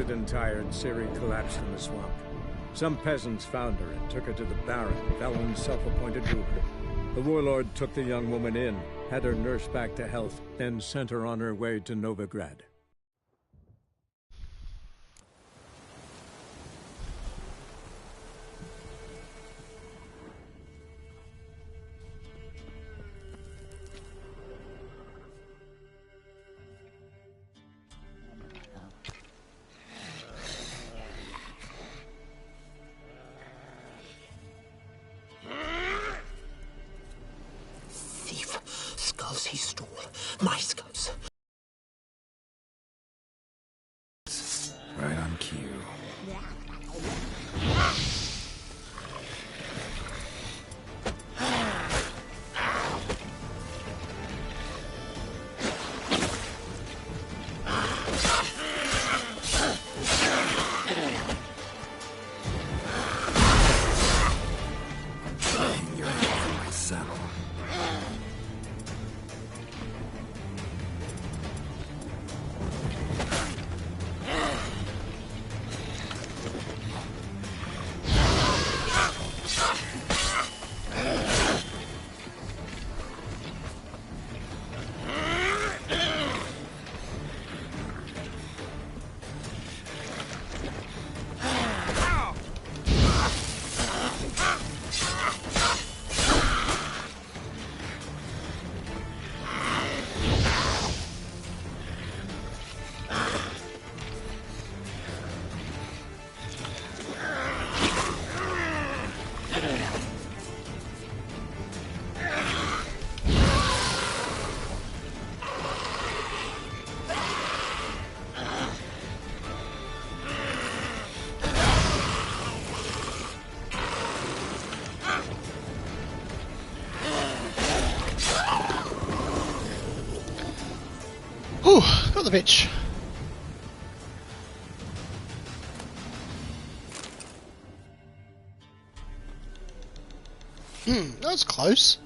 Bloated and tired, Cerie collapsed in the swamp. Some peasants found her and took her to the Baron, Valen's self-appointed ruler. The warlord took the young woman in, had her nursed back to health, then sent her on her way to Novigrad. Skulls he stole. My skulls. Right on cue. You're in my saddle. Whew, got the bitch. That was close.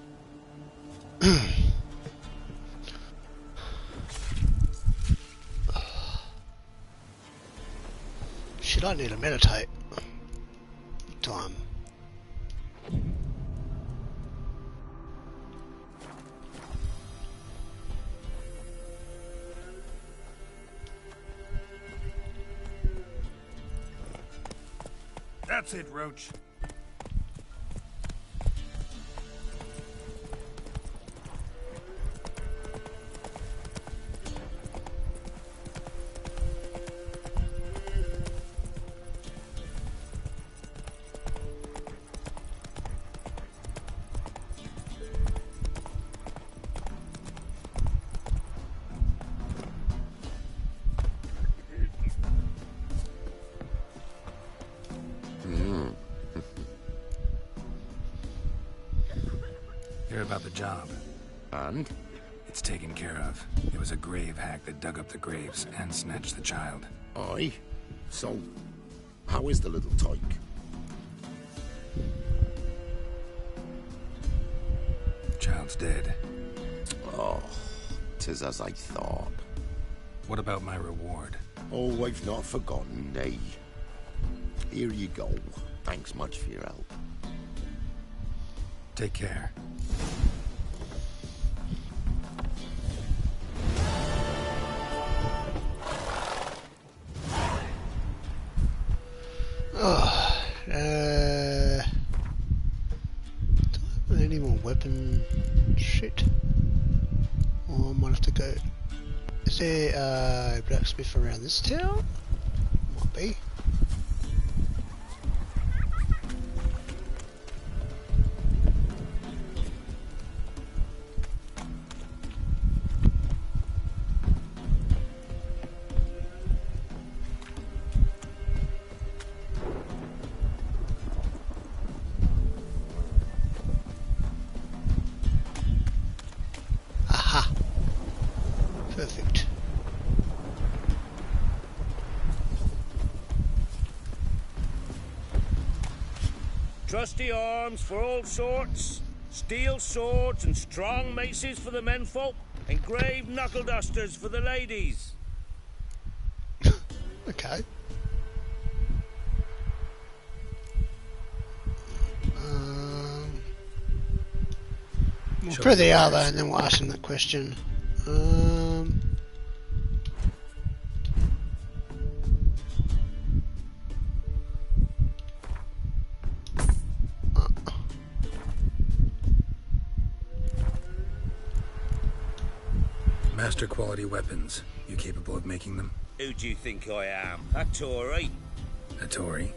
Shit, I need to meditate. Time. That's it, Roach. Hear about the job. And? It's taken care of. It was a grave hack that dug up the graves and snatched the child. Aye. So, how is the little tyke? Child's dead. Oh, 'tis as I thought. What about my reward? Oh, I've not forgotten, nay. Here you go. Thanks much for your help. Take care. Do I have any more weapon shit? Or I might have to go. Is there a blacksmith around this town? Might be. Perfect. Trusty arms for all sorts, steel swords and strong maces for the menfolk, engraved knuckle dusters for the ladies. Okay. We'll Show press me the the R though, wires. and then we'll ask him that question. Master quality weapons. You capable of making them? Who do you think I am? A Tory? A Tory?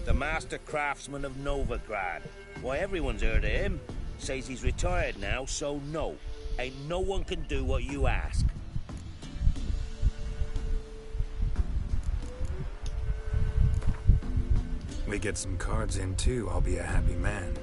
The master craftsman of Novigrad. Why, everyone's heard of him. Says he's retired now, so no. Ain't no one can do what you ask. We get some cards in too, I'll be a happy man.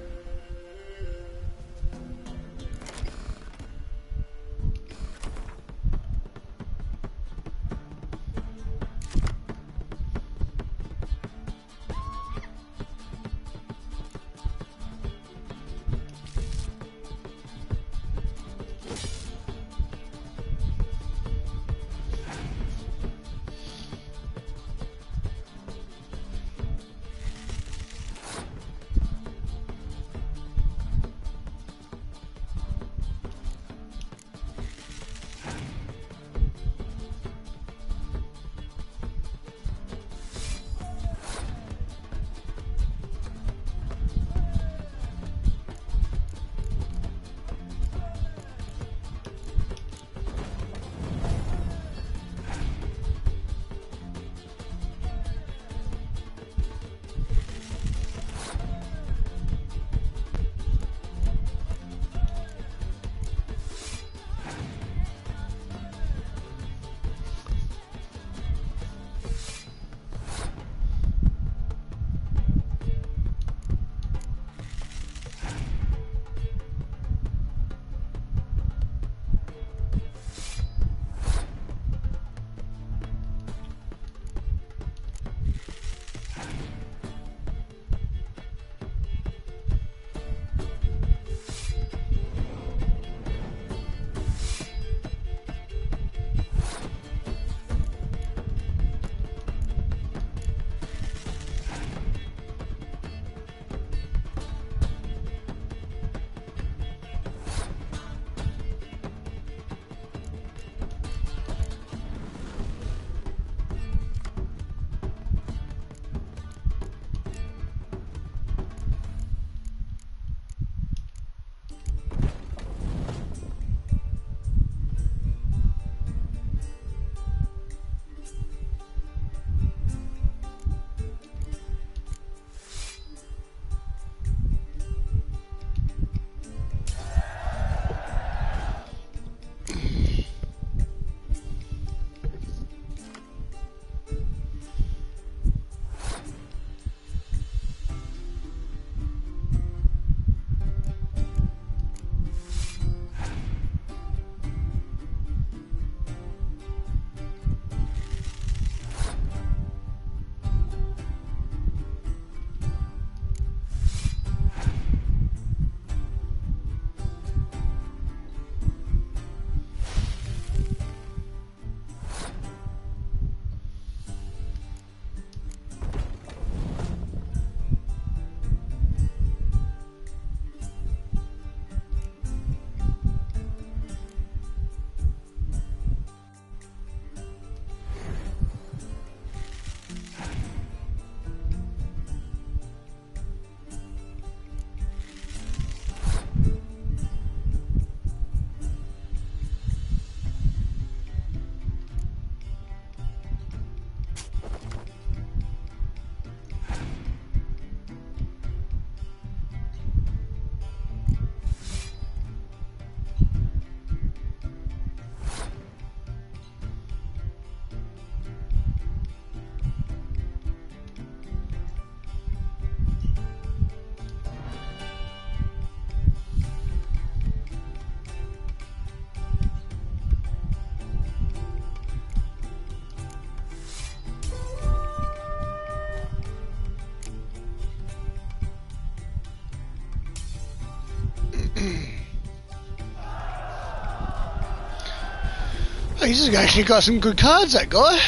Oh, he's actually got some good cards, that guy.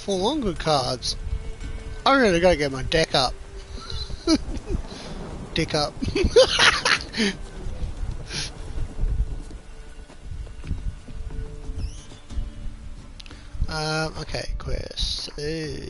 full on good cards. I really gotta get my deck up. Dick up. Okay, quest. Okay.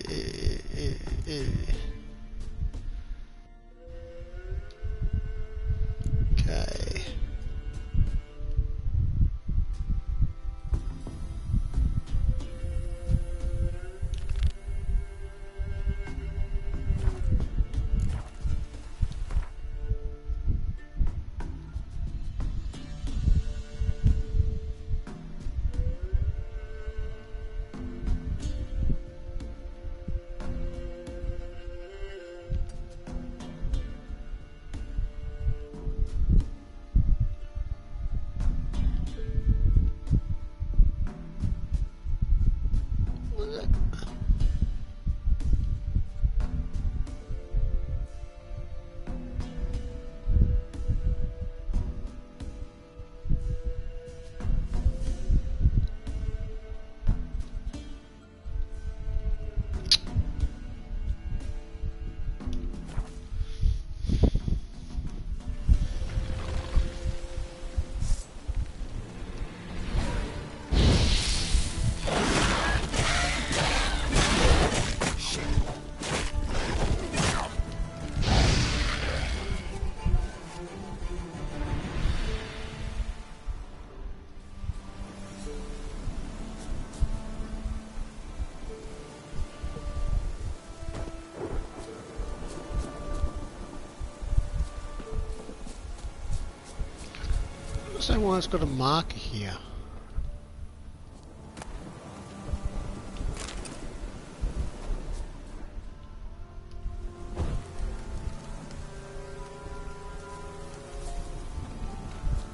I don't know why it's got a marker here.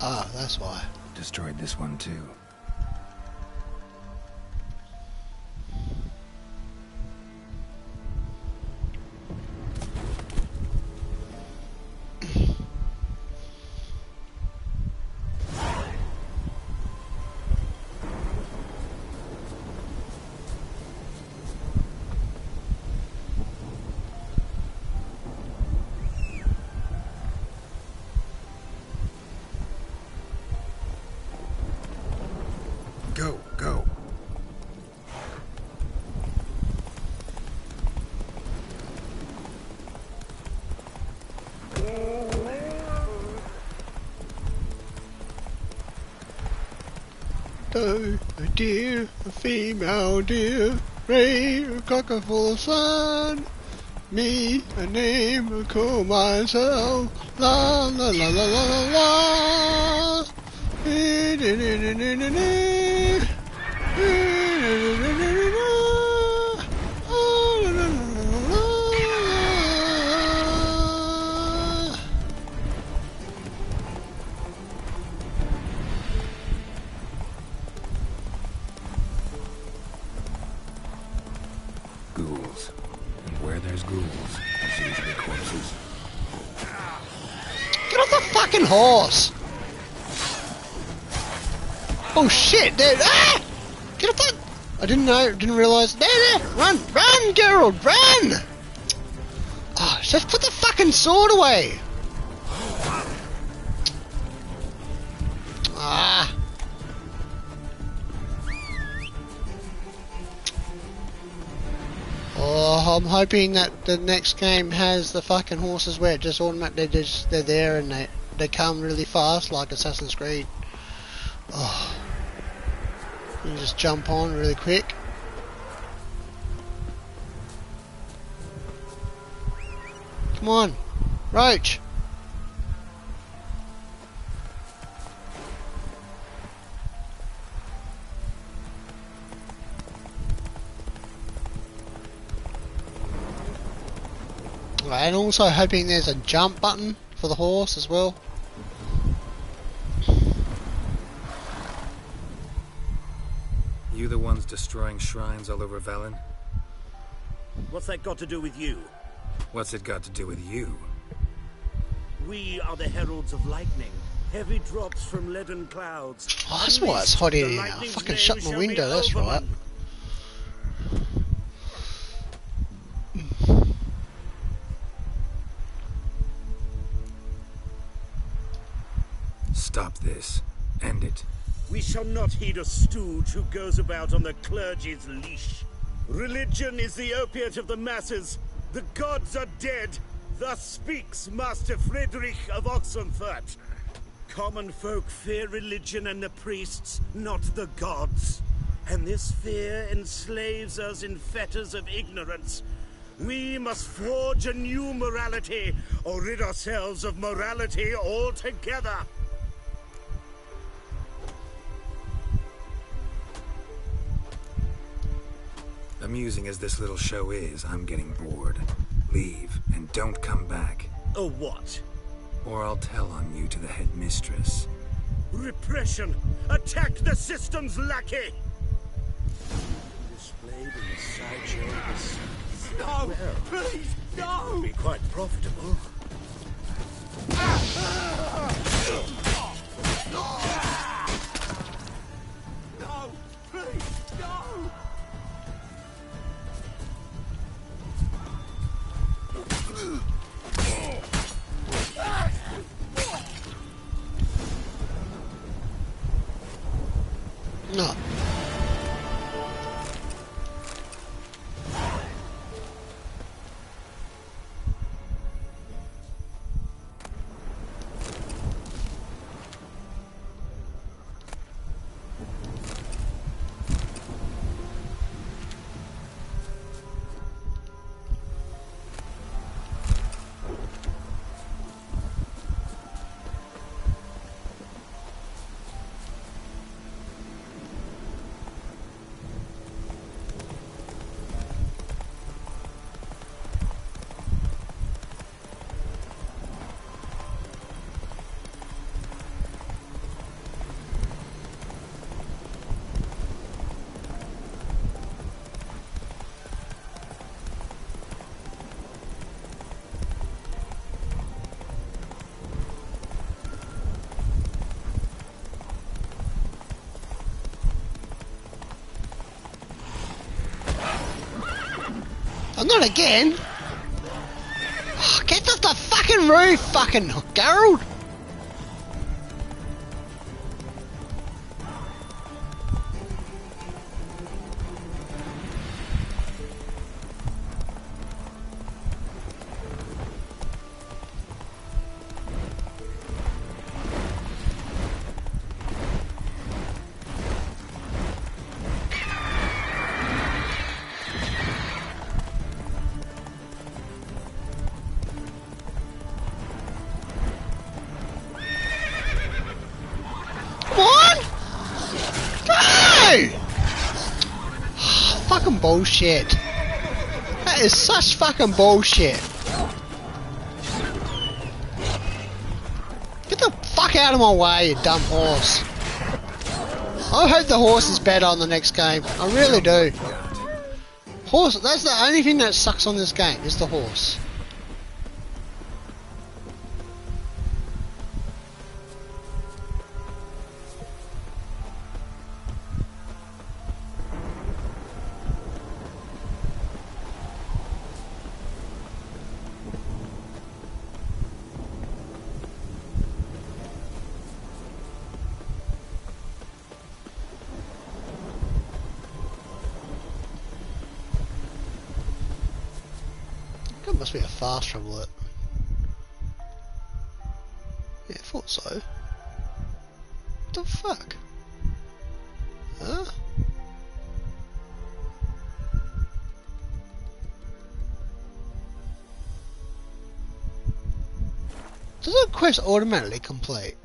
Ah, that's why. Destroyed this one too. Go, go. Oh, a deer, a female deer, ray, a cocker full of sun. Me, a name, I call myself. La la la la la la la. Ghouls. And where there's ghouls, there's usually corpses. Get off the fucking horse! Oh shit! There! Ah! Get off that! I didn't know. Didn't realise. There! Run! Run, Gerald! Run! Oh, just put the fucking sword away! Ah! Oh, I'm hoping that the next game has the fucking horses where it just automatically they're there and they come really fast like Assassin's Creed. Oh. You just jump on really quick. Come on, Roach. And also hoping there's a jump button for the horse as well. You the ones destroying shrines all over Velen? What's that got to do with you? What's it got to do with you? We are the heralds of lightning. Heavy drops from leaden clouds. Oh, that's why it's hot in here. I fucking shut my window, that's right. Stop this. End it. We shall not heed a stooge who goes about on the clergy's leash. Religion is the opiate of the masses. The gods are dead. Thus speaks Master Friedrich of Oxenfurt. Common folk fear religion and the priests, not the gods. And this fear enslaves us in fetters of ignorance. We must forge a new morality, or rid ourselves of morality altogether. Amusing as this little show is, I'm getting bored. Leave, and don't come back. A what? Or I'll tell on you to the headmistress. Repression! Attack the system's lackey! Displayed in the sideshow of the sun. No! Please! No! It would be quite profitable. No! Please! No! No. Oh, not again! Oh, get off the fucking roof, fucking Gerald! Fucking bullshit. That is such fucking bullshit. Get the fuck out of my way, you dumb horse. I hope the horse is better on the next game. I really do. Horse, that's the only thing that sucks on this game, is the horse. That must be a fast travel. It. Yeah, I thought so. What the fuck? Huh? Does that quest automatically complete?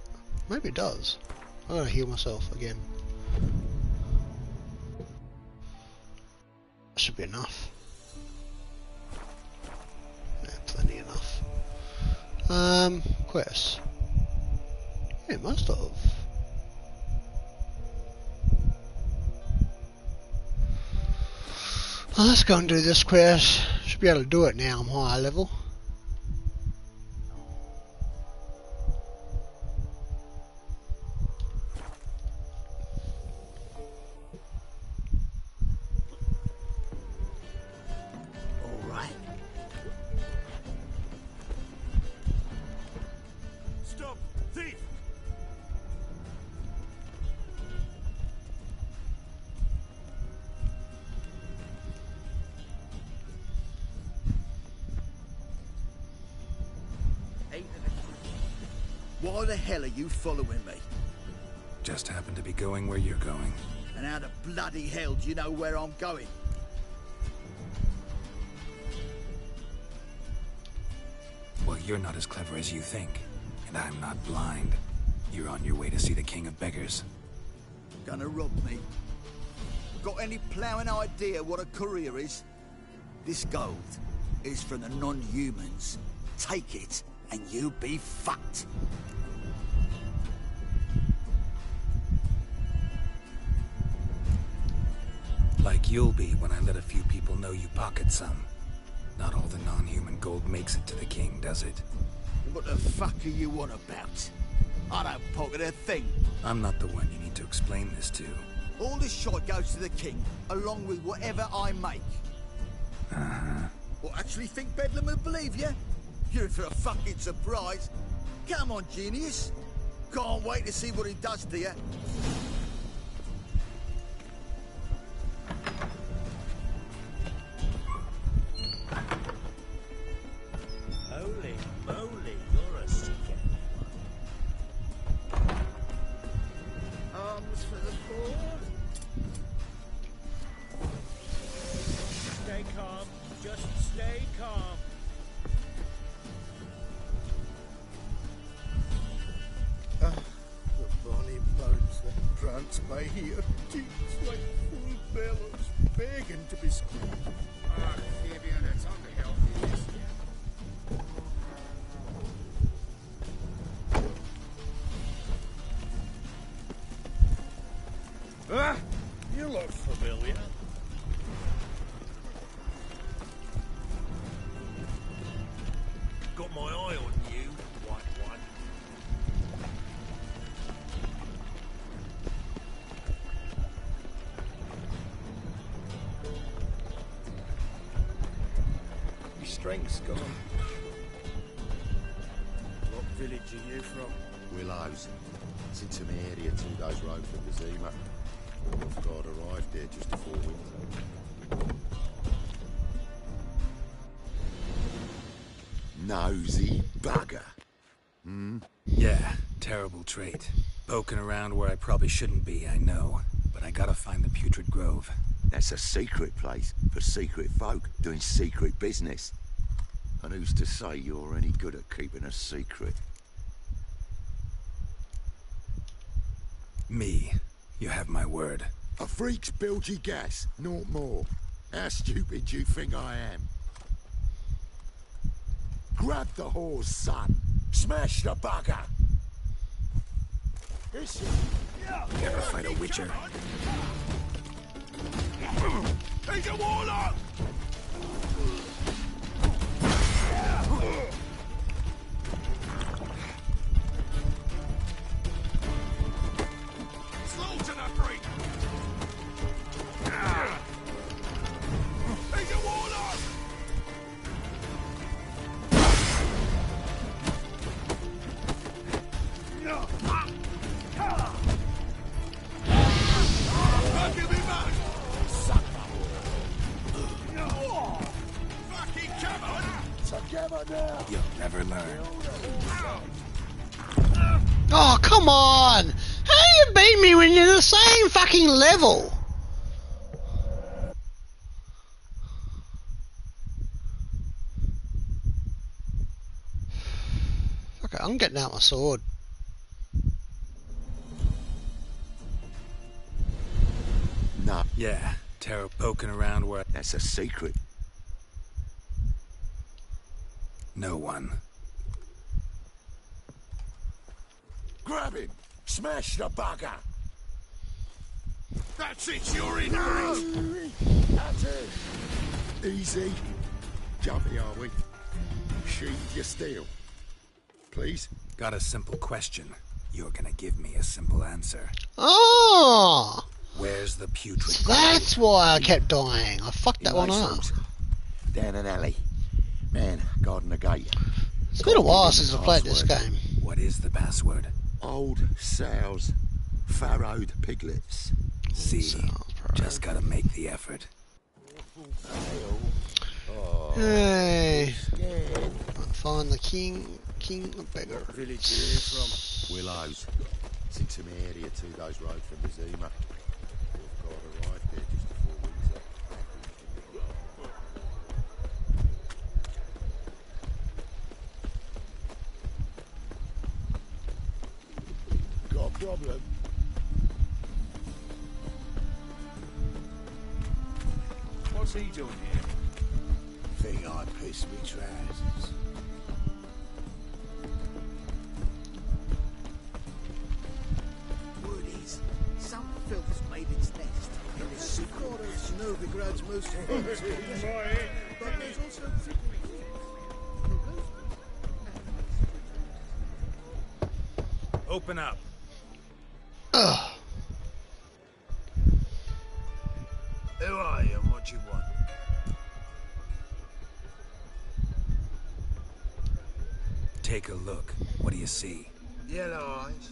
Maybe it does. I gotta heal myself again. That should be enough. Yeah, plenty enough. Quest. Yeah, it must have. Well, let's go and do this quest. Should be able to do it now. I'm higher level. Why the hell are you following me? Just happen to be going where you're going. And how the bloody hell do you know where I'm going? Well, you're not as clever as you think. And I'm not blind. You're on your way to see the King of Beggars. Gonna rob me? Got any ploughing idea what a courier is? This gold is from the non-humans. Take it, and you be fucked. Like you'll be when I let a few people know you pocket some. Not all the non-human gold makes it to the king, does it? What the fuck are you on about? I don't pocket a thing. I'm not the one you need to explain this to. All this shit goes to the king, along with whatever I make. Uh-huh. Well, actually think Bedlam would believe you? You're in for a fucking surprise. Come on, genius. Can't wait to see what he does to you. Holy moly, you're a sick one. Arms for the poor. Stay calm. Just stay calm. The bonny boats that prance by here, cheeks like full bellows, begging to be squeezed. Ah, Fabian, it's on the help you this year. Ah, you look familiar. Got my eye on you, white one. Your strength's gone. What village are you from? Willows. It's into my area 2 days' road from Gazima. North Guard arrived there just before winter. Nosy bugger. Yeah, terrible trait. Poking around where I probably shouldn't be, I know. But I gotta find the Putrid Grove. That's a secret place for secret folk doing secret business. And who's to say you're any good at keeping a secret? Me. You have my word. A freak's bilgy gas, naught more. How stupid do you think I am? Grab the horse, son. Smash the bugger. Is she? Ever fight a witcher? He's a warlock! Slaughter the freak! He's a warlock! Give me back! Fucking come on! Together now. You'll never learn. Oh, come on! How do you beat me when you're the same fucking level? Okay, I'm getting out my sword. No, Yeah, Tara poking around where that's a secret. no one. Grab him. Smash the bugger. That's it, you're in, Chris! That's it. Easy. Jumpy, are we? Sheathe your steel. Please? Got a simple question. You're gonna give me a simple answer. Oh! Where's the Putrid Grove? That's why I kept dying. I fucked that one up. Down an alley. Man, guarding the gate. It's been a while since I played this game. What is the password? Old sows. Farrowed piglets. See, just gotta make the effort. Hey. Find the king of beggar. Village you here from? Willows. It's in some area 2 days' road from Bizima. We've got arrived there just before winter. Got a problem? What's he doing here? Think I pissed me trousers. Word is, some filth's made its nest in the secret. Novigrad's most famous. But there's also Open up. Ugh. Who are you and what you want? Take a look. What do you see? Yellow eyes,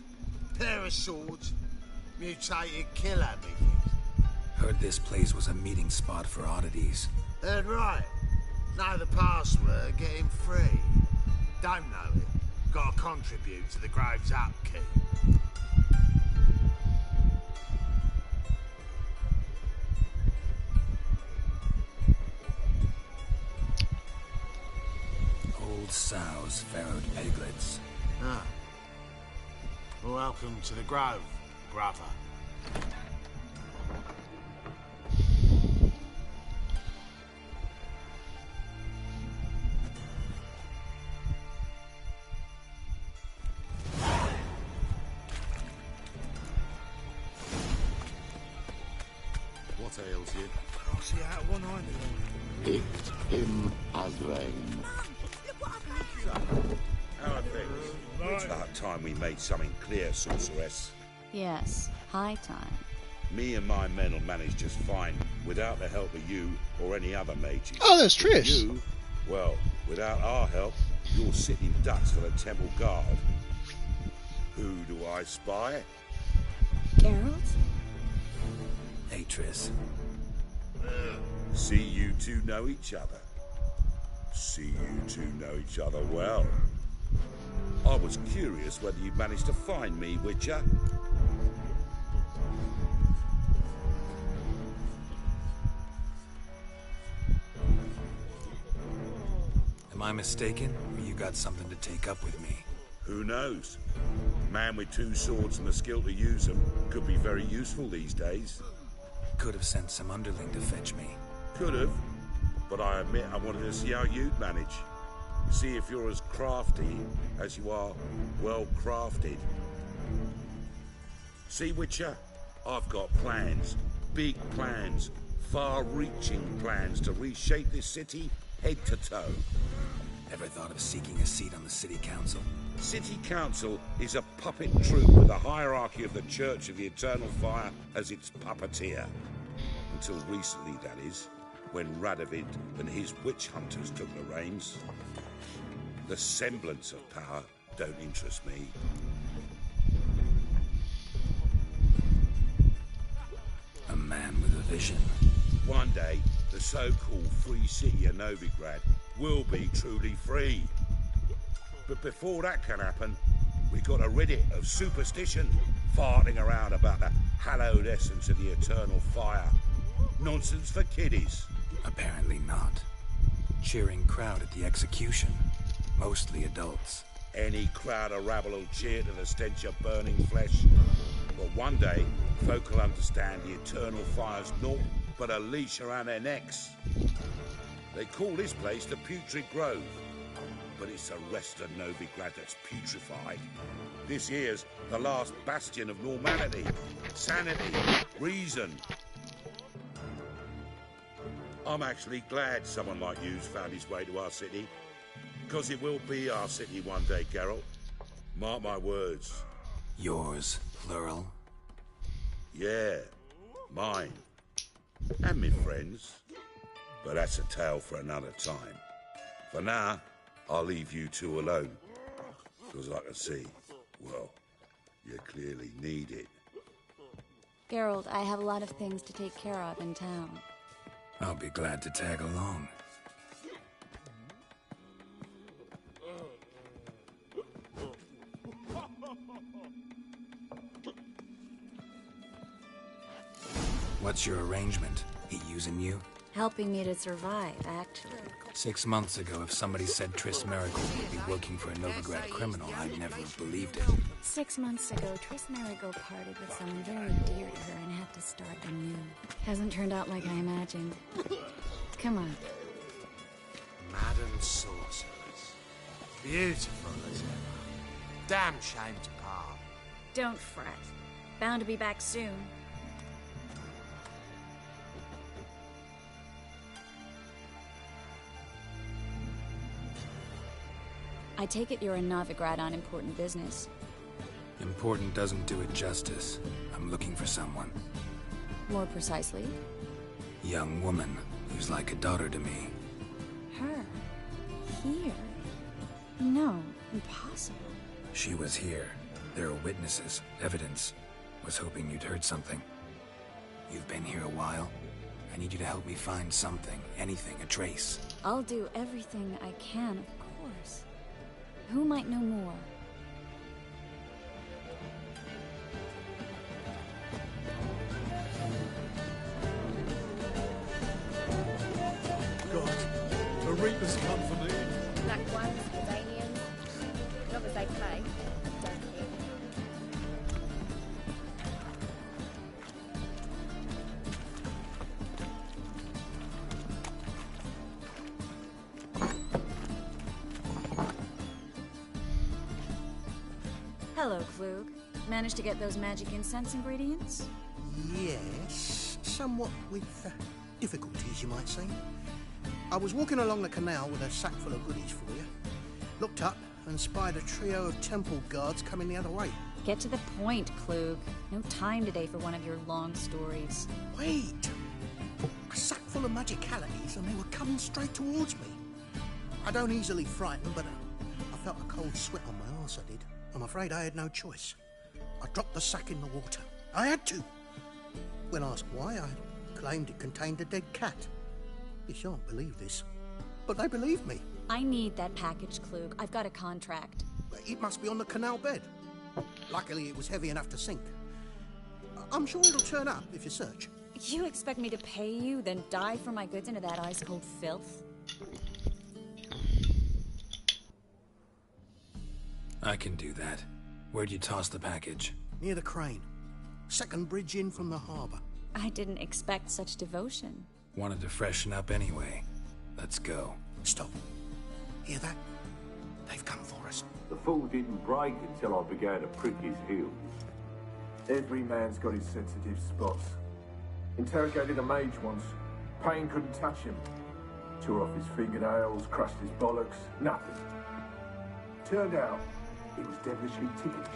pair of swords, mutated killer, methinks. Heard this place was a meeting spot for oddities. Heard right. Know the password, get him free. Don't know it. Gotta contribute to the Grove's upkeep. Old sows, farrowed piglets. Ah. Welcome to the Grove, brother. What ails you? I'll see out one eye. It's him as rain. How are things? It's about time we made something clear, sorceress. Yes, high time. Me and my men will manage just fine without the help of you or any other mages. Oh, there's Trish. You, well, without our help, you're sitting ducks for the temple guard. Who do I spy? Geralt? Hey, Triss. See you two know each other. See you two know each other well. I was curious whether you'd managed to find me, Witcher. Am I mistaken? Or you got something to take up with me? Who knows? A man with 2 swords and the skill to use them could be very useful these days. Could have sent some underling to fetch me. Could have, but I admit I wanted to see how you'd manage. See if you're as crafty as you are well crafted. See, Witcher, I've got plans. Big plans. Far-reaching plans to reshape this city head to toe. Ever thought of seeking a seat on the city council? City Council is a puppet troupe with the hierarchy of the Church of the Eternal Fire as its puppeteer. Until recently, that is, when Radovid and his witch hunters took the reins. The semblance of power don't interest me. A man with a vision. One day, the so-called free city of Novigrad will be truly free. But before that can happen, we got to rid it of superstition, farting around about the hallowed essence of the eternal fire. Nonsense for kiddies. Apparently not. Cheering crowd at the execution. Mostly adults. Any crowd of rabble will cheer to the stench of burning flesh. But one day, folk will understand the eternal fire's naught but a leash around their necks. They call this place the Putrid Grove. But it's the rest of Novigrad that's putrefied. This here's the last bastion of normality, sanity, reason. I'm actually glad someone like you's found his way to our city. Because it will be our city one day, Geralt. Mark my words. Yours, plural. Yeah, mine. And me friends. But that's a tale for another time. For now, I'll leave you two alone. Because I can see, well, you clearly need it. Geralt, I have a lot of things to take care of in town. I'll be glad to tag along. What's your arrangement? He using you? Helping me to survive, actually. 6 months ago, if somebody said Triss Marigold would be working for a Novigrad criminal, I'd never have believed it. 6 months ago, Triss Marigold parted with someone very dear to her and had to start anew. Hasn't turned out like I imagined. Come on. Madam Sorceress. Beautiful as ever. Damn shame to part. Don't fret. Bound to be back soon. I take it you're a Novigrad on important business. Important doesn't do it justice. I'm looking for someone. More precisely? Young woman who's like a daughter to me. Her? Here? No, impossible. She was here. There are witnesses, evidence. Was hoping you'd heard something. You've been here a while. I need you to help me find something, anything, a trace. I'll do everything I can, of course. Who might know more? God, the Reapers come for me. Black ones, Jordanians, not as they play. Don't care. Hello, Klug. Managed to get those magic incense ingredients? Yes, somewhat with difficulties, you might say. I was walking along the canal with a sack full of goodies for you. Looked up and spied a trio of temple guards coming the other way. Get to the point, Klug. No time today for one of your long stories. Wait! A sack full of magicalities and they were coming straight towards me. I don't easily frighten, but I felt a cold sweat on my arse, I did. I'm afraid I had no choice. I dropped the sack in the water. I had to. When asked why, I claimed it contained a dead cat. You shan't believe this, but they believed me. I need that package, Klug. I've got a contract. It must be on the canal bed. Luckily, it was heavy enough to sink. I'm sure it'll turn up if you search. You expect me to pay you, then dive for my goods into that ice-cold filth? I can do that. Where'd you toss the package? Near the crane. Second bridge in from the harbour. I didn't expect such devotion. Wanted to freshen up anyway. Let's go. Stop. Hear that? They've come for us. The fall didn't break until I began to prick his heels. Every man's got his sensitive spots. Interrogated a mage once. Pain couldn't touch him. Tore off his fingernails, crushed his bollocks, nothing. Turned out, he was devilishly ticklish.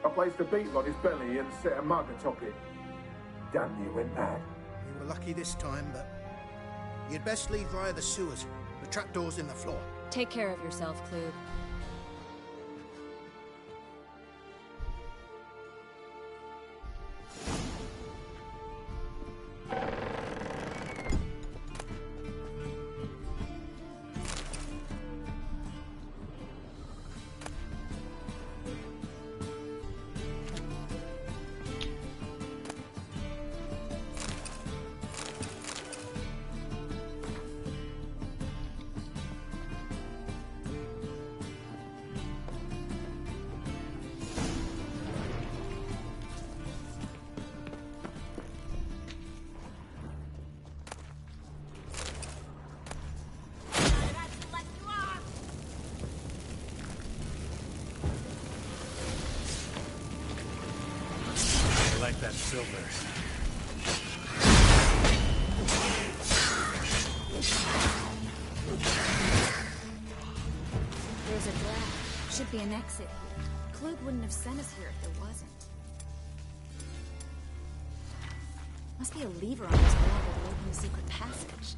I placed a beetle on his belly and set a mug atop it. Damn near went mad. You were lucky this time, but you'd best leave via the sewers. The trapdoor's in the floor. Take care of yourself, Klug. Like that silver. There's a draft. Should be an exit here. Klug wouldn't have sent us here if there wasn't. Must be a lever on this wall that will open the secret passage.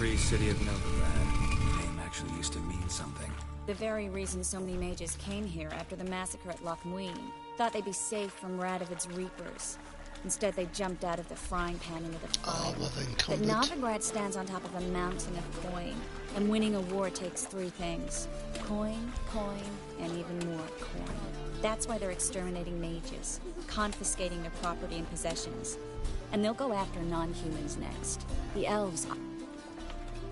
free city of Novigrad. The name actually used to mean something. The very reason so many mages came here after the massacre at Loch Muin. Thought they'd be safe from Radovid's reapers. Instead, they jumped out of the frying pan into the fire. But Novigrad stands on top of a mountain of coin, and winning a war takes three things. Coin, coin, and even more coin. That's why they're exterminating mages, confiscating their property and possessions. And they'll go after non-humans next. The elves.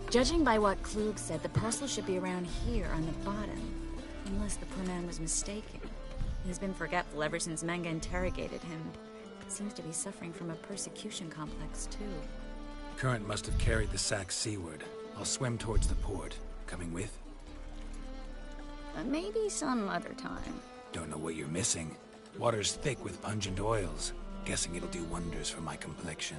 Judging by what Klug said, the parcel should be around here on the bottom. Unless the poor man was mistaken. He's been forgetful ever since Manga interrogated him. Seems to be suffering from a persecution complex, too. Current must have carried the sack seaward. I'll swim towards the port. Coming with? Maybe some other time. Don't know what you're missing. Water's thick with pungent oils. Guessing it'll do wonders for my complexion.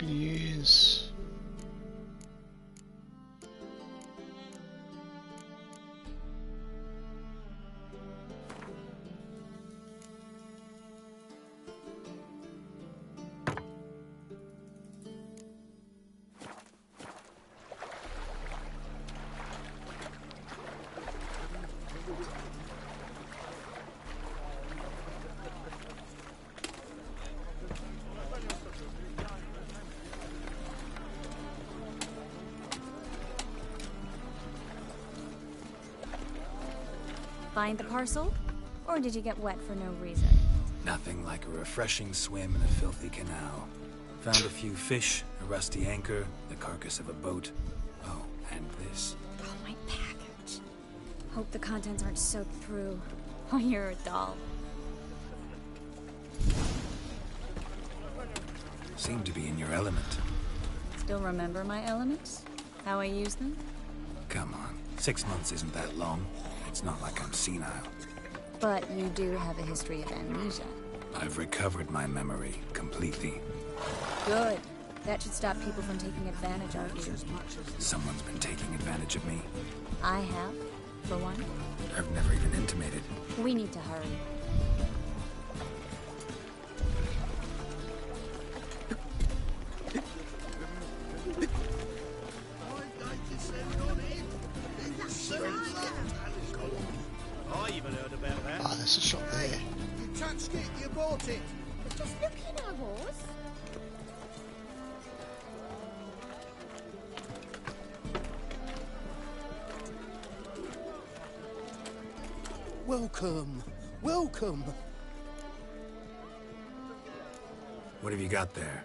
Yes. Find the parcel? Or did you get wet for no reason? Nothing like a refreshing swim in a filthy canal. Found a few fish, a rusty anchor, the carcass of a boat. Oh, and this. Oh, my package. Hope the contents aren't soaked through. Oh, you're a doll. Seem to be in your element. Still remember my elements? How I use them? Come on, 6 months isn't that long. It's not like I'm senile. But you do have a history of amnesia. I've recovered my memory completely. Good. That should stop people from taking advantage of you. Someone's been taking advantage of me. I have, for one. I've never even intimated. We need to hurry. I even heard about that. Ah, there's a shop there. You touched it, you bought it. Just looking, I was. Welcome. Welcome. What have you got there?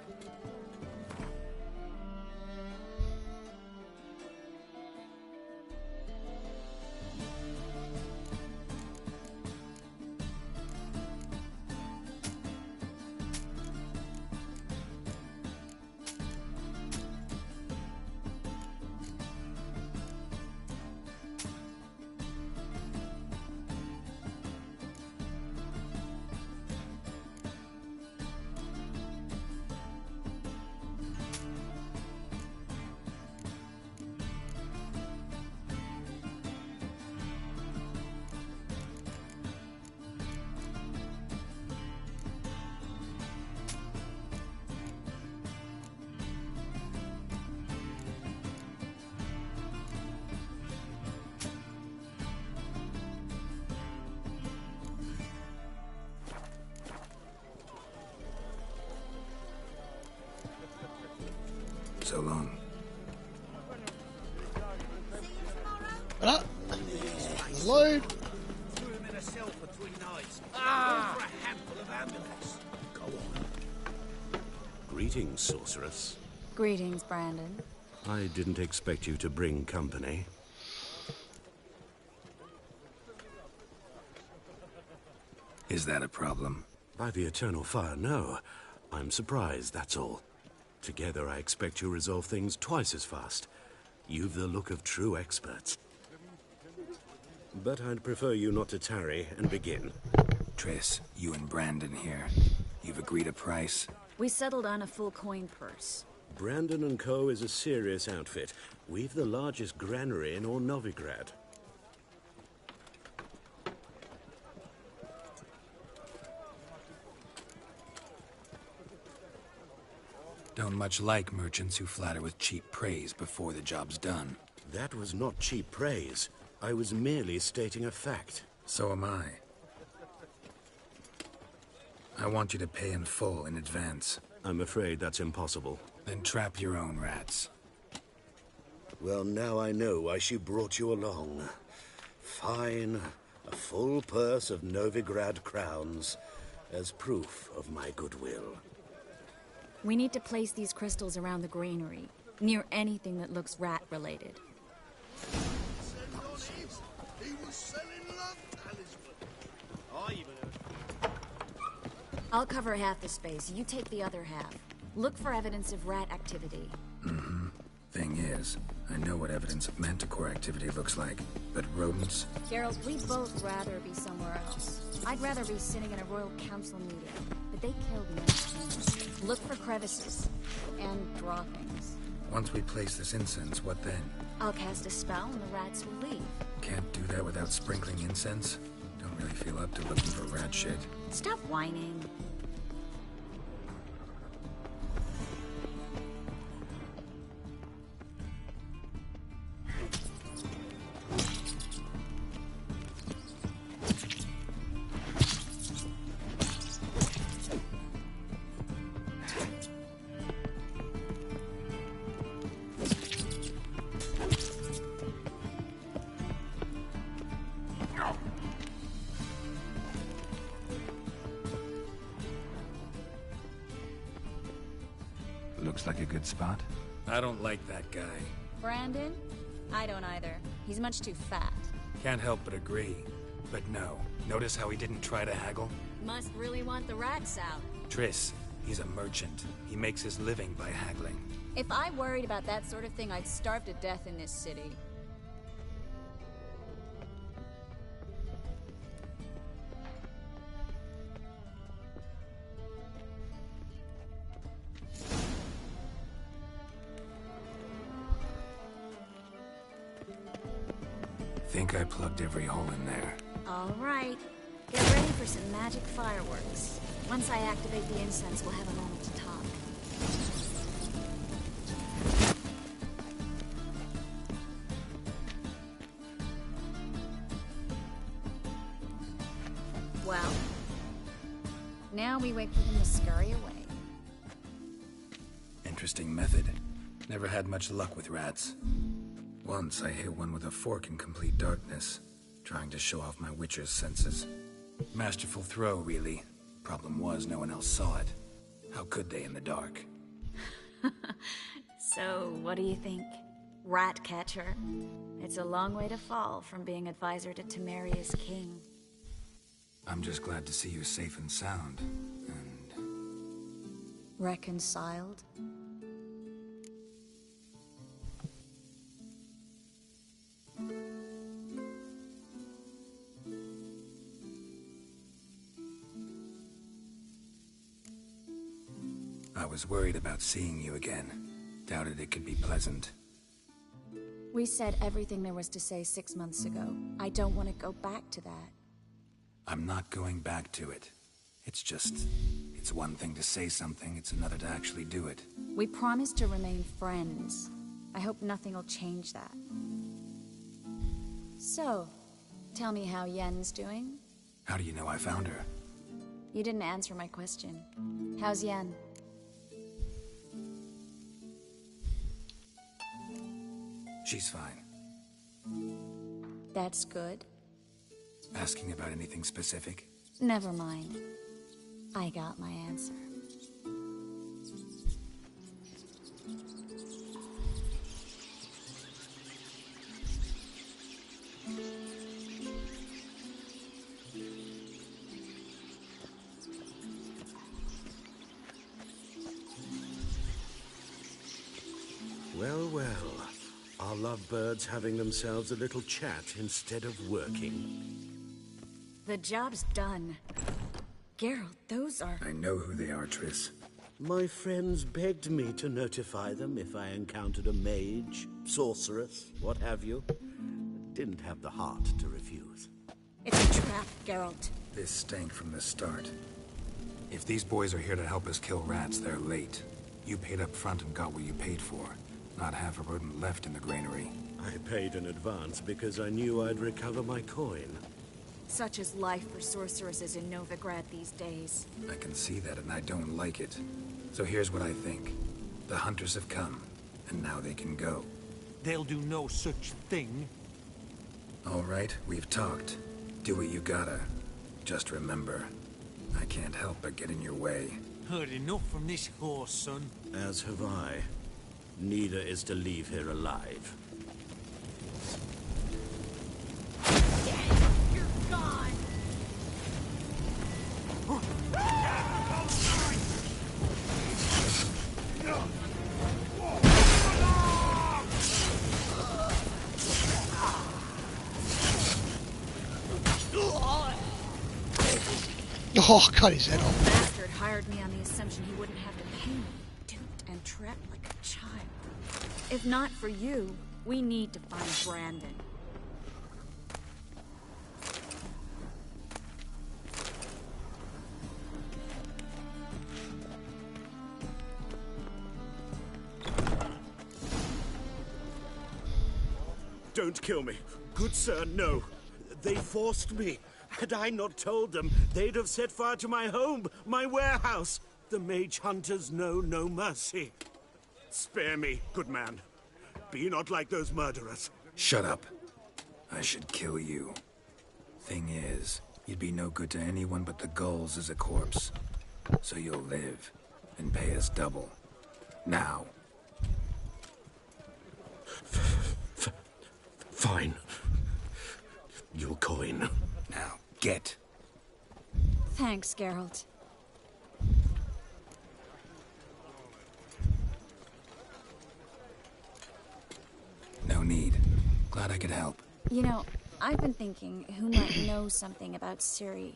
so long. What? Load. Threw him in a cell for 3 nights. Ah! For a handful of ambulance. Go on. Greetings, sorceress. Greetings, Brandon. I didn't expect you to bring company. Is that a problem? By the eternal fire, no. I'm surprised, that's all. Together, I expect you'll resolve things twice as fast. You've the look of true experts. But I'd prefer you not to tarry and begin. Triss, you and Brandon here. You've agreed a price? We settled on a full coin purse. Brandon & Co. is a serious outfit. We've the largest granary in all Novigrad. Don't much like merchants who flatter with cheap praise before the job's done. That was not cheap praise. I was merely stating a fact. So am I. I want you to pay in full in advance. I'm afraid that's impossible. Then trap your own rats. Well, now I know why she brought you along. Fine. A full purse of Novigrad crowns as proof of my goodwill. We need to place these crystals around the granary, near anything that looks rat-related. He was selling love talisman. I'll cover half the space, you take the other half. Look for evidence of rat activity. Mm-hmm. Thing is, I know what evidence of manticore activity looks like, but rodents? Geralt, we'd both rather be somewhere else. I'd rather be sitting in a royal council meeting, but they killed the King. Look for crevices, and draw things. Once we place this incense, what then? I'll cast a spell and the rats will leave. Can't do that without sprinkling incense? Don't really feel up to looking for rat shit. Stop whining. Looks like a good spot. I don't like that guy. Brandon? I don't either. He's much too fat. Can't help but agree. But no. Notice how he didn't try to haggle? Must really want the rats out. Triss, he's a merchant. He makes his living by haggling. If I worried about that sort of thing, I'd starve to death in this city. Think I plugged every hole in there. All right. Get ready for some magic fireworks. Once I activate the incense, we'll have a moment to talk. Well, now we wait for them to scurry away. Interesting method. Never had much luck with rats. Once I hit one with a fork in complete darkness, trying to show off my witcher's senses. Masterful throw, really. Problem was, no one else saw it. How could they in the dark? So, what do you think? Rat catcher? It's a long way to fall from being advisor to Temeria's king. I'm just glad to see you safe and sound. And... reconciled? I was worried about seeing you again. Doubted it could be pleasant. We said everything there was to say 6 months ago. I don't want to go back to that. I'm not going back to it. It's just... it's one thing to say something, it's another to actually do it. We promised to remain friends. I hope nothing will change that. So, tell me how Yen's doing? How do you know I found her? You didn't answer my question. How's Yen? She's fine. That's good. Asking about anything specific? Never mind. I got my answer. Well, well. Our lovebirds having themselves a little chat instead of working. The job's done. Geralt, those are... I know who they are, Triss. My friends begged me to notify them if I encountered a mage, sorceress, what have you. Didn't have the heart to refuse. It's a trap, Geralt. This stank from the start. If these boys are here to help us kill rats, they're late. You paid up front and got what you paid for. Not half a rodent left in the granary. I paid in advance because I knew I'd recover my coin. Such is life for sorceresses in Novigrad these days. I can see that, and I don't like it. So here's what I think. The hunters have come, and now they can go. They'll do no such thing. All right, we've talked. Do what you gotta. Just remember, I can't help but get in your way. Heard enough from this horse, son. As have I. Neither is to leave here alive. You're gone! Oh, cut his head off. The bastard hired me on the assumption he wouldn't have to pay me. Duped and trapped like a child. If not for you, we need to find Brandon. Don't kill me. Good sir, no. They forced me. Had I not told them, they'd have set fire to my home, my warehouse. The mage hunters know no mercy. Spare me, good man. Be not like those murderers. Shut up. I should kill you. Thing is, you'd be no good to anyone but the gulls as a corpse. So you'll live, and pay us double. Now. Fine. Your coin. Now, get. Thanks, Geralt. No need. Glad I could help. You know, I've been thinking who might know something about Cerie.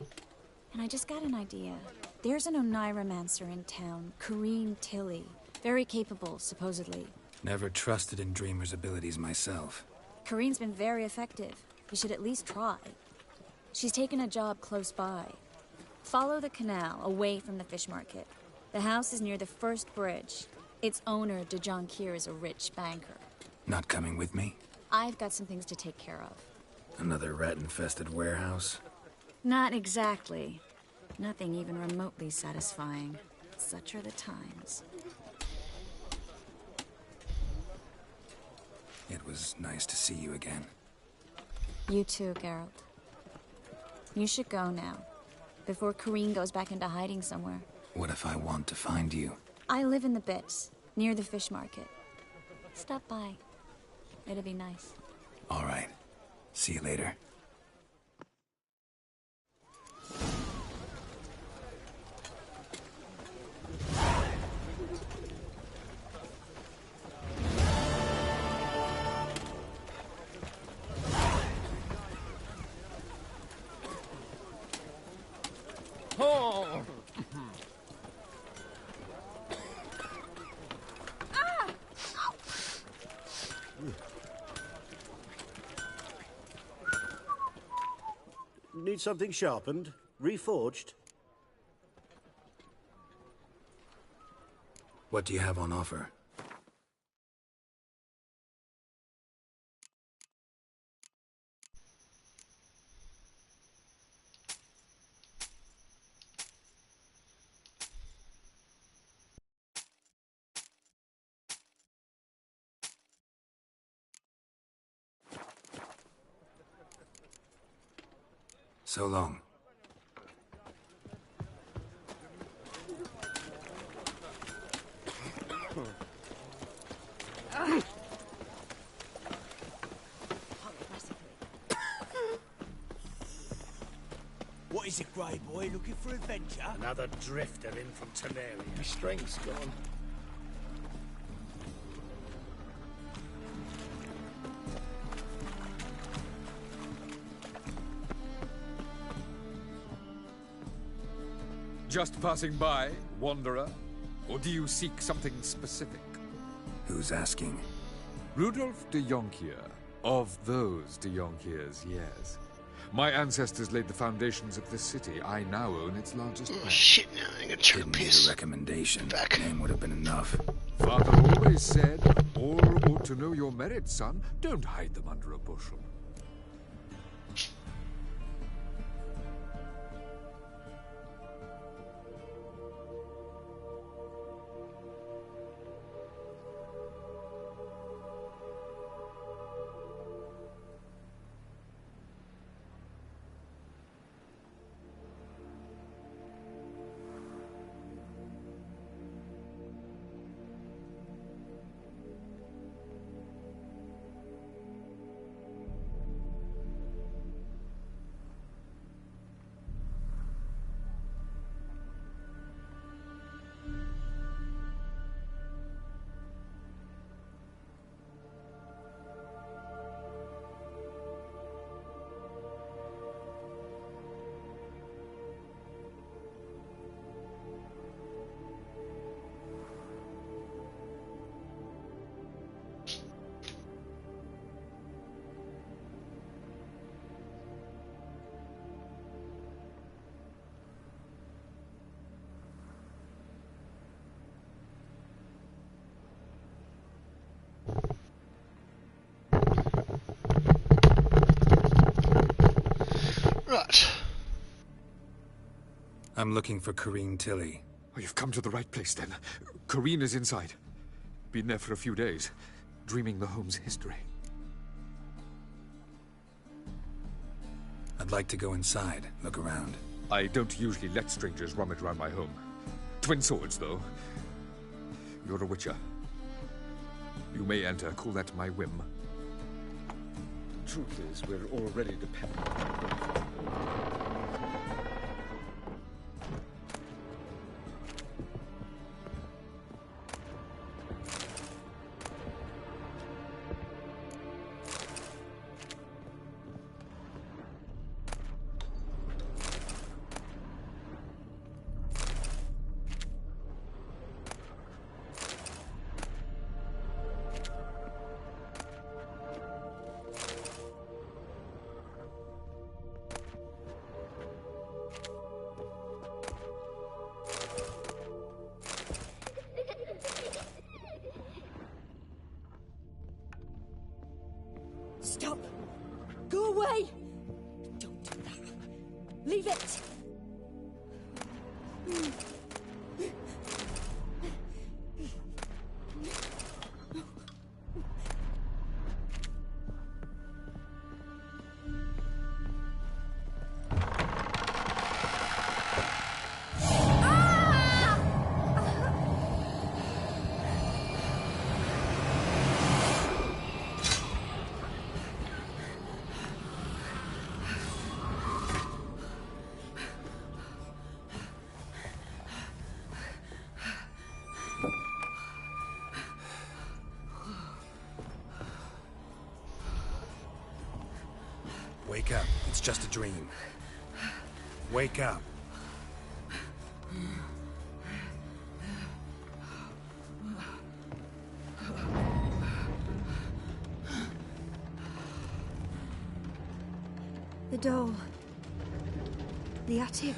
And I just got an idea. There's an Oneiromancer in town, Corrine Tilly. Very capable, supposedly. Never trusted in Dreamer's abilities myself. Corrine's been very effective. You should at least try. She's taken a job close by. Follow the canal, away from the fish market. The house is near the first bridge. Its owner, de Jonquier, is a rich banker. Not coming with me? I've got some things to take care of. Another rat-infested warehouse? Not exactly. Nothing even remotely satisfying. Such are the times. It was nice to see you again. You too, Geralt. You should go now, before Corrine goes back into hiding somewhere. What if I want to find you? I live in the Bits, near the fish market. Stop by. It'll be nice. All right. See you later. Oh! Need something sharpened? Reforged? What do you have on offer? So long. What is it, Grey Boy? Looking for adventure? Another drifter in from Cerie. My strength's gone. Just passing by, wanderer? Or do you seek something specific? Who's asking? Rudolf de Jonkier. Of those de Jonkiers, yes. My ancestors laid the foundations of this city. I now own its largest Oh bank. shit, now I got to Didn't need piss. a recommendation. Back. Name would have been enough. Father always said, all ought to know your merits, son. Don't hide them under a bushel. Right. I'm looking for Corinne Tilly. Oh, you've come to the right place, then. Corinne is inside. Been there for a few days, dreaming the home's history. I'd like to go inside, look around. I don't usually let strangers rummage around my home. Twin swords, though. You're a witcher. You may enter, call that my whim. Truth is, we're already dependent on Stop! Go away! Don't do that. Leave it! Wake up. It's just a dream. Wake up. The doll. The attic.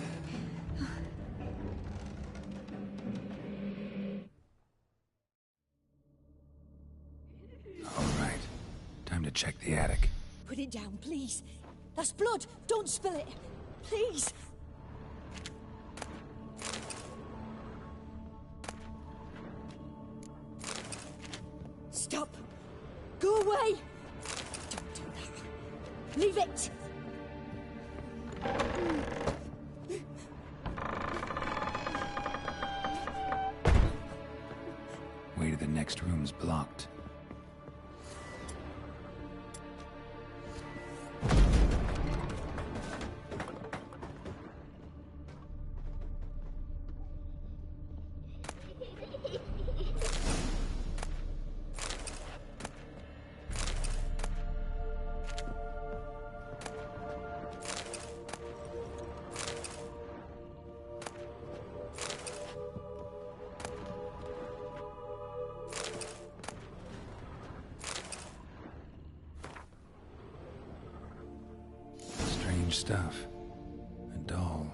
All right. Time to check the attic. Put it down, please. That's blood. Don't spill it. Please. Stop. Go away. Don't do that. Leave it. seems blocked. Stuff. A doll.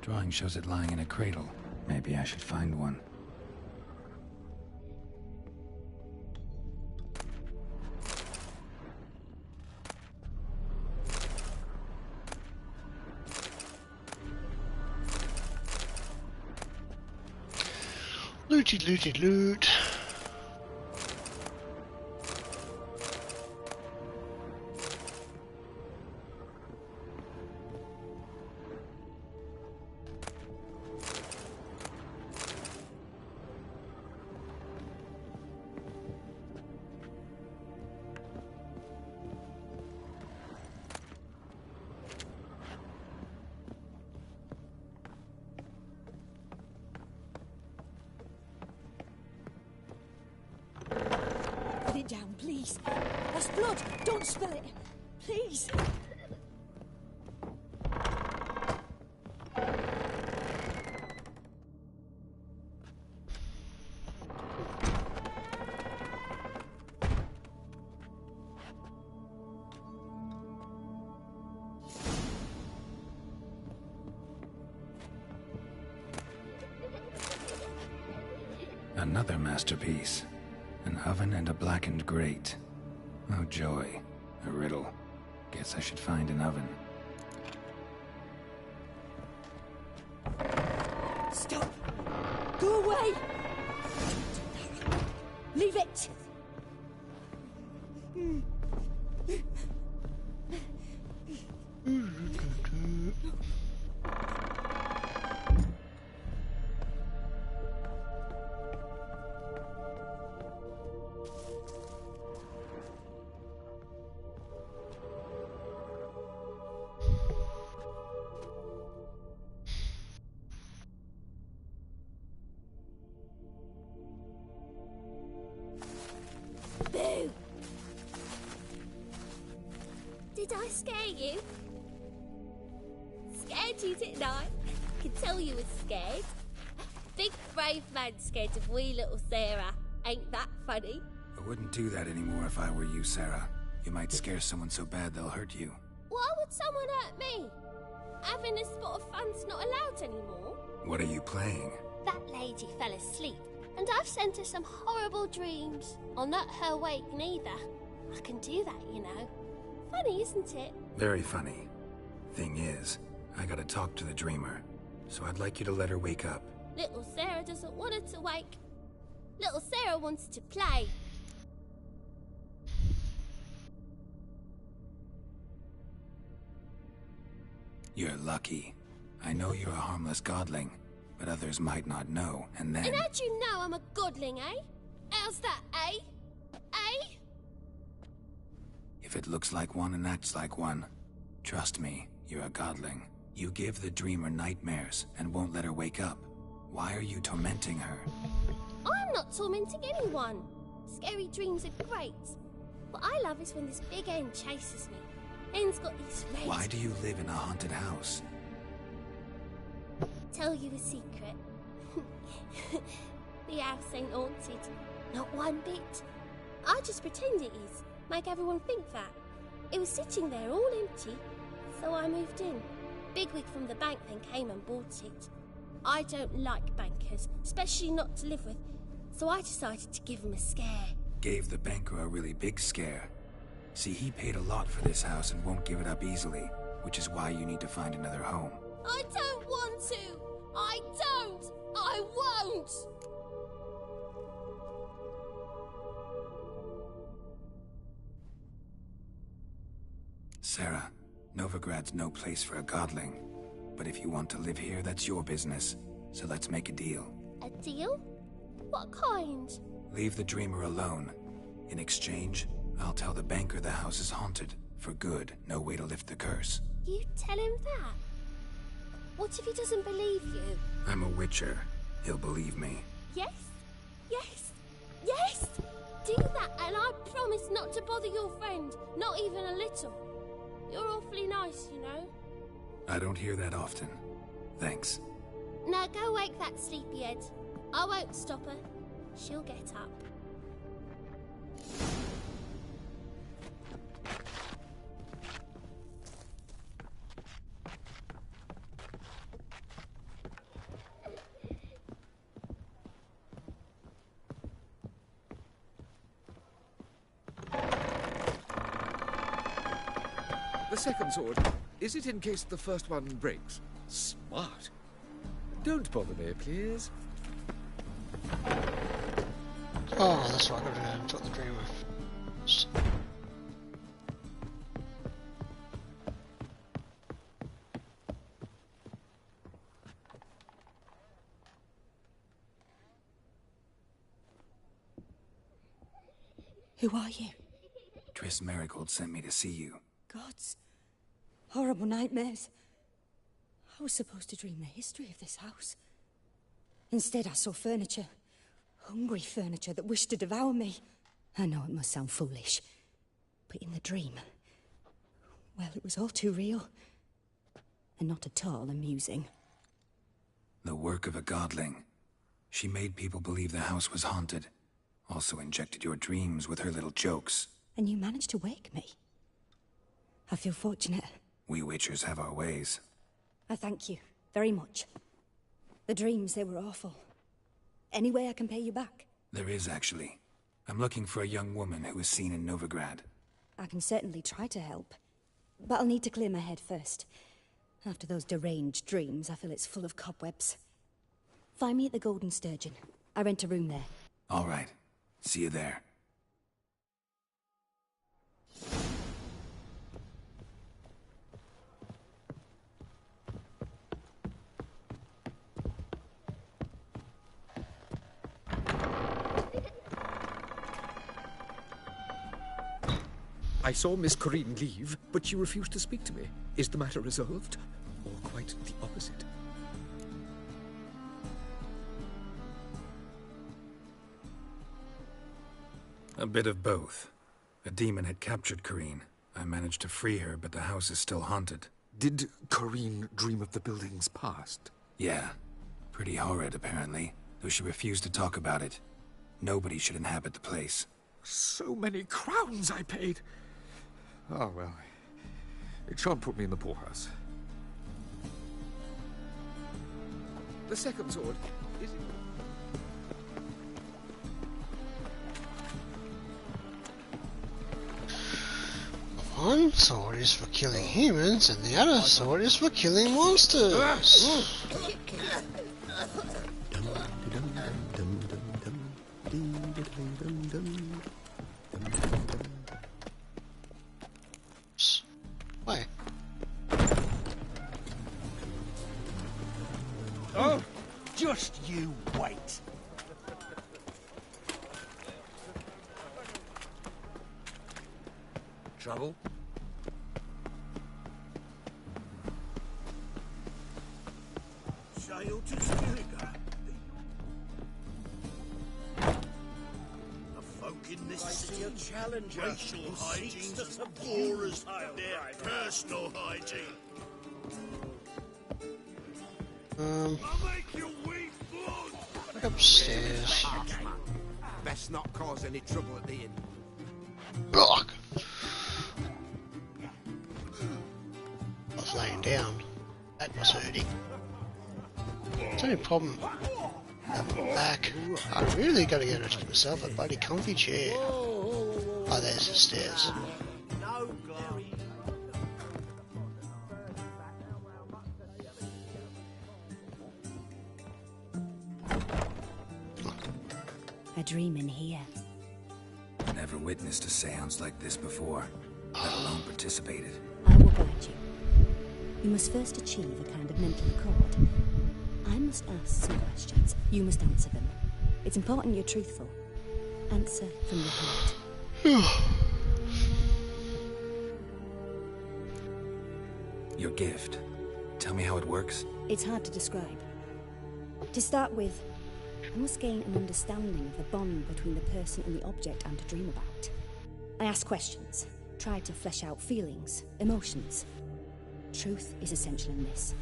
Drawing shows it lying in a cradle. Maybe I should find one. Looty, looty, loot. Down, please. That's blood. Don't spill it. Please. Another masterpiece. An oven and a blackened grate. Oh joy. A riddle. Guess I should find an oven. Stop! Go away! Leave it! Boo! Did I scare you? Scared you, didn't I? I could tell you were scared. Big brave man scared of wee little Sarah. Ain't that funny? I wouldn't do that anymore if I were you, Sarah. You might scare someone so bad they'll hurt you. Why would someone hurt me? Having a spot of fun's not allowed anymore. What are you playing? That lady fell asleep, and I've sent her some horrible dreams. I'll not her wake neither. I can do that, you know. Funny, isn't it? Very funny. Thing is, I gotta talk to the dreamer, so I'd like you to let her wake up. Little Sarah doesn't want her to wake. Little Sarah wants to play. You're lucky. I know you're a harmless godling, but others might not know, and then... And how'd you know I'm a godling, eh? How's that, eh? Eh? If it looks like one and acts like one, trust me, you're a godling. You give the dreamer nightmares and won't let her wake up. Why are you tormenting her? I'm not tormenting anyone. Scary dreams are great. What I love is when this big end chases me. End's got these red... Why do you live in a haunted house? Tell you a secret. The house ain't haunted. Not one bit. I just pretend it is. Make everyone think that. It was sitting there all empty, so I moved in. Bigwig from the bank then came and bought it. I don't like bankers, especially not to live with, so I decided to give him a scare. Gave the banker a really big scare. See, he paid a lot for this house and won't give it up easily, which is why you need to find another home. I don't want to! I don't! I won't! Sarah, Novigrad's no place for a godling. But if you want to live here, that's your business. So let's make a deal. A deal? What kind? Leave the dreamer alone. In exchange, I'll tell the banker the house is haunted. For good, no way to lift the curse. You tell him that? What if he doesn't believe you? I'm a witcher. He'll believe me. Yes? Yes? Yes! Do that and I promise not to bother your friend. Not even a little. You're awfully nice, you know. I don't hear that often. Thanks. Now go wake that sleepyhead. I won't stop her. She'll get up. The second sword, is it in case the first one breaks? Smart. Don't bother me, please. Oh, that's right, I got to took the dreamer. Who are you? Triss Marigold sent me to see you. Gods. Horrible nightmares. I was supposed to dream the history of this house. Instead, I saw furniture. Hungry furniture that wished to devour me. I know it must sound foolish, but in the dream, well, it was all too real. And not at all amusing. The work of a godling. She made people believe the house was haunted. Also injected your dreams with her little jokes. And you managed to wake me. I feel fortunate. We witchers have our ways. I thank you very much. The dreams, they were awful. Any way I can pay you back? There is, actually. I'm looking for a young woman who was seen in Novigrad. I can certainly try to help. But I'll need to clear my head first. After those deranged dreams, I feel it's full of cobwebs. Find me at the Golden Sturgeon. I rent a room there. All right. See you there. I saw Miss Corinne leave, but she refused to speak to me. Is the matter resolved? Or quite the opposite? A bit of both. A demon had captured Corinne. I managed to free her, but the house is still haunted. Did Corinne dream of the building's past? Yeah. Pretty horrid, apparently, though she refused to talk about it. Nobody should inhabit the place. So many crowns I paid! Oh, well. It shan't put me in the poorhouse. The second sword, is it... One sword is for killing humans, and the other sword is for killing monsters. Wait. Oh, just you wait. Trouble? Sail to Skilliga. The folk in this city, a challenger, racial hygiene's as poor as their personal hygiene. I'll make you weep blood. Upstairs. Best not cause any trouble at the inn. Block. I was laying down. That was hurting. It's only problem. Back. I really gotta get myself a bloody comfy chair. Oh, there's the stairs. A dream in here. Never witnessed a seance like this before, let alone participated. I will guide you. You must first achieve a kind of mental accord. I must ask some questions. You must answer them. It's important you're truthful. Answer from your heart. Your gift. Tell me how it works. It's hard to describe. To start with, I must gain an understanding of the bond between the person and the object I'm to dream about. I ask questions, try to flesh out feelings, emotions. Truth is essential in this,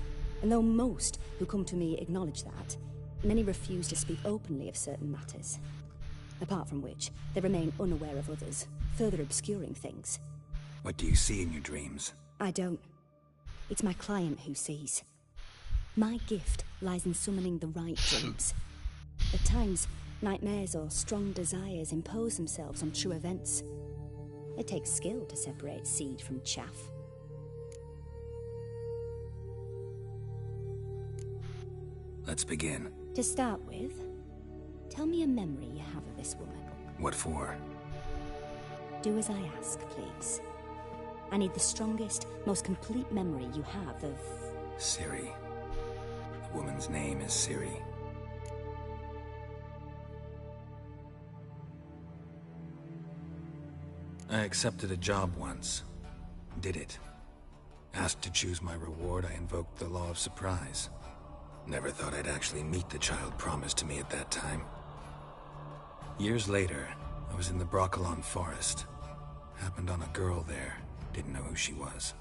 and though most who come to me acknowledge that, many refuse to speak openly of certain matters. Apart from which, they remain unaware of others, further obscuring things. What do you see in your dreams? I don't. It's my client who sees. My gift lies in summoning the right dreams. At times, nightmares or strong desires impose themselves on true events. It takes skill to separate seed from chaff. Let's begin. To start with, tell me a memory you have of this woman. What for? Do as I ask, please. I need the strongest, most complete memory you have of... Cerie. The woman's name is Cerie. I accepted a job once. Did it. Asked to choose my reward, I invoked the law of surprise. Never thought I'd actually meet the child promised to me at that time. Years later, I was in the Broccolon forest. Happened on a girl there. Didn't know who she was.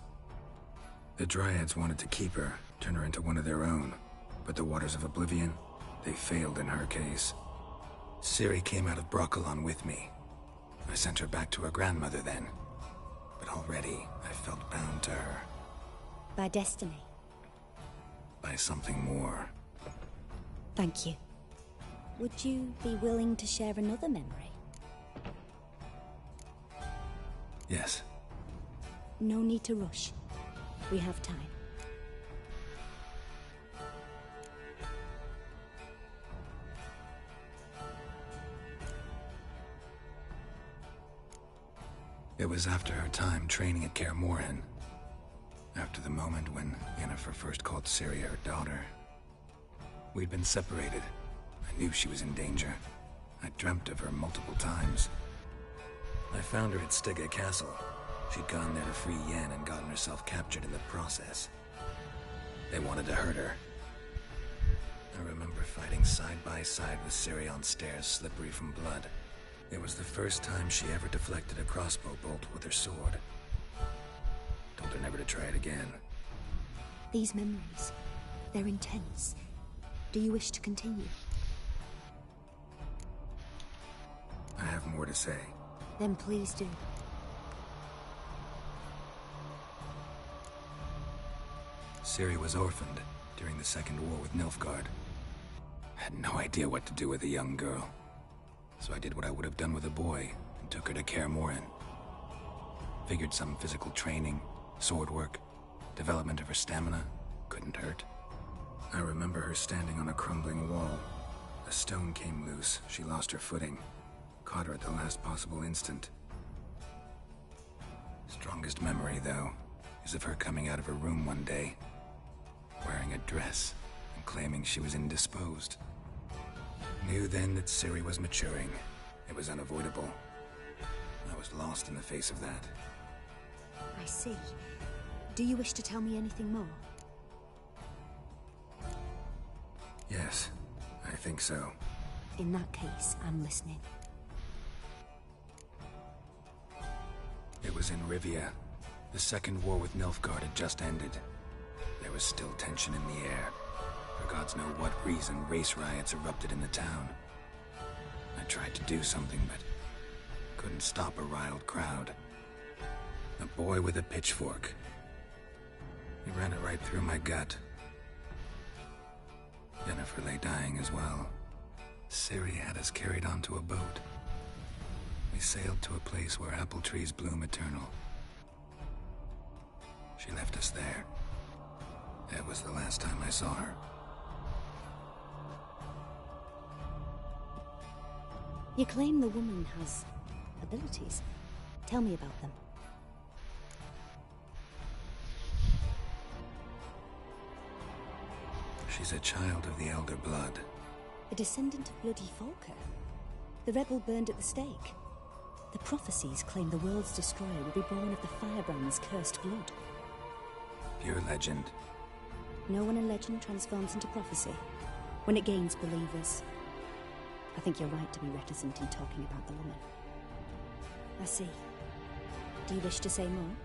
The Dryads wanted to keep her, turn her into one of their own. But the Waters of Oblivion, they failed in her case. Cerie came out of Broccolon with me. I sent her back to her grandmother then. But already, I felt bound to her. By destiny. By something more. Thank you. Would you be willing to share another memory? Yes. No need to rush. We have time. It was after her time training at Kaer Morhen. After the moment when Yennefer first called Cerie her daughter. We'd been separated. I knew she was in danger. I dreamt of her multiple times. I found her at Stygga Castle. She'd gone there to free Yen and gotten herself captured in the process. They wanted to hurt her. I remember fighting side by side with Cerie on stairs slippery from blood. It was the first time she ever deflected a crossbow bolt with her sword. Told her never to try it again. These memories, they're intense. Do you wish to continue? I have more to say. Then please do. Cerie was orphaned during the Second War with Nilfgaard. Had no idea what to do with a young girl. So I did what I would have done with a boy and took her to Kaer Morhen. Figured some physical training, sword work, development of her stamina couldn't hurt. I remember her standing on a crumbling wall. A stone came loose, she lost her footing. Caught her at the last possible instant. Strongest memory, though, is of her coming out of her room one day, wearing a dress and claiming she was indisposed. Knew then that Cerie was maturing. It was unavoidable. I was lost in the face of that. I see. Do you wish to tell me anything more? Yes, I think so. In that case, I'm listening. It was in Rivia. The Second War with Nilfgaard had just ended. There was still tension in the air. For gods know what reason, race riots erupted in the town. I tried to do something, but couldn't stop a riled crowd. A boy with a pitchfork. He ran it right through my gut. Yennefer lay dying as well. Cerie had us carried onto a boat. We sailed to a place where apple trees bloom eternal. She left us there. That was the last time I saw her. You claim the woman has abilities. Tell me about them. She's a child of the Elder Blood. A descendant of bloody Volker. The rebel burned at the stake. The prophecies claim the world's destroyer will be born of the firebrand's cursed blood. Pure legend. No one in legend transforms into prophecy when it gains believers. I think you're right to be reticent in talking about the woman. I see. Do you wish to say more?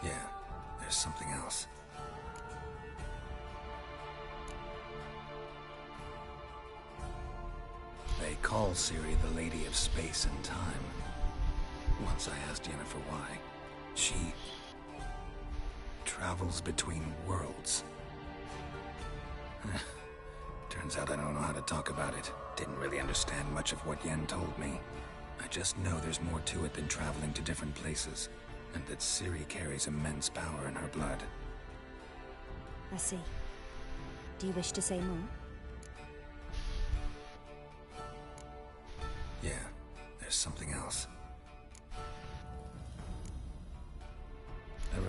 Yeah, there's something else. They call Cerie the Lady of Space and Time. Once I asked Yennefer why. She travels between worlds. Turns out I don't know how to talk about it. Didn't really understand much of what Yen told me. I just know there's more to it than traveling to different places, and that Cerie carries immense power in her blood. I see. Do you wish to say more? Yeah, there's something else. I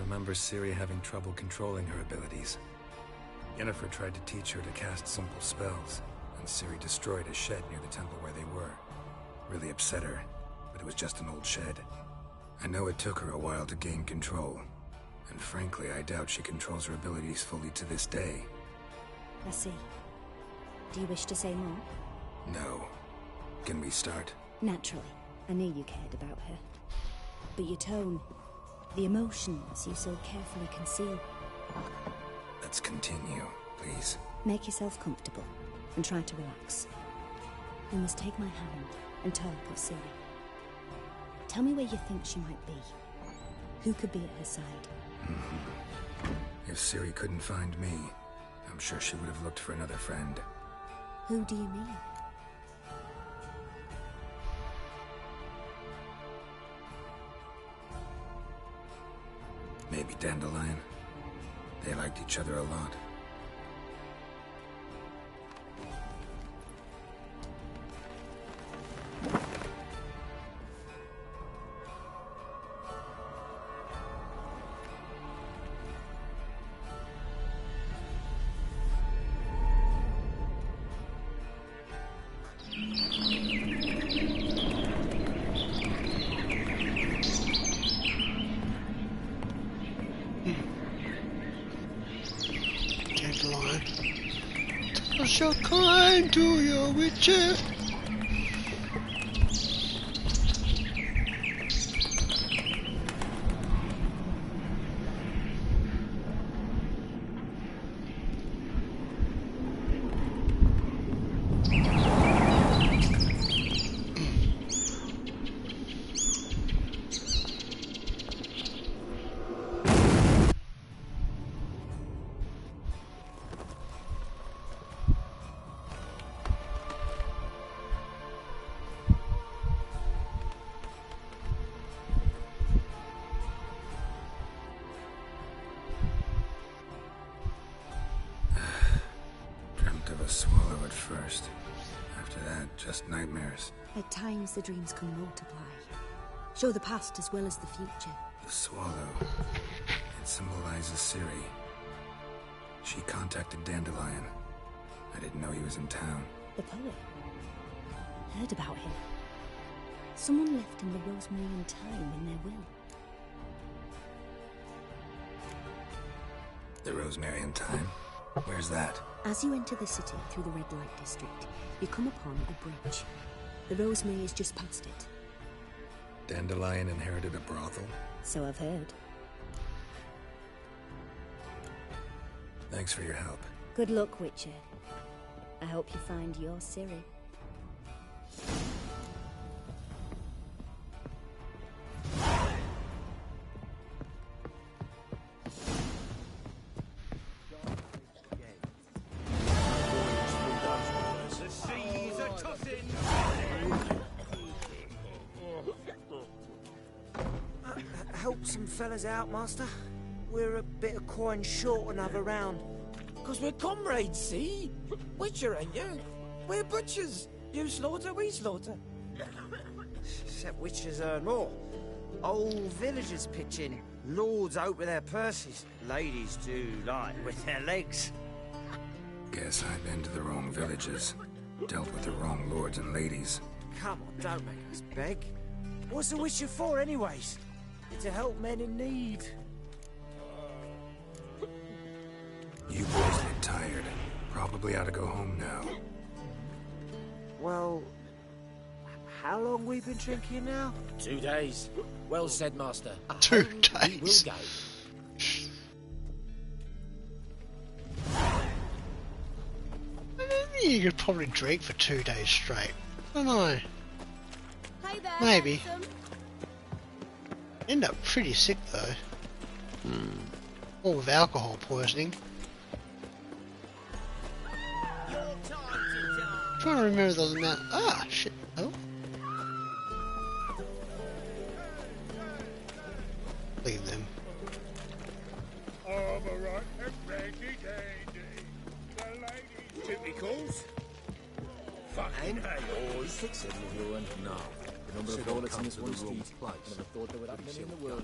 remember Cerie having trouble controlling her abilities. Yennefer tried to teach her to cast simple spells, and Cerie destroyed a shed near the temple where they were. Really upset her, but it was just an old shed. I know it took her a while to gain control, and frankly, I doubt she controls her abilities fully to this day. I see. Do you wish to say more? No. Can we start? Naturally. I knew you cared about her. But your tone, the emotions you so carefully conceal. Let's continue, please. Make yourself comfortable and try to relax. You must take my hand and talk of Cerie. Tell me where you think she might be. Who could be at her side? If Cerie couldn't find me, I'm sure she would have looked for another friend. Who do you mean? Maybe Dandelion. They liked each other a lot. So kind to your witcher. Swallow at first. After that, just nightmares. At times, the dreams can multiply. Show the past as well as the future. The swallow. It symbolizes Cerie. She contacted Dandelion. I didn't know he was in town. The poet. Heard about him. Someone left him the Rosemary Time in their will. The Rosemary Time? Where's that? As you enter the city through the red light district, you come upon a bridge. The Rosemary is just past it. Dandelion inherited a brothel? So I've heard. Thanks for your help. Good luck, Witcher. I hope you find your Cerie. Help some fellas out, Master. We're a bit of coin short another round. 'Cause we're comrades, see? Witcher, ain't you? We're butchers. You slaughter, we slaughter. Except witchers earn more. Old villagers pitch in. Lords out with their purses. Ladies do like with their legs. Guess I've been to the wrong villages. Dealt with the wrong lords and ladies. Come on, don't make us beg. What's the Witcher for, anyways? To help men in need. You boys look tired. Probably ought to go home now. Well, how long we been drinking now? 2 days. Well said, Master. 2 days. We'll go. You could probably drink for 2 days straight. I don't know. Hey there, Maybe. handsome. End up pretty sick though. Or with alcohol poisoning. I'm trying to remember the amount. Ah, shit. Oh. Leave them. Overrun and ready dandy. The ladies typicals. Fucking hell. Oh, he's fixing the ruin. No. The number of bullets in this one street. Never thought there would have many in the world.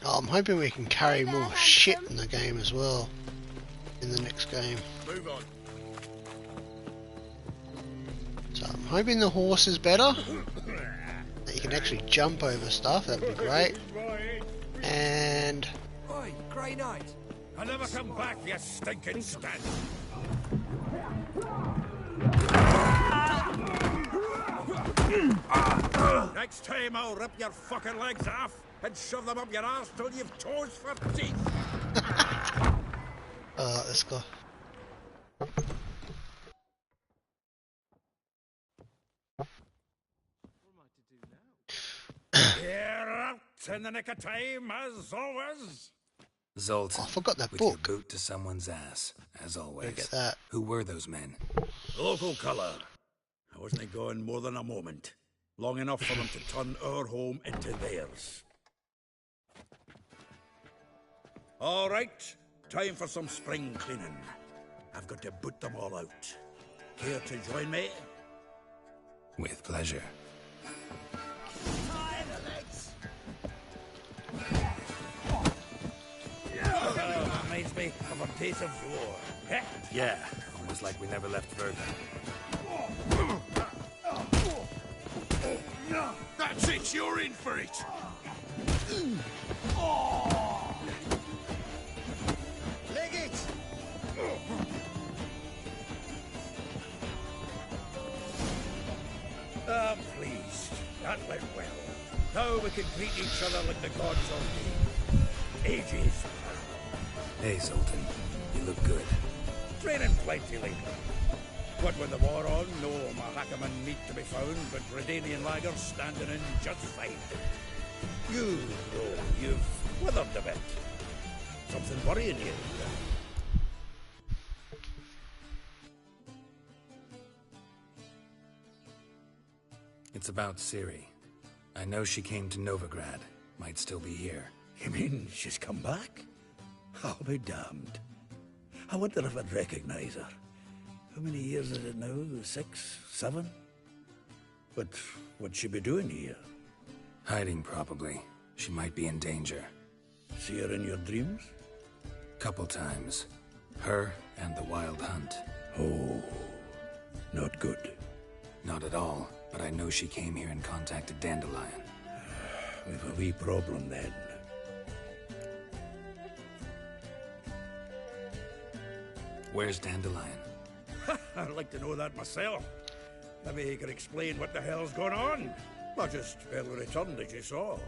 Oh, I'm hoping we can carry more shit in the game as well. In the next game. Move on. So I'm hoping the horse is better. That you can actually jump over stuff, that'd be great. And... Oi, Grey Knight. I'll never come back, you stinking stand. Next time I'll rip your fucking legs off and shove them up your arse till you've toes for teeth. let's go. You're out in the nick of time, as always. Zolt, I forgot that with book. your boot to someone's ass, as always. Get that. Who were those men? Local colour. I wasn't going more than a moment. Long enough for them to turn our home into theirs. All right, time for some spring cleaning. I've got to boot them all out. Care to join me? With pleasure. Reminds me of a piece of war. Yeah, almost like we never left Virgo. That's it, you're in for it. Leg it! I'm pleased. That went well. Now we can greet each other like the gods ordained. Ages. Hey, Zoltan. You look good. Training plenty lately. What with the war on, no Mahakaman meat to be found, but Redanian lagers standing in just fine. You, though, you've withered a bit. Something worrying you? It's about Cerie. I know she came to Novigrad. Might still be here. You mean she's come back? I'll be damned. I wonder if I'd recognize her. How many years is it now? 6, 7? But what'd she be doing here? Hiding, probably. She might be in danger. See her in your dreams? Couple times. Her and the Wild Hunt. Oh, not good. Not at all, but I know she came here and contacted Dandelion. We've a wee problem then. Where's Dandelion? I'd like to know that myself. Maybe he could explain what the hell's going on. Not just barely returned, as you saw.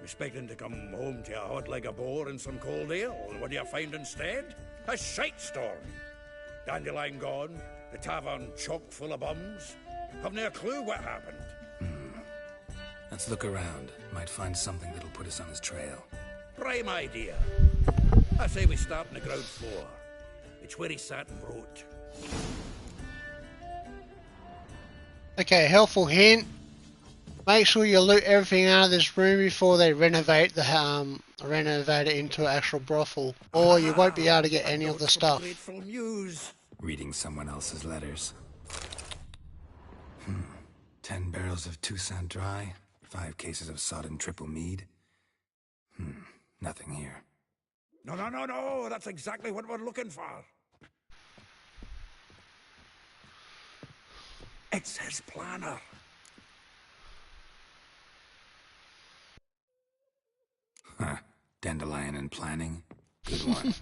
Expecting to come home to a hot leg of boar and some cold ale, and what do you find instead? A shite storm. Dandelion gone, the tavern chock full of bums. Haven't a clue what happened. Let's look around. Might find something that'll put us on his trail. Prime idea. I say we start on the ground floor. It's where he sat and wrote. Okay, helpful hint. Make sure you loot everything out of this room before they renovate it into an actual brothel, or you won't be able to get any of the stuff. Grateful news. Reading someone else's letters. 10 barrels of Toussaint Dry, 5 cases of sodden triple mead. Nothing here. No, that's exactly what we're looking for. It's his planner. Huh. Dandelion and planning? Good one.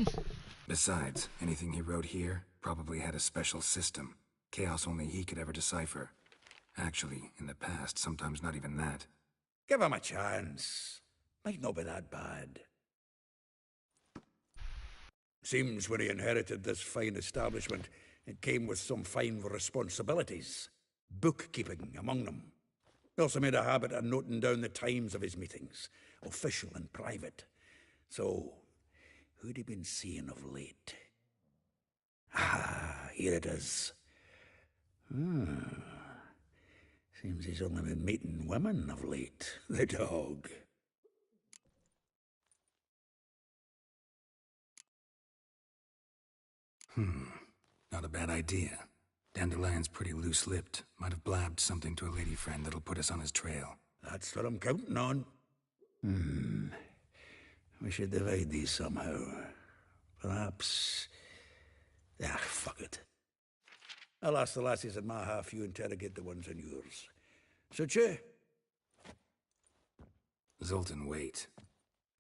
Besides, anything he wrote here probably had a special system. Chaos only he could ever decipher. Actually, in the past, sometimes not even that. Give him a chance. Might not be that bad. Seems when he inherited this fine establishment, it came with some fine responsibilities. Bookkeeping among them. He also made a habit of noting down the times of his meetings, official and private. So, who'd he been seeing of late? Ah, here it is. Seems he's only been meeting women of late, the dog. Not a bad idea. Dandelion's pretty loose-lipped. Might have blabbed something to a lady friend that'll put us on his trail. That's what I'm counting on. We should divide these somehow. Perhaps... fuck it. I'll ask the lassies in my half, you interrogate the ones in yours. Suit you? Zoltan, wait.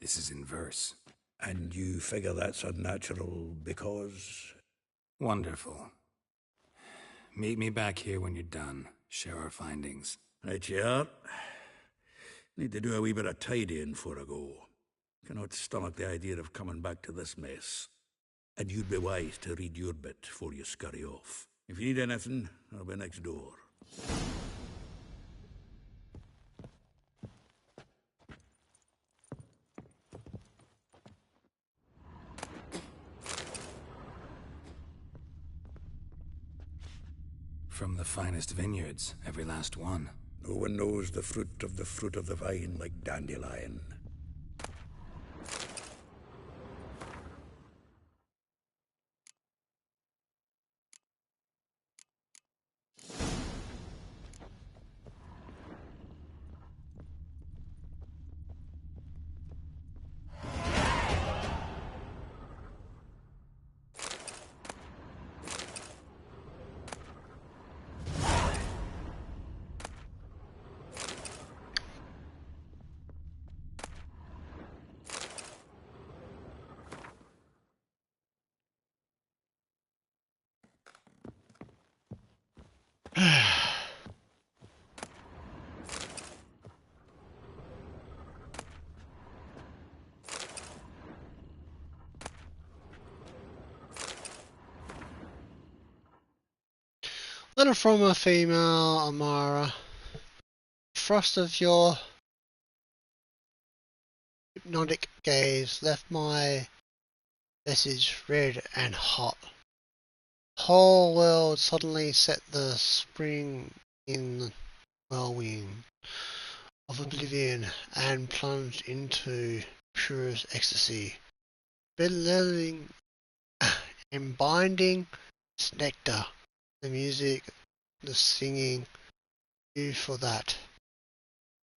This is in verse. And you figure that's unnatural because... Wonderful. Meet me back here when you're done. Share our findings. Right you are. Need to do a wee bit of tidying before I go. Cannot stomach the idea of coming back to this mess. And you'd be wise to read your bit before you scurry off. If you need anything, I'll be next door. From the finest vineyards, every last one. No one knows the fruit of the vine like Dandelion. Letter from a female, Amara. Thrust of your hypnotic gaze left my message red and hot. Whole world suddenly set the spring in the whirlwind of oblivion and plunged into purest ecstasy, belittling and binding its nectar, the music, the singing. You for that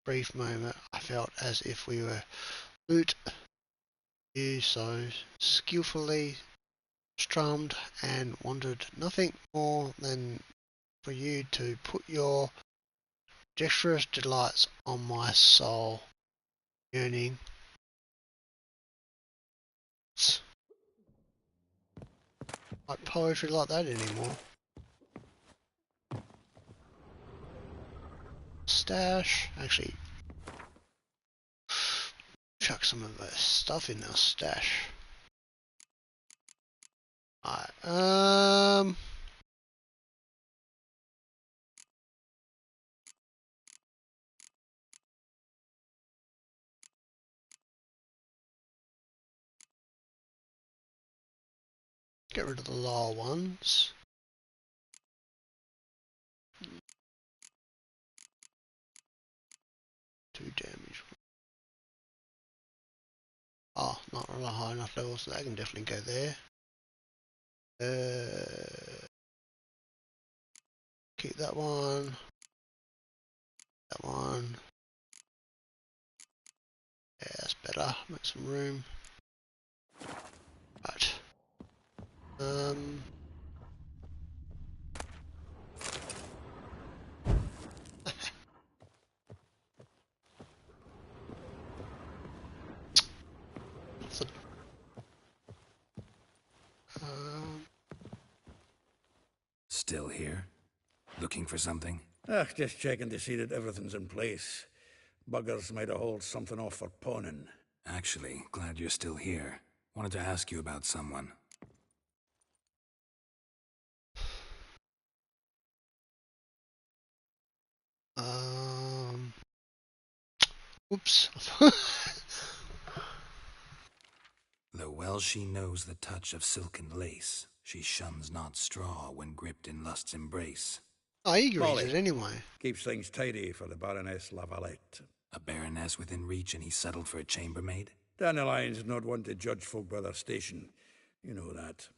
brief moment I felt as if we were lute you so skillfully strummed and wanted nothing more than for you to put your dexterous delights on my soul yearning. Like poetry like that anymore. Stash, actually chuck some of the stuff in our stash. Alright, get rid of the lower ones. Two damage. Oh, not really high enough levels, so that can definitely go there. Keep that one. That one. Yeah, that's better. Make some room. Right. still here? Looking for something? Just checking to see that everything's in place. Buggers might have hauled something off for pawning. Actually, glad you're still here. Wanted to ask you about someone. Oops. Though well she knows the touch of silken lace, she shuns not straw when gripped in lust's embrace. Oh, he agrees Molly. it anyway. Keeps things tidy for the Baroness Lavalette. A baroness within reach and he settled for a chambermaid? Dandelion's not one to judge folk by their station. You know that.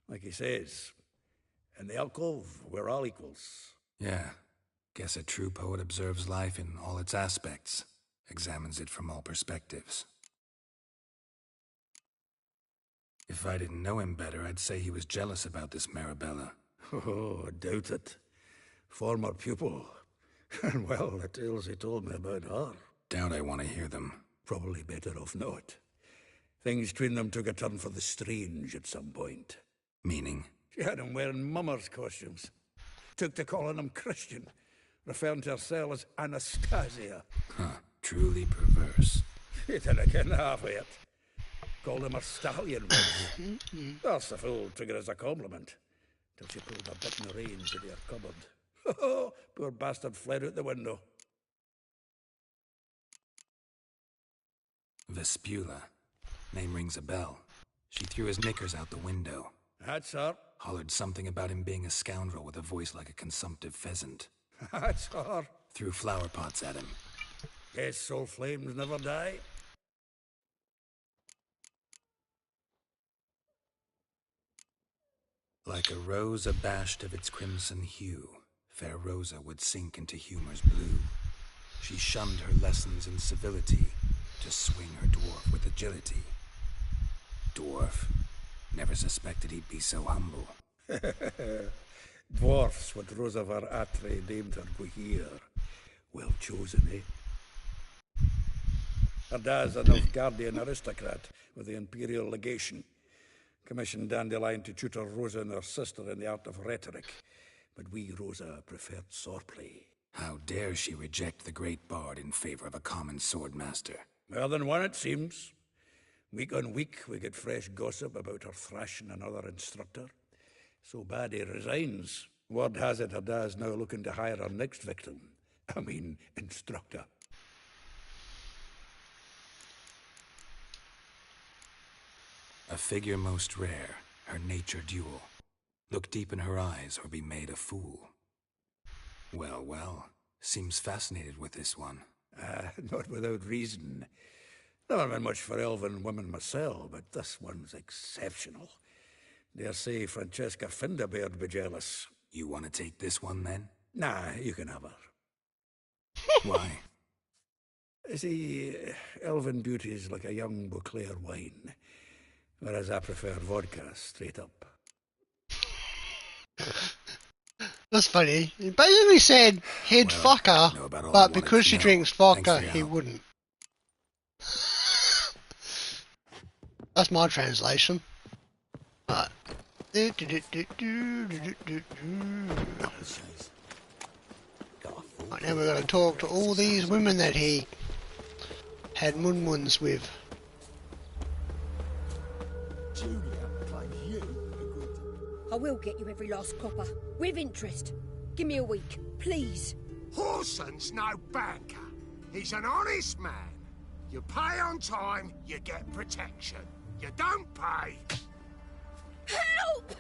Like he says, in the alcove, we're all equals. Yeah. Guess a true poet observes life in all its aspects, examines it from all perspectives. If I didn't know him better, I'd say he was jealous about this Marabella. Oh, I doubt it. Former pupil. And well, the tales he told me about her. Doubt I want to hear them. Probably better off not. Things between them took a turn for the strange at some point. Meaning? She had him wearing mummers' costumes. Took to calling him Christian, referring to herself as Anastasia. Huh, truly perverse. She didn't get half of it. Called him a stallion once. That's the fool took it as a compliment. Till she pulled a bit in the reins into her cupboard. Poor bastard fled out the window. Vespula. Name rings a bell. She threw his knickers out the window. That's her. Hollered something about him being a scoundrel with a voice like a consumptive pheasant. That's her. Threw flower pots at him. Guess soul flames never die. Like a rose abashed of its crimson hue, fair Rosa would sink into humor's blue. She shunned her lessons in civility, to swing her dwarf with agility. Dwarf? Never suspected he'd be so humble. Dwarfs, what Rosa var Atre named her Guhir. Well chosen, eh? Her dad's a Nilfgaardian aristocrat with the Imperial Legation. Commissioned Dandelion to tutor Rosa and her sister in the art of rhetoric. But we, Rosa, preferred swordplay. How dare she reject the great bard in favor of a common swordmaster? More than one, it seems. Week on week, we get fresh gossip about her thrashing another instructor. So bad he resigns. Word has it her dad's now looking to hire her next victim. I mean, instructor. A figure most rare, her nature dual. Look deep in her eyes or be made a fool. Well, well, seems fascinated with this one. Not without reason. Never been much for elven women myself, but this one's exceptional. Dare say Francesca Finderbeard be jealous. You want to take this one, then? Nah, you can have her. Why? See, elven beauty's like a young Beauclair wine, whereas I prefer vodka straight up. That's funny. He basically said he'd fuck her, but because she drinks vodka, he wouldn't. That's my translation. Right. Right, now we're going to talk to all these women that he had mun-muns with. I will get you every last copper, with interest. Give me a week, please. Horson's no banker. He's an honest man. You pay on time, you get protection. You don't pay... Help!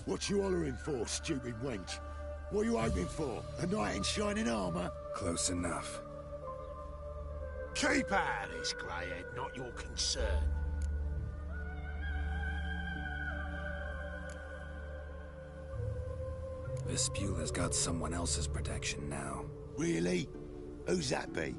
What you hollering for, stupid wench? What are you hoping for? A knight in shining armour? Close enough. Keep out of this, greyhead, not your concern. Vespula's got someone else's protection now. Really? Who's that be?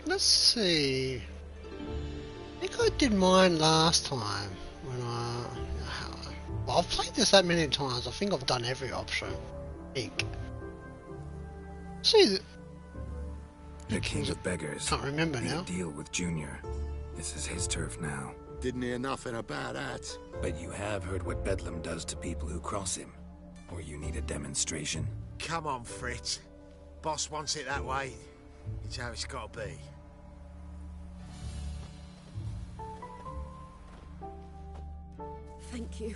Let's see. I think I did mine last time when well, I've played this that many times. I think I've done every option. I think. See, The king of beggars. Can't remember Made now. a deal with Junior. This is his turf now. Didn't hear nothing about that. But you have heard what Bedlam does to people who cross him. Or you need a demonstration? Come on, Fritz. Boss wants it that way. It's how it's got to be. Thank you.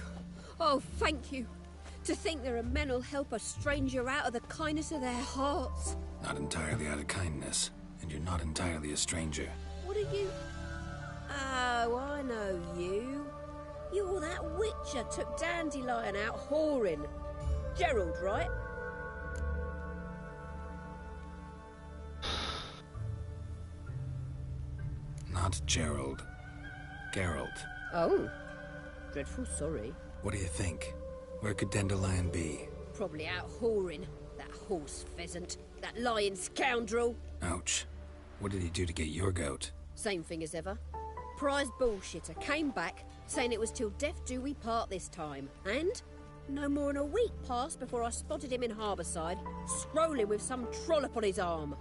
Oh, thank you. To think there are men who'll help a stranger out of the kindness of their hearts. Not entirely out of kindness. And you're not entirely a stranger. What are you... Oh, I know you. You're that witcher took Dandelion out whoring. Gerald, right? Not Gerald. Geralt. Oh. Dreadful sorry. What do you think? Where could Dandelion be? Probably out whoring. That horse pheasant. That lying scoundrel. Ouch. What did he do to get your goat? Same thing as ever. Prize bullshitter came back, saying it was till death do we part this time. And no more than a week passed before I spotted him in Harbourside, strolling with some trollop on his arm.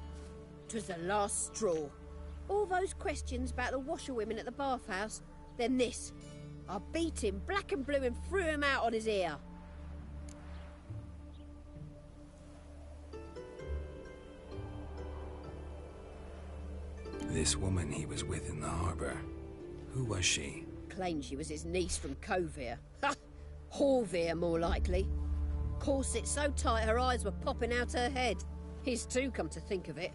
'Twas the last straw. All those questions about the washerwomen at the bathhouse, then this. I beat him black and blue and threw him out on his ear. This woman he was with in the harbour. Who was she? Claimed she was his niece from Kovir. Ha! Horvir, more likely. Corset so tight her eyes were popping out her head. His too, come to think of it.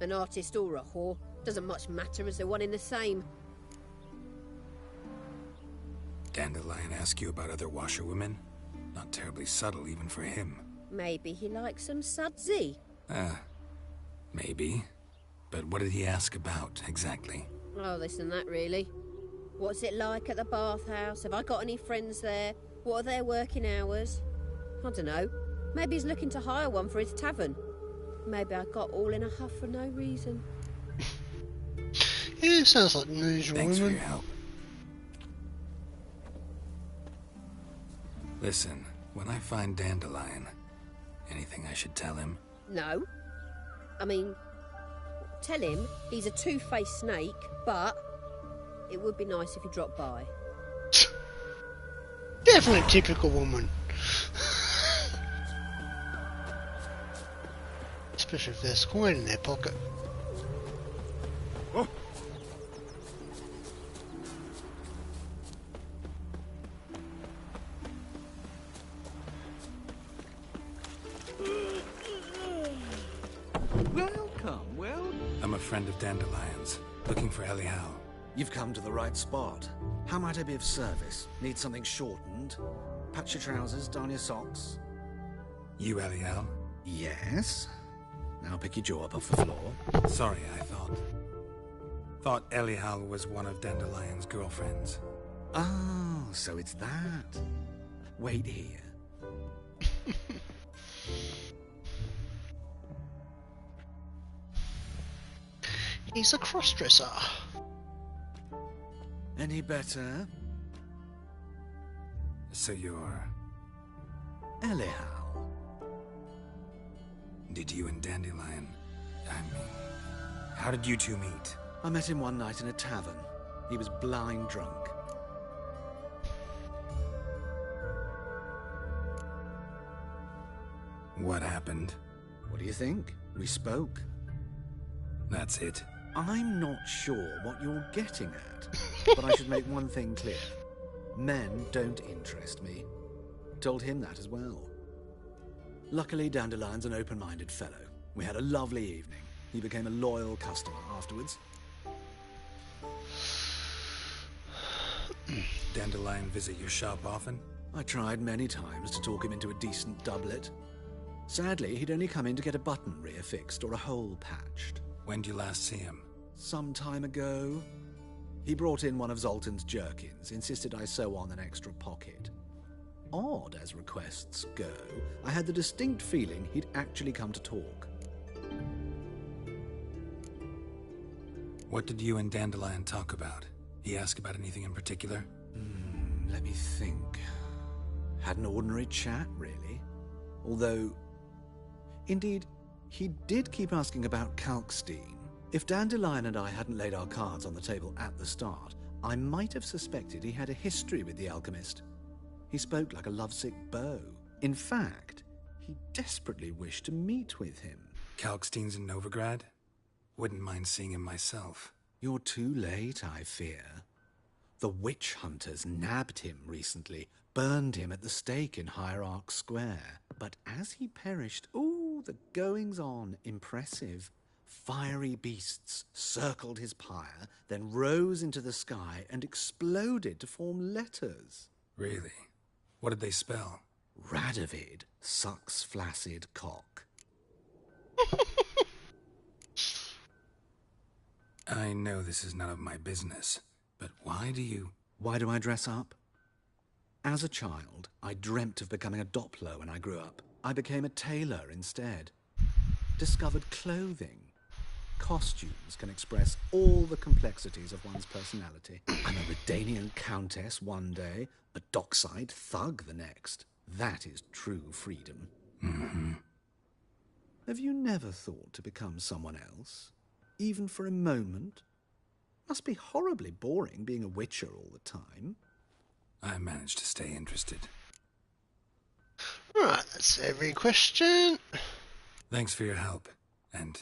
An artist or a whore. Doesn't much matter as they're one in the same. Dandelion ask you about other washerwomen? Not terribly subtle even for him. Maybe he likes some sudsy. Maybe. But what did he ask about, exactly? Oh, this and that, really. What's it like at the bathhouse? Have I got any friends there? What are their working hours? I don't know. Maybe he's looking to hire one for his tavern. Maybe I got all in a huff for no reason. Yeah, sounds like the usual Thanks woman. for your help. Listen, when I find Dandelion, anything I should tell him? No. I mean, tell him he's a two-faced snake, but it would be nice if he dropped by. Definitely typical woman. Especially if there's coin in their pocket. Oh. Welcome, I'm a friend of Dandelion's, looking for Elial. You've come to the right spot. How might I be of service? Need something shortened? Patch your trousers, darn your socks? You Elial? Yes. Now pick your jaw up off the floor. Sorry, I thought Elial was one of Dandelion's girlfriends. Oh, so it's that. Wait here. He's a cross-dresser. Any better? So you're... Elial. Did you and Dandelion... I mean... How did you two meet? I met him one night in a tavern. He was blind drunk. What happened? What do you think? We spoke. That's it. I'm not sure what you're getting at, but I should make one thing clear. Men don't interest me. Told him that as well. Luckily, Dandelion's an open-minded fellow. We had a lovely evening. He became a loyal customer afterwards. Dandelion visit your shop often? I tried many times to talk him into a decent doublet. Sadly, he'd only come in to get a button rear fixed or a hole patched. When did you last see him? Some time ago. He brought in one of Zoltan's jerkins, insisted I sew on an extra pocket. Odd as requests go, I had the distinct feeling he'd actually come to talk. What did you and Dandelion talk about? He asked about anything in particular? Let me think. Had an ordinary chat, really. Although, indeed, He did keep asking about Kalkstein. If Dandelion and I hadn't laid our cards on the table at the start, I might have suspected he had a history with the alchemist. He spoke like a lovesick beau. In fact, he desperately wished to meet with him. Kalkstein's in Novigrad? Wouldn't mind seeing him myself. You're too late, I fear. The witch hunters nabbed him recently, burned him at the stake in Hierarch Square. But as he perished, ooh, the goings-on, impressive. Fiery beasts circled his pyre, then rose into the sky and exploded to form letters. Really? What did they spell? Radovid sucks flaccid cock. I know this is none of my business, but why do I dress up? As a child, I dreamt of becoming a Doppler when I grew up. I became a tailor instead. Discovered clothing. Costumes can express all the complexities of one's personality. I'm a Redanian countess one day, a dockside thug the next. That is true freedom. Mm-hmm. Have you never thought to become someone else? Even for a moment? Must be horribly boring being a witcher all the time. I managed to stay interested. Right, that's every question. Thanks for your help, and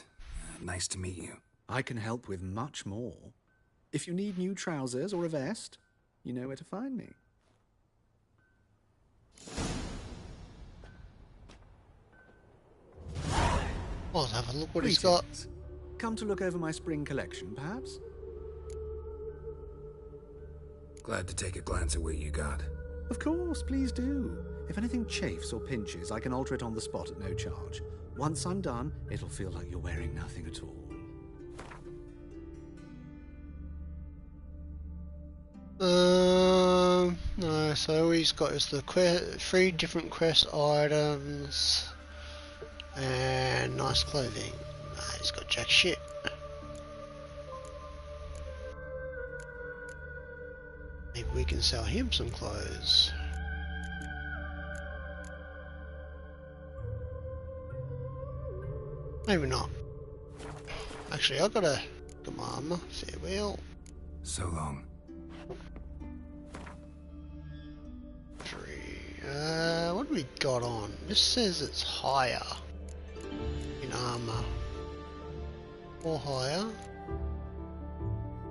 nice to meet you. I can help with much more. If you need new trousers or a vest, you know where to find me. Well, let's have a look what he's got. Come to look over my spring collection, perhaps? Glad to take a glance at what you got. Of course, please do. If anything chafes or pinches, I can alter it on the spot at no charge. Once I'm done, it'll feel like you're wearing nothing at all. No, so all he's got is the 3 different quest items and nice clothing. Nah, he's got jack shit. Maybe we can sell him some clothes. Maybe not. Actually, I've got my armor. Farewell. So long. 3. What do we got on? This says it's higher in armor. 4 higher.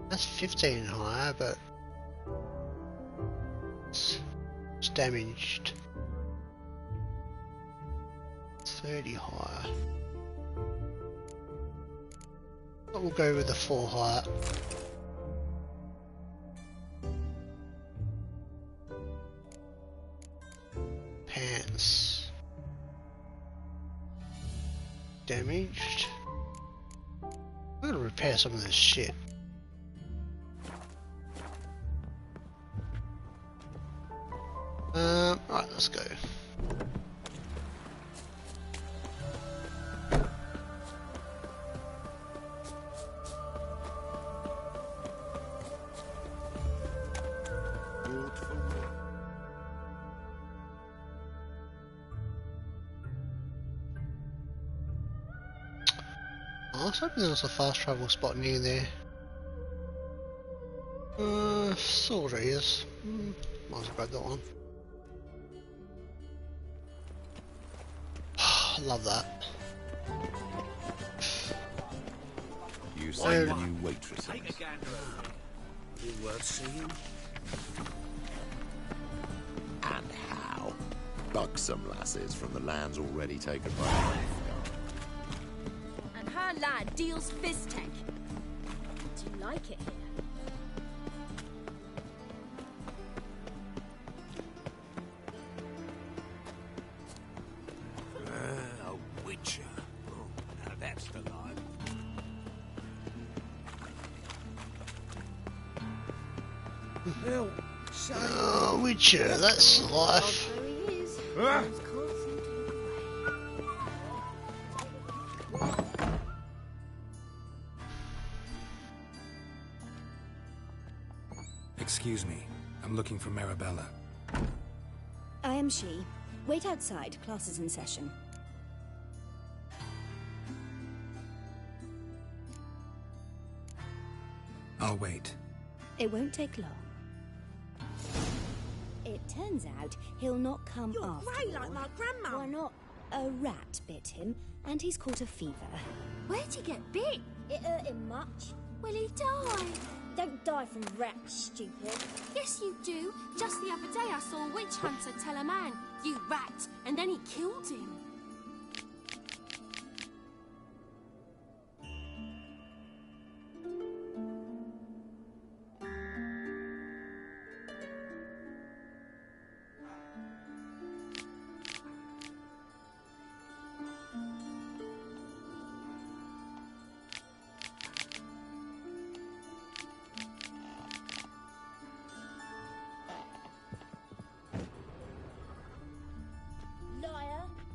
That's 15 higher, but it's damaged. 30 higher. But we'll go with the 4 higher. Pants. Damaged. I'm gonna repair some of this shit. Right, let's go. I was hoping there was a fast travel spot near there. Sort of is. Might as well grab that one. I love that. You see the new waitress. Take a gander over it. You worth seeing? And how? Buxom lasses from the lands already taken by Nilfgaard. And her lad deals fist tank. Do you like it here? A witcher. Oh, now that's the life. Well, Witcher, that's the life. There he is. Ah. Those can't seem to look away. Excuse me. I'm looking for Marabella. I am she. Wait outside. Class is in session. I'll wait. It won't take long. It turns out he'll not come You're after grey all. like my grandma. Why not? A rat bit him, and he's caught a fever. Where'd he get bit? It hurt him much. Will he die? Don't die from rats, stupid. Yes, you do. Just the other day I saw a witch hunter tell a man, "You rat," and then he killed him.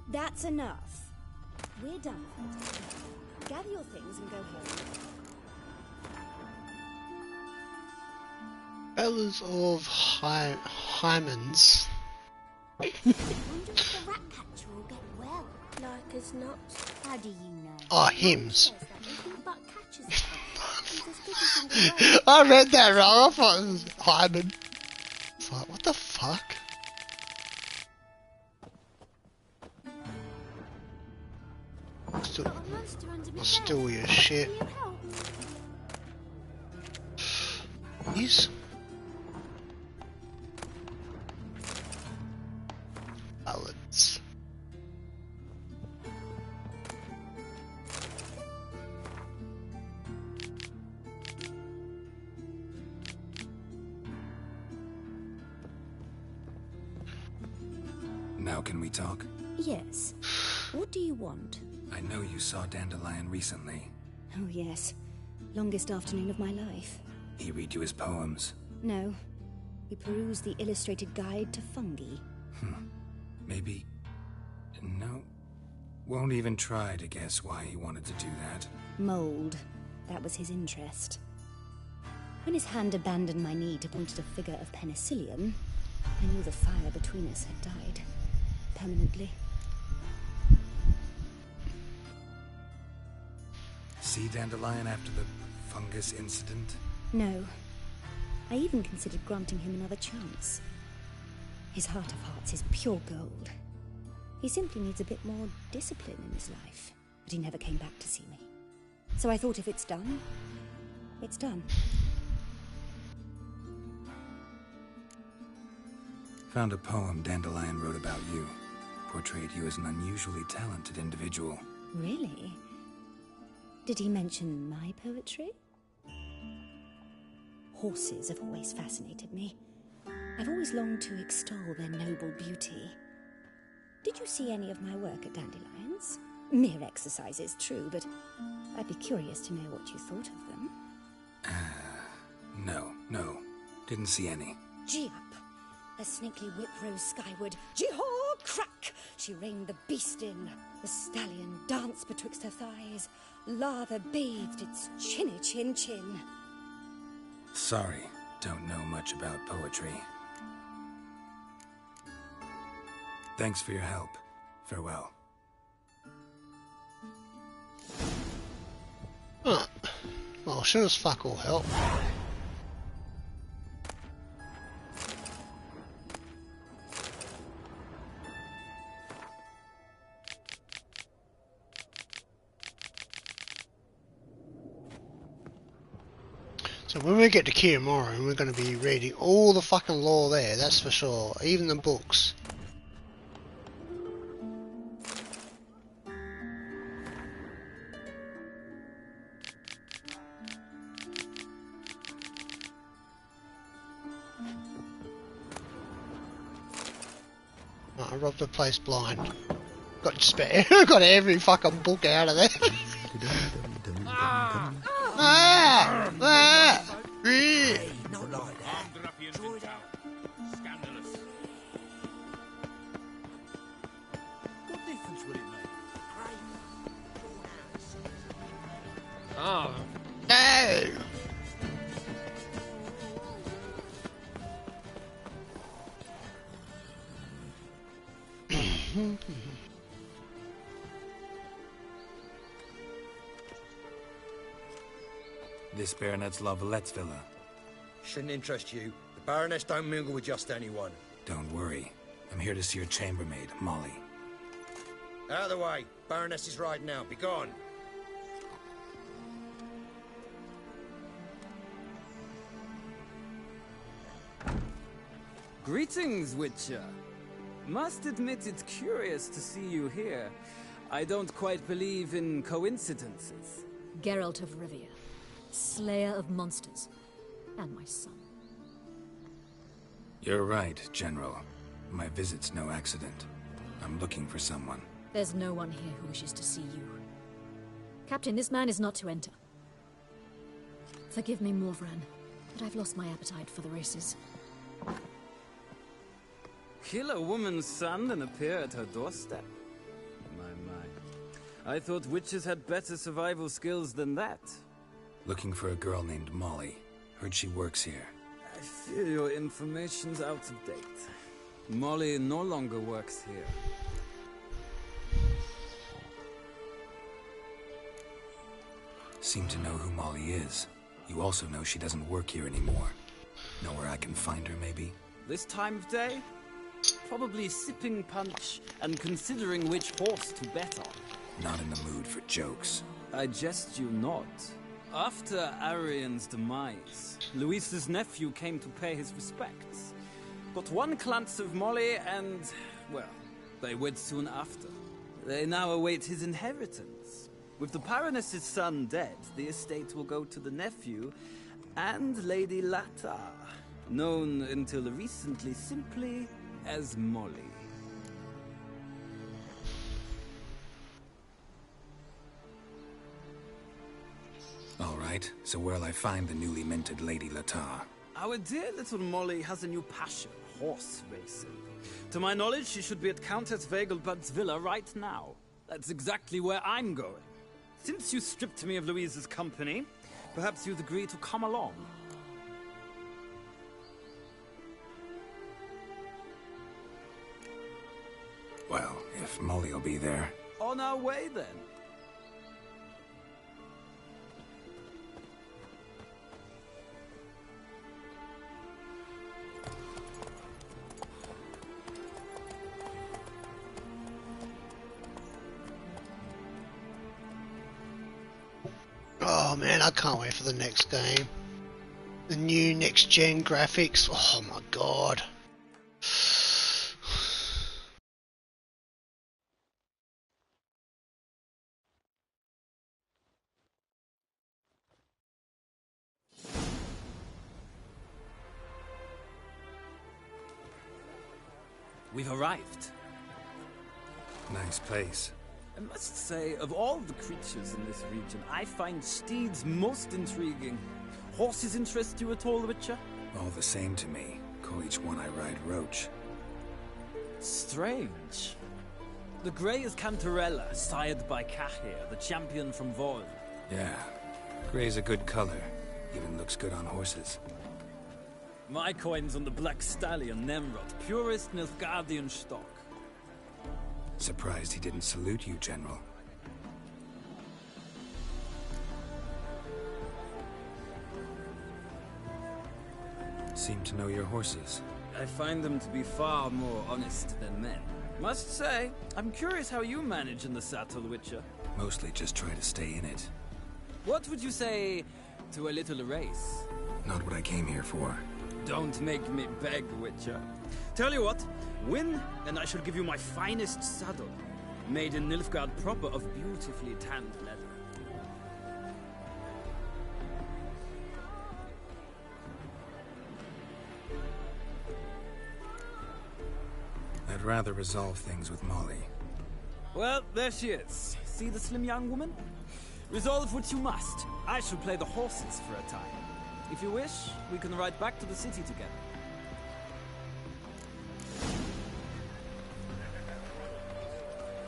That's enough. We're done for today. Gather your things and go home. Fellas of Hymens. I wonder if the rat catcher will get well. Like as not. How do you know? Oh, hymns. But catches he's as good as in the I read that wrong. I thought it was Hyman. It's like, what the fuck? I'll steal your shit. Yes. Ballads. Now can we talk? Yes. What do you want? I know you saw Dandelion recently. Oh, yes. Longest afternoon of my life. He read you his poems? No. We perused the illustrated guide to fungi. Maybe... No. Won't even try to guess why he wanted to do that. Mold. That was his interest. When his hand abandoned my knee to point at a figure of penicillium, I knew the fire between us had died. Permanently. See Dandelion after the fungus incident? No. I even considered granting him another chance. His heart of hearts is pure gold. He simply needs a bit more discipline in his life. But he never came back to see me. So I thought if it's done, it's done. Found a poem Dandelion wrote about you. Portrayed you as an unusually talented individual. Really? Did he mention my poetry? Horses have always fascinated me. I've always longed to extol their noble beauty. Did you see any of my work at Dandelions? Mere exercises, true, but I'd be curious to know what you thought of them. No. Didn't see any. Gee up! A snakely whip rose skyward. Gee-haw! Crack! She reined the beast in. The stallion danced betwixt her thighs. Lather bathed its chinny chin. Sorry, don't know much about poetry. Thanks for your help. Farewell. Huh. Well, sure as fuck all help. So when we get to Kiyomaru, we're going to be reading all the fucking lore there, that's for sure. Even the books. Right, I robbed the place blind. Got spare. Got every fucking book out of there. Hey, not like that. Scandalous. What difference would it make? Oh. No! This Baronet's Lavallette's villa. Shouldn't interest you. The Baroness don't mingle with just anyone. Don't worry. I'm here to see your chambermaid, Molly. Out of the way. Baroness is riding out. Be gone. Greetings, Witcher. Must admit it's curious to see you here. I don't quite believe in coincidences. Geralt of Rivia, slayer of monsters, and my son. You're right, General. My visit's no accident. I'm looking for someone. There's no one here who wishes to see you. Captain, this man is not to enter. Forgive me, Morvran, but I've lost my appetite for the races. Kill a woman's son and appear at her doorstep? My. I thought witches had better survival skills than that. Looking for a girl named Molly. Heard she works here. I fear your information's out of date. Molly no longer works here. Seem to know who Molly is. You also know she doesn't work here anymore. Know where I can find her, maybe? This time of day? Probably sipping punch and considering which horse to bet on. Not in the mood for jokes. I jest you not. After Arian's demise, Luis's nephew came to pay his respects. Got one glance of Molly and, well, they wed soon after. They now await his inheritance. With the Baroness's son dead, the estate will go to the nephew and Lady Lata, known until recently simply as Molly. All right, so where'll I find the newly minted Lady Lata? Our dear little Molly has a new passion, horse racing. To my knowledge, she should be at Countess Vegelbud's villa right now. That's exactly where I'm going. Since you stripped me of Louise's company, perhaps you'd agree to come along. Well, if Molly will be there. On our way, then. Oh man, I can't wait for the next game. The new next-gen graphics. Oh my god. We've arrived. Nice place. I must say, of all the creatures in this region, I find steeds most intriguing. Horses interest you at all, Witcher? All the same to me. Call each one I ride Roach. Strange. The grey is Cantarella, sired by Cahir, the champion from Vol. Yeah. Grey's a good color. Even looks good on horses. My coin's on the Black Stallion, Nemrod, purest Nilfgaardian stock. Surprised he didn't salute you, General. Seem to know your horses. I find them to be far more honest than men. Must say, I'm curious how you manage in the saddle, Witcher. Mostly just try to stay in it. What would you say to a little race? Not what I came here for. Don't make me beg, Witcher. Tell you what, win, and I shall give you my finest saddle. Made in Nilfgaard proper of beautifully tanned leather. I'd rather resolve things with Molly. Well, there she is. See the slim young woman? Resolve what you must. I shall play the horses for a time. If you wish, we can ride back to the city together.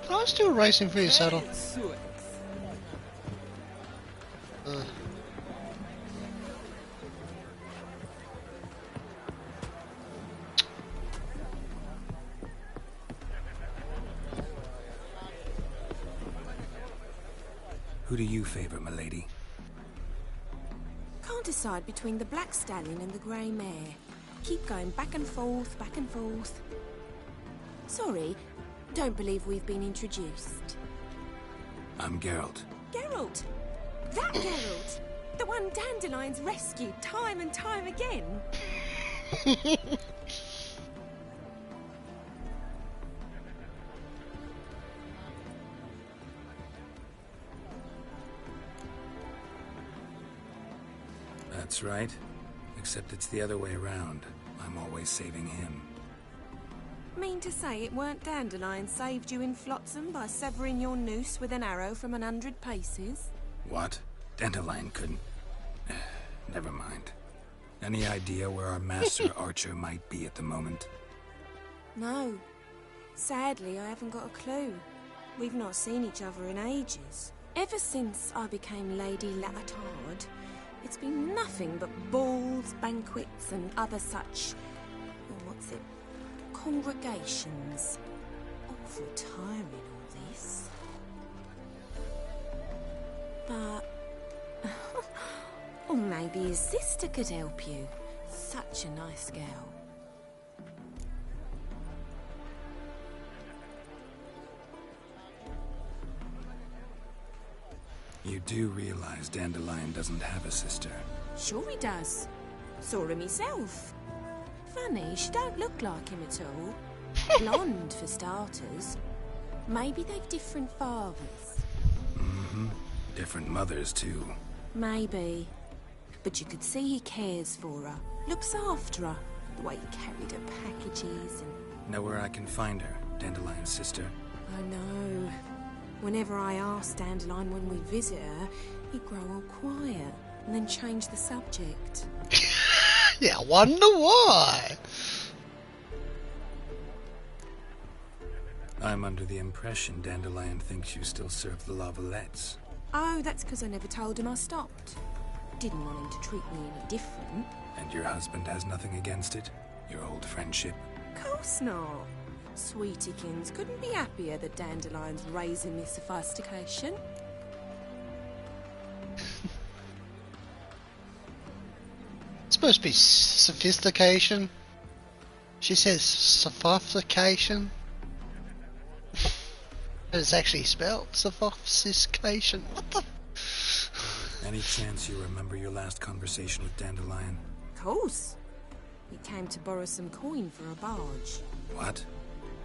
I'm still racing for your saddle. Who do you favor, milady? decide between the black stallion and the grey mare. Keep going back and forth, back and forth. Sorry, don't believe we've been introduced. I'm Geralt. Geralt! That Geralt! The one Dandelion's rescued time and time again. That's right. Except it's the other way around. I'm always saving him. Mean to say it weren't Dandelion saved you in Flotsam by severing your noose with an arrow from 100 paces? What? Dandelion couldn't... Never mind. Any idea where our master archer might be at the moment? No. Sadly, I haven't got a clue. We've not seen each other in ages. Ever since I became Lady Latard, it's been nothing but balls, banquets, and other such... what's it? Congregations. Awful tiring, all this. But... or maybe his sister could help you. Such a nice girl. You do realize Dandelion doesn't have a sister? Sure he does. Saw him myself. Funny, she don't look like him at all. Blonde, for starters. Maybe they've different fathers. Mm-hmm. Different mothers, too. Maybe. But you could see he cares for her. Looks after her. The way he carried her packages and... Know where I can find her, Dandelion's sister? I know. Whenever I ask Dandelion when we visit her, he'd grow all quiet and then change the subject. Yeah, I wonder why. I'm under the impression Dandelion thinks you still serve the Lavalettes. Oh, that's because I never told him I stopped. Didn't want him to treat me any different. And your husband has nothing against it? Your old friendship? Course not. Sweetykins couldn't be happier that Dandelion's raising me sophistication. It's supposed to be sophistication. She says sophistication. And it's actually spelled sophistication. What the? Any chance you remember your last conversation with Dandelion? Of course. He came to borrow some coin for a barge. What?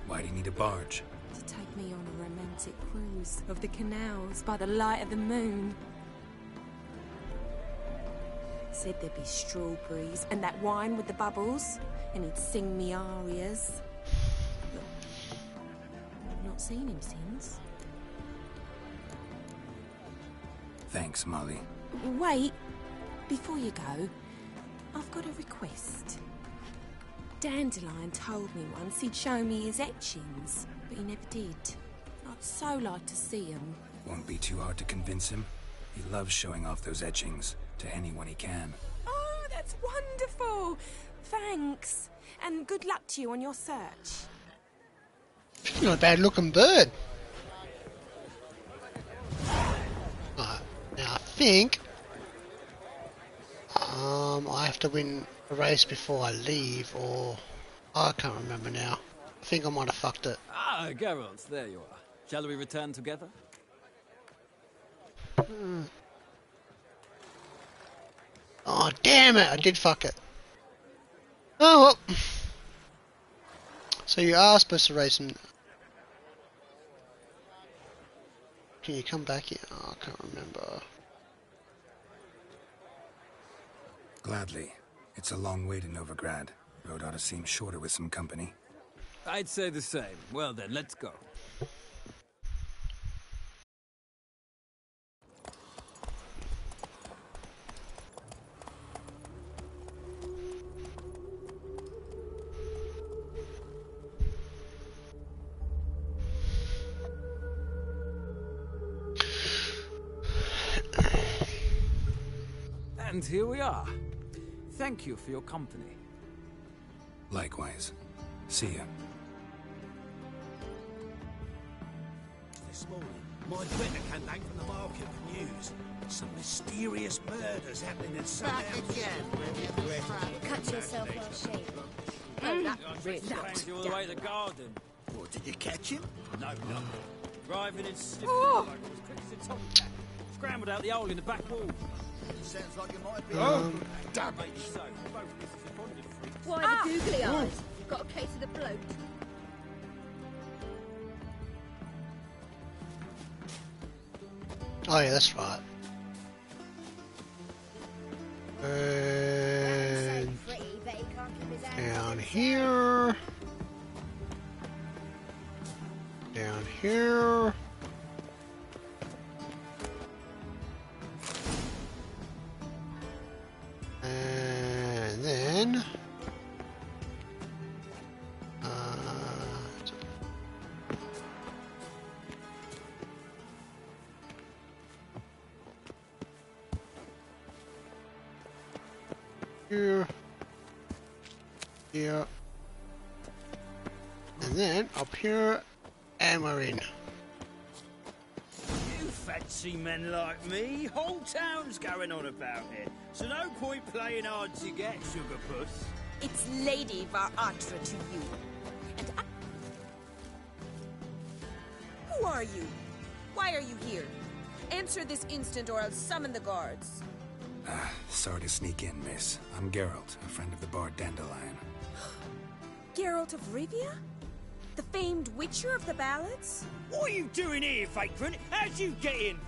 Why do you need a barge? To take me on a romantic cruise of the canals by the light of the moon. Said there'd be strawberries and that wine with the bubbles, and he'd sing me arias. Look, I've not seen him since. Thanks, Molly. Wait, before you go, I've got a request. Dandelion told me once he'd show me his etchings, but he never did. I'd so like to see them. Won't be too hard to convince him. He loves showing off those etchings to anyone he can. Oh, that's wonderful! Thanks. And good luck to you on your search. Not a bad looking bird. Now I think I have to win a race before I leave, or I can't remember now. I think I might have fucked it. Ah, Geralt, there you are. Shall we return together? Oh damn it! I did fuck it. Oh well. So you are supposed to race him. Can you come back here? Oh, I can't remember. Gladly. It's a long way to Novigrad. Road ought to seem shorter with some company. I'd say the same. Well then, let's go. And here we are. Thank you for your company. Likewise. See ya. This morning, my letter came back from the market with news. news. Some mysterious murders happening at some Back again, Cut yourself well shaved. Relax. All the way to the garden. What, did you catch him? No, no. Driving in stiff as quick as a tomcat. Scrambled out the hole in the back wall. Sounds like it might be. Damn it! So, both Mrs. and bonded freaks. Why the googly eyes? Got a case of the bloat. Oh yeah, that's right. And down here. Down here. And then here, here, and then up here, and we're in. You fancy men like me? Whole town's going on about it. So no point playing hard to get, sugar puss. It's Lady Varatra to you. And Who are you? Why are you here? Answer this instant or I'll summon the guards. Sorry to sneak in, miss. I'm Geralt, a friend of the bard Dandelion. Geralt of Rivia? The famed witcher of the ballads? What are you doing here, vagrant? How'd you get in?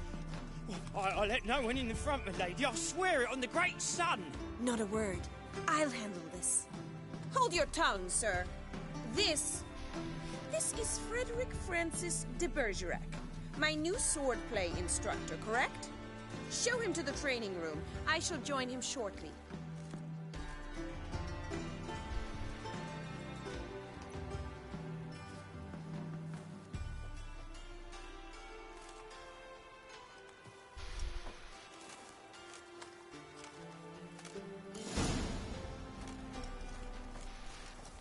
I let no one in the front, my lady. I swear it on the great sun. Not a word. I'll handle this. Hold your tongue, sir. This is Frederick Francis de Bergerac, my new swordplay instructor, correct? Show him to the training room. I shall join him shortly.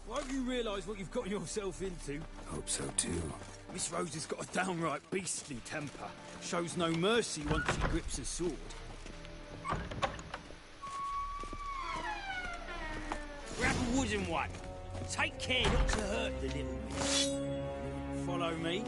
Why do you realise what you've gotten yourself into? Hope so too. Miss Rose has got a downright beastly temper. Shows no mercy once she grips a sword. Grab a wooden one. Take care not to hurt the little miss. Follow me.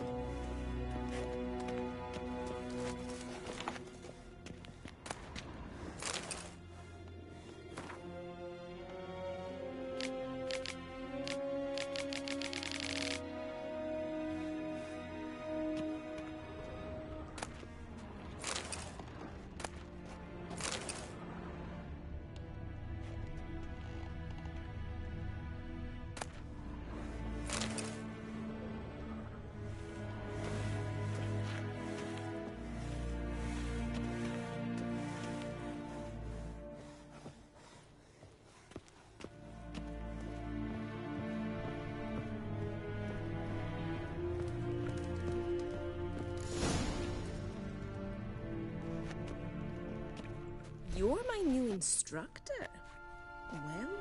You're my new instructor.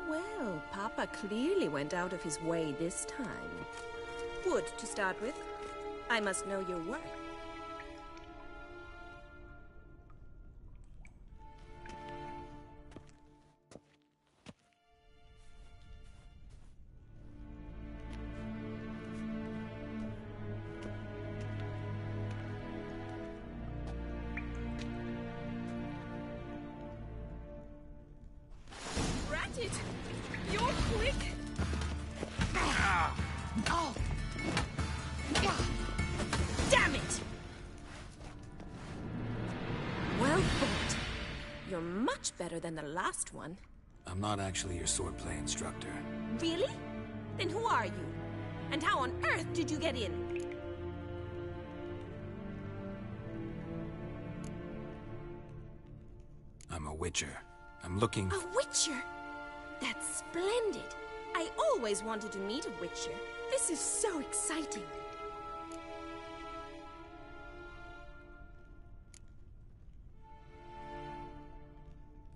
Well, Papa clearly went out of his way this time. Wood, to start with. I must know your work. You're quick. Oh. Damn it! Well fought. You're much better than the last one. I'm not actually your swordplay instructor. Really? Then who are you? And how on earth did you get in? I'm a witcher. I'm looking... A witcher? That's splendid. I always wanted to meet a witcher. This is so exciting.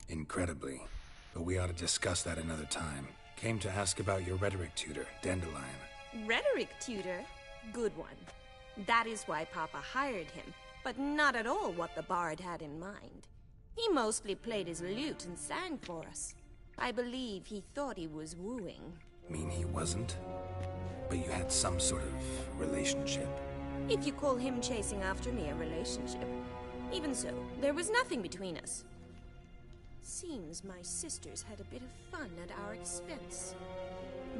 Incredibly. But we ought to discuss that another time. Came to ask about your rhetoric tutor, Dandelion. Rhetoric tutor? Good one. That is why Papa hired him. But but not at all what the bard had in mind. He mostly played his lute and sang for us. I believe he thought he was wooing. Mean he wasn't? But you had some sort of relationship? If you call him chasing after me a relationship. Even so, there was nothing between us. Seems my sisters had a bit of fun at our expense.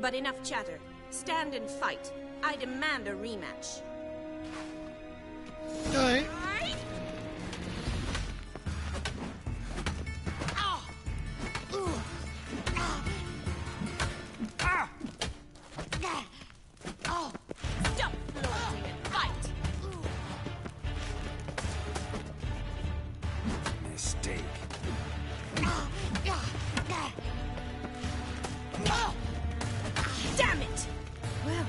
But enough chatter. Stand and fight. I demand a rematch. Alright. Stop flaunting and fight! Mistake. Damn it! Well,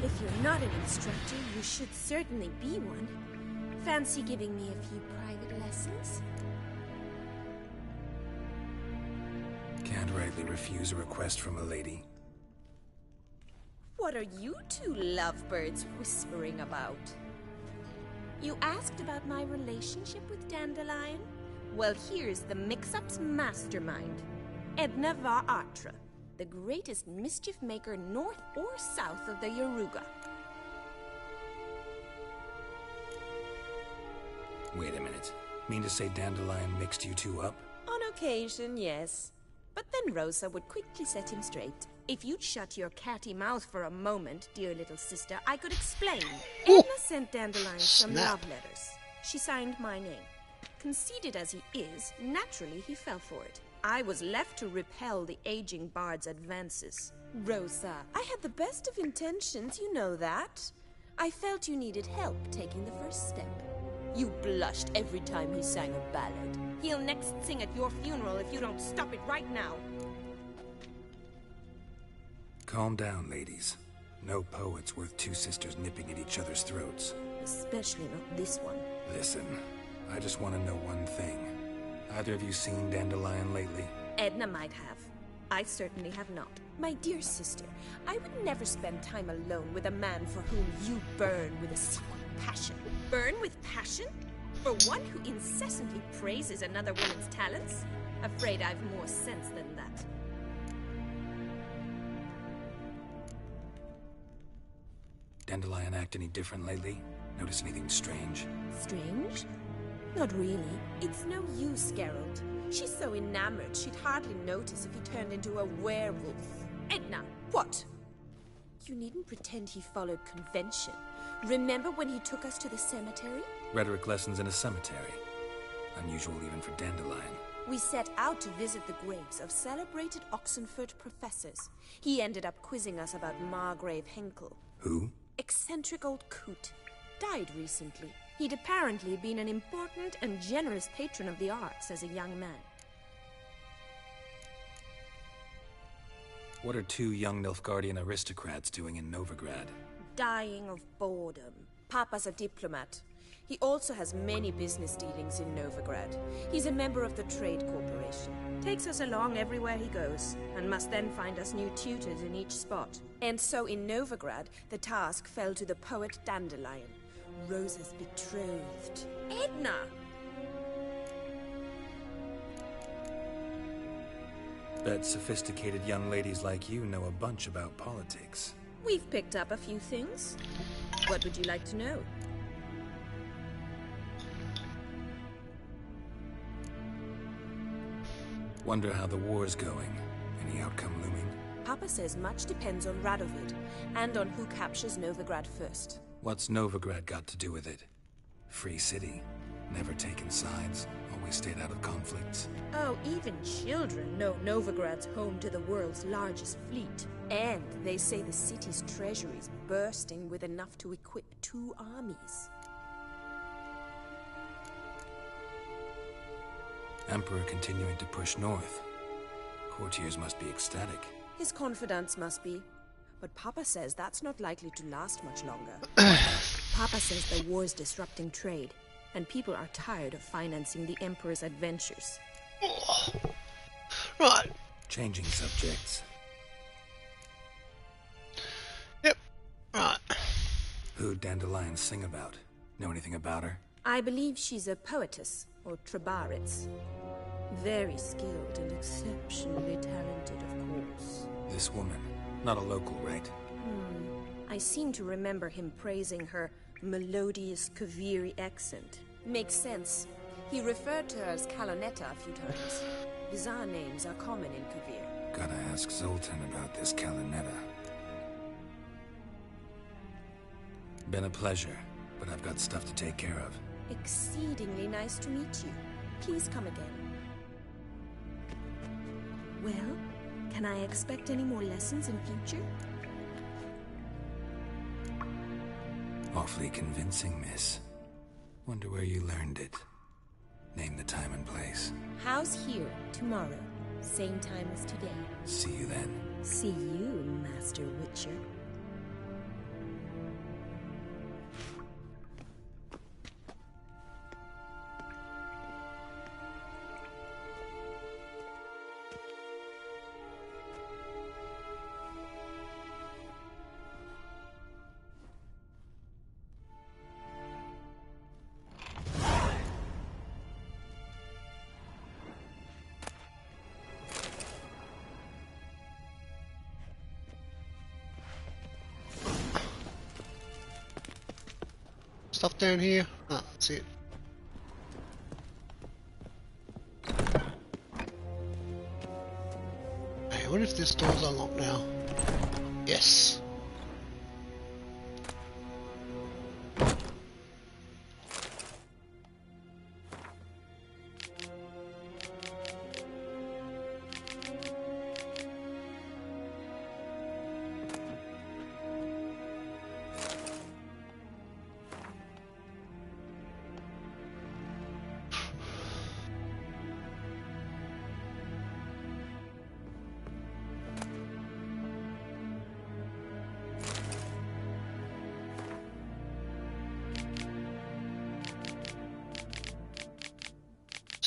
if you're not an instructor, you should certainly be one. Fancy giving me a few private lessons? Can't rightly refuse a request from a lady. What are you two lovebirds whispering about? You asked about my relationship with Dandelion? Well, here's the mix-up's mastermind. Edna Va Atra, the greatest mischief maker north or south of the Yaruga. Wait a minute. Mean to say Dandelion mixed you two up? On occasion, yes. But then Rosa would quickly set him straight. If you'd shut your catty mouth for a moment, dear little sister, I could explain. Edna sent Dandelion some love letters. She signed my name. Conceited as he is, naturally he fell for it. I was left to repel the aging bard's advances. Rosa, I had the best of intentions, you know that. I felt you needed help taking the first step. You blushed every time he sang a ballad. He'll next sing at your funeral if you don't stop it right now. Calm down, ladies. No poet's worth two sisters nipping at each other's throats. Especially not this one. Listen, I just want to know one thing. Either of you seen Dandelion lately? Edna might have. I certainly have not. My dear sister, I would never spend time alone with a man for whom you burn with a secret passion. Burn with passion? For one who incessantly praises another woman's talents? Afraid I've more sense than that. Dandelion act any different lately? Notice anything strange? Strange? Not really. It's no use, Geralt. She's so enamored she'd hardly notice if he turned into a werewolf. Edna, what? You needn't pretend he followed convention. Remember when he took us to the cemetery? Rhetoric lessons in a cemetery. Unusual even for Dandelion. We set out to visit the graves of celebrated Oxenford professors. He ended up quizzing us about Margrave Henkel. Who? Eccentric old coot. Died recently. He'd apparently been an important and generous patron of the arts as a young man. What are two young Nilfgaardian aristocrats doing in Novigrad? Dying of boredom. Papa's a diplomat. He also has many business dealings in Novigrad. He's a member of the Trade Corporation. Takes us along everywhere he goes, and must then find us new tutors in each spot. And so in Novigrad, the task fell to the poet Dandelion, Rosa's betrothed. Edna! Bet sophisticated young ladies like you know a bunch about politics. We've picked up a few things. What would you like to know? Wonder how the war's going. Any outcome looming? Papa says much depends on Radovid, and on who captures Novigrad first. What's Novigrad got to do with it? Free city. Never taken sides. Always stayed out of conflicts. Oh, even children know Novigrad's home to the world's largest fleet. And they say the city's treasury's bursting with enough to equip 2 armies. Emperor continuing to push north. Courtiers must be ecstatic. His confidants must be. But Papa says that's not likely to last much longer. Papa says the war's disrupting trade, and people are tired of financing the Emperor's adventures. Right. Changing subjects. Yep. Right. Who'd Dandelion sing about? Know anything about her? I believe she's a poetess, or trabaritz. Very skilled and exceptionally talented, of course. This woman, not a local, right? I seem to remember him praising her melodious Kaviri accent. Makes sense. He referred to her as Kalonetta a few times. Bizarre names are common in Kavir. Gotta ask Zoltan about this Kalonetta. Been a pleasure, but I've got stuff to take care of. Exceedingly nice to meet you. Please come again. Well, can I expect any more lessons in future? Awfully convincing, miss. Wonder where you learned it. Name the time and place. House here, tomorrow. Same time as today. See you then. See you, Master Witcher. Stuff down here? Ah, that's it. Hey, what if this door's unlocked now? Yes.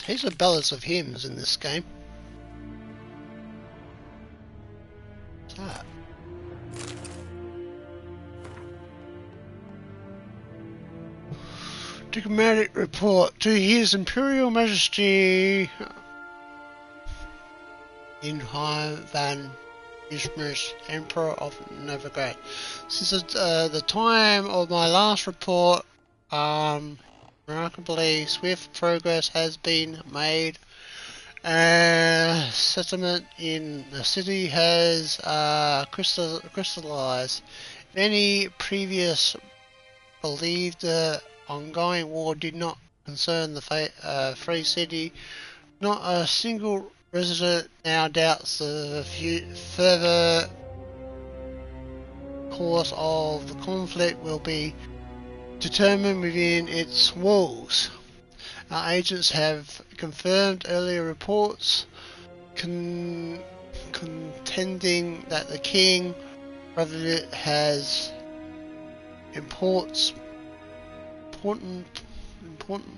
Here's a balance of hymns in this game. What's that? Diplomatic report to His Imperial Majesty Inhai van Ishmael, Emperor of Novigrad. Since the time of my last report, remarkably swift progress has been made. Settlement in the city has crystallized. Many previous believed the ongoing war did not concern the free city. Not a single resident now doubts the further course of the conflict will be determined within its walls. Our agents have confirmed earlier reports contending that the king has important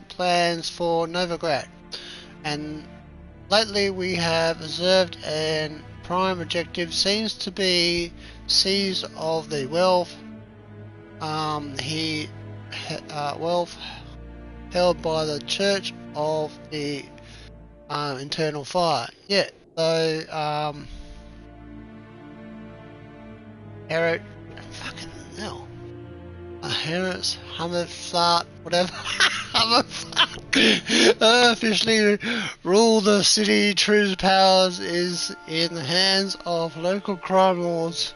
plans for Novigrad, and lately we have observed an prime objective seems to be seize of the wealth wealth held by the Church of the Internal Fire. Yeah, so Herod, fucking hell, Herod's Hammerflat, whatever, officially rule the city. True powers is in the hands of local crime lords.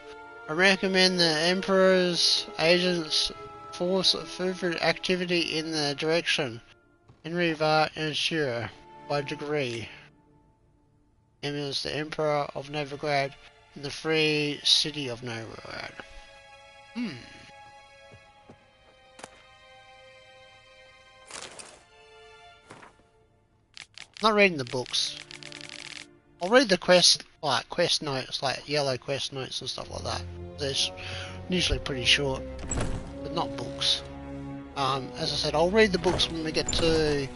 I recommend the Emperor's agents force further activity in the direction. Henry var ensure by degree. Him is the Emperor of Novigrad in the free city of Novigrad. Not reading the books. I'll read the quest notes, like yellow quest notes and stuff like that. They're usually pretty short, but not books. As I said, I'll read the books when we get to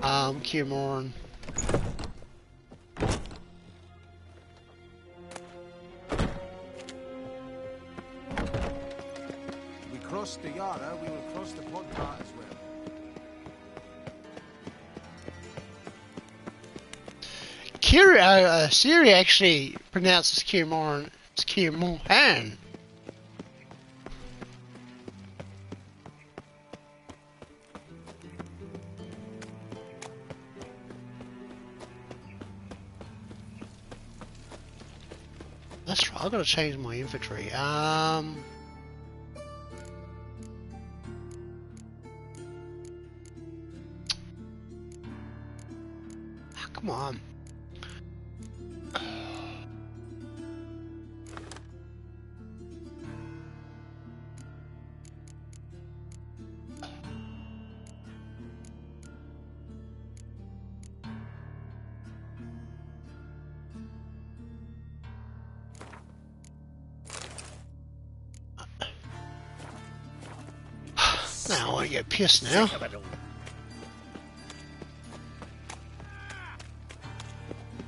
Kiermoran. We crossed the Yara, we will cross the Podpah as well. Cerie actually pronounces Kiermoran as Kiermoran. That's right, I've got to change my inventory. Come on. Now I get pissed now.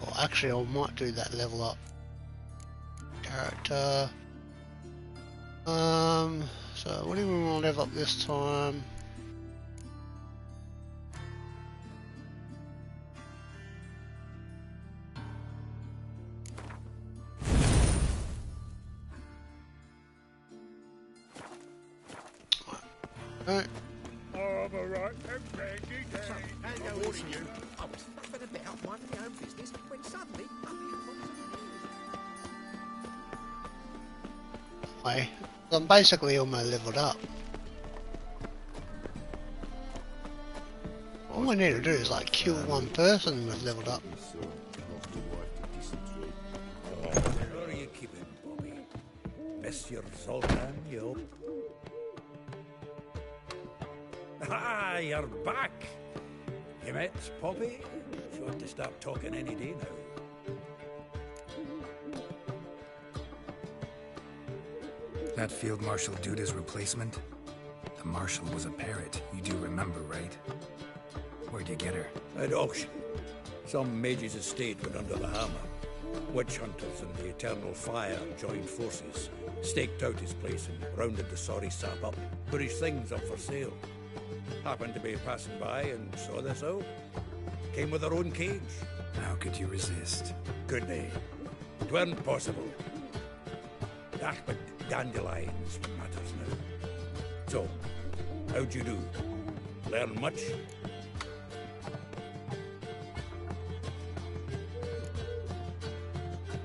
Well, actually, I might do that level up. Character. So what do we want to level up this time? Right. I'm alright and dandy day. I'm warning you, I was faffing about minding my own business when suddenly I'm basically almost leveled up. All I need to do is like kill one person and we've leveled up. How are you keeping, Bobby? Miss your Zoltan, you. Ah, you're back. You met Poppy? She ought to start talking any day now. That Field Marshal Duda's replacement? The Marshal was a parrot, you do remember, right? Where'd you get her? At auction. Some mage's estate went under the hammer. Witch hunters and the Eternal Fire joined forces, staked out his place and rounded the sorry sap up, put his things up for sale. Happened to be passing by and saw this out. Came with her own cage. How could you resist? Could they? It weren't possible. Ah, but dandelions matters now. So, how'd you do? Learn much?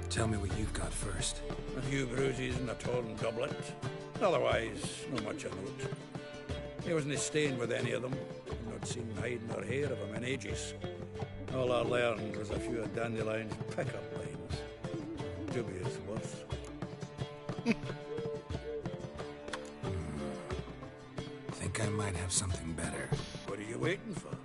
Tell me what you've got first. A few bruises and a torn doublet. Otherwise, not much of note. He wasn't staying with any of them. I've not seen hide nor hair of him in ages. All I learned was a few of Dandelion's pick-up lines. Dubious worth. Think I might have something better. What are you waiting for?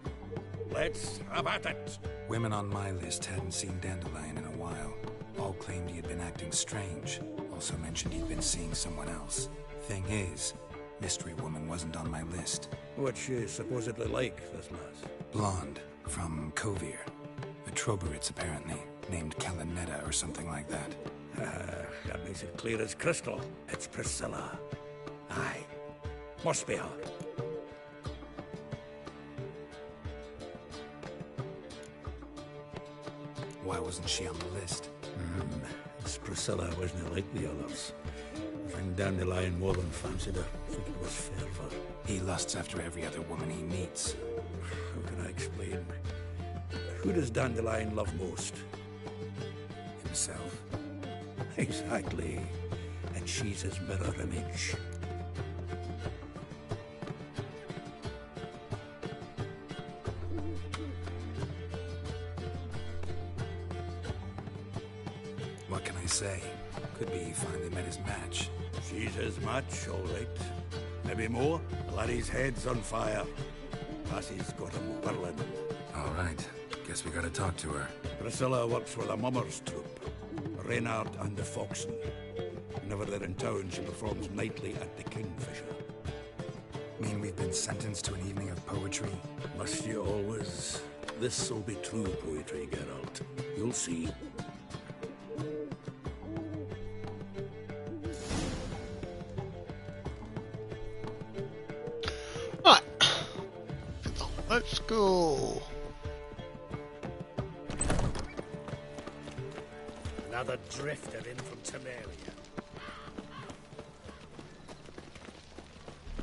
Let's have at it. Women on my list hadn't seen Dandelion in a while. All claimed he had been acting strange. Also mentioned he'd been seeing someone else. Thing is, Mystery Woman wasn't on my list. What's she supposedly like, this lass? Blonde, from Kovir. A Troberitz, apparently, named Kalanetta or something like that. That makes it clear as crystal. It's Priscilla. Aye. Must be her. Why wasn't she on the list? This Priscilla wasn't like the others. I think Dandelion more than fancied her. I think it was fervour. He lusts after every other woman he meets. How can I explain? Who does Dandelion love most? Himself. Exactly. And she's his mirror image. What can I say? Could be he finally met his match. She's his match, all right. Maybe more. Larry's head's on fire. Passie's got him whirling. All right. Guess we gotta talk to her. Priscilla works with a mummers troupe. Reynard and the Foxen. Whenever they're in town, she performs nightly at the Kingfisher. Mean we've been sentenced to an evening of poetry? Must you always? This'll be true poetry, Geralt. You'll see. Right. Let's go. Another drifter in from Temeria.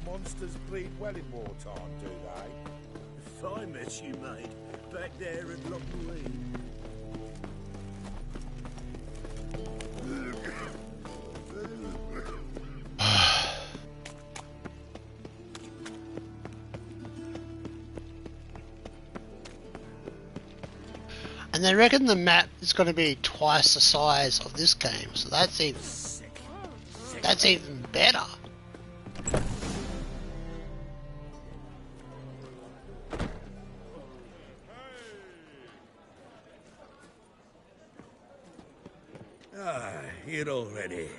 Monsters bleed well in wartime, do they? If I miss you, mate, back there at Loch Marine. And they reckon the map is going to be twice the size of this game, so that's even better. Here already.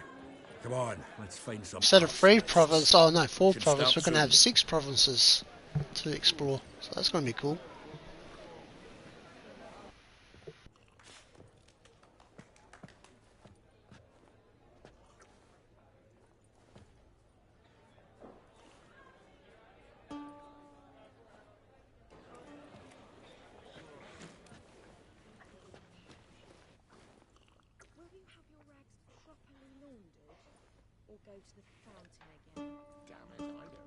Come on, let's find some. Instead of 3 provinces, oh no, 4 Should provinces, stop we're going to have soon. 6 provinces to explore, so that's going to be cool. Will you have your rags properly laundered? Or go to the fountain again? Damn it, I don't.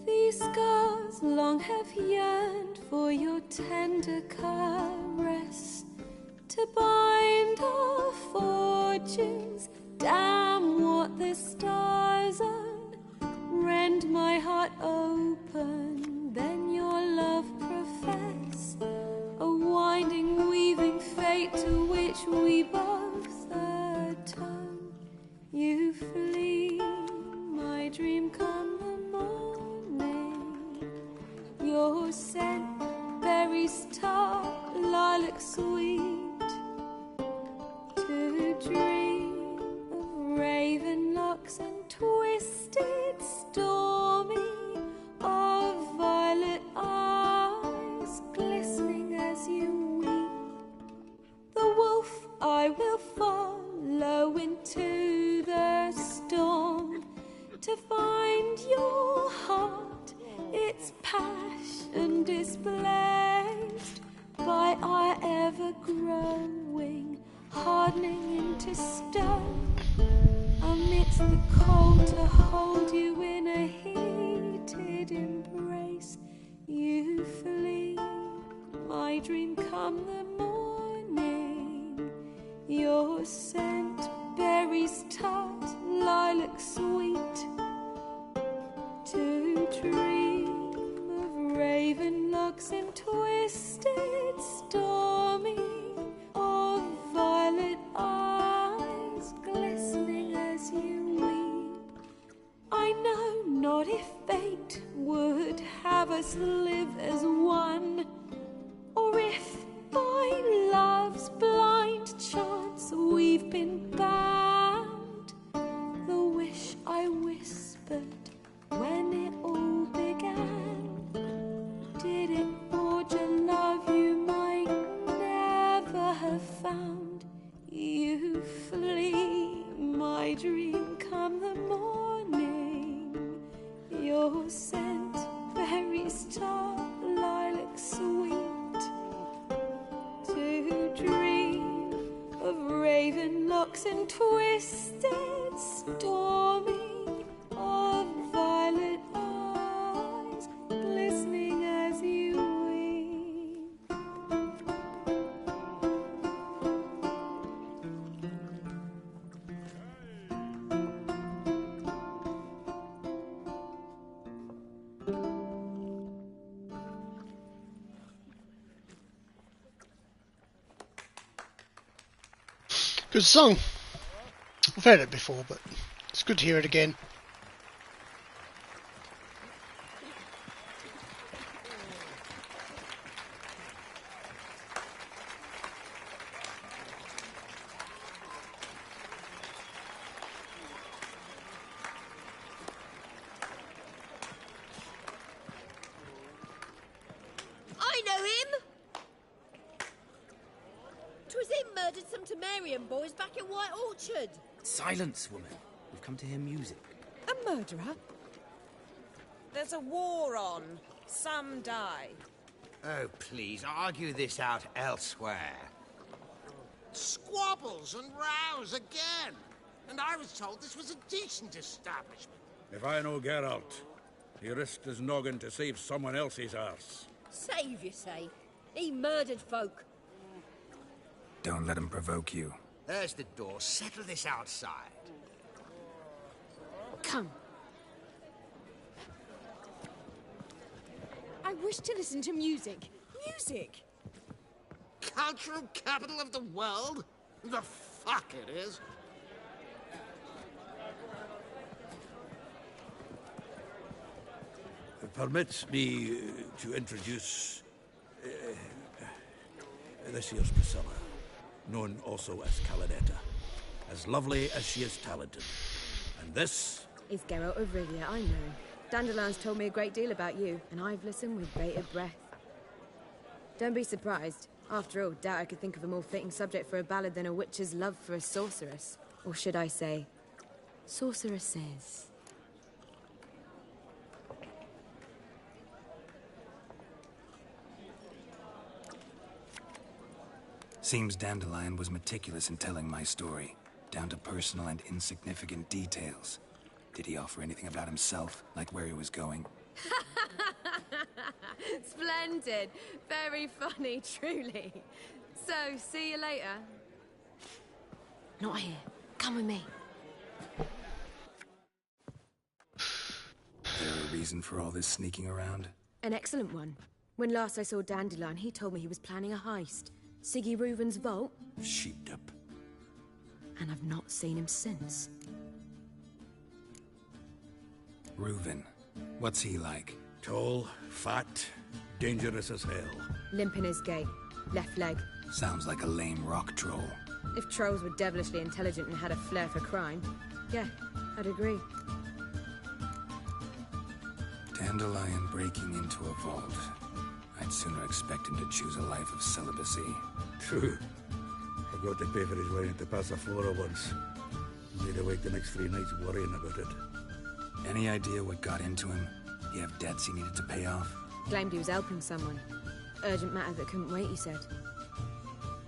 These scars long have yearned for your tender caress, to bind our fortunes. Damn what the stars own. Rend my heart open, then your love profess. A winding, weaving fate to which we both atone. You flee, my dream come the morning. Your scent, berries tart, lilac sweet. To dream of raven locks and twisted, stormy, of violet eyes glistening as you weep. The wolf I will follow into the storm, to find your heart, its passion displaced by our ever-growing, hardening into stone. Amidst the cold, to hold you in a heated embrace. You flee, my dream come the morning. Your scent, berries tart, lilac sweet. To dream of raven locks and twisted, stormy, of violet eyes glistening as you weep. I know not if fate would have us live as one, or if by love's blind chance we've been bound. The wish I whispered when it all began, did it forge a love you might never have found? You flee, my dream come the morning. Your scent, berries tart, lilac sweet. To dream of raven locks and twisted, stormy, of violet eyes glistening as you weep. Good song. I've heard it before, but it's good to hear it again. I know him! 'Twas him murdered some Temerian boys back in White Orchard. Silence, woman. We've come to hear music. A murderer? There's a war on. Some die. Oh, please, argue this out elsewhere. Squabbles and rows again. And I was told this was a decent establishment. If I know Geralt, he risked his noggin to save someone else's arse. Save, you say? He murdered folk. Don't let him provoke you. There's the door. Settle this outside. Come. I wish to listen to music. Music! Cultural capital of the world? The fuck it is. Permit me to introduce this here's Priscilla, known also as Caladetta, as lovely as she is talented. And this is Geralt of Rivia, I know. Dandelion's told me a great deal about you, and I've listened with bated breath. Don't be surprised. After all, doubt I could think of a more fitting subject for a ballad than a witch's love for a sorceress. Or should I say, sorceresses. Seems Dandelion was meticulous in telling my story, down to personal and insignificant details. Did he offer anything about himself, like where he was going? Splendid. Very funny, truly. So, see you later. Not here. Come with me. Is there a reason for all this sneaking around? An excellent one. When last I saw Dandelion, he told me he was planning a heist. Siggy Reuven's vault. Sheeped up. And I've not seen him since. Reuven. What's he like? Tall, fat, dangerous as hell. Limp in his gait. Left leg. Sounds like a lame rock troll. If trolls were devilishly intelligent and had a flair for crime, yeah, I'd agree. Dandelion breaking into a vault. I'd sooner expect him to choose a life of celibacy. True. Forgot to pay for his way into Passaflora once. Laid awake the next 3 nights worrying about it. Any idea what got into him? He have debts he needed to pay off? Claimed he was helping someone. Urgent matter that couldn't wait, he said.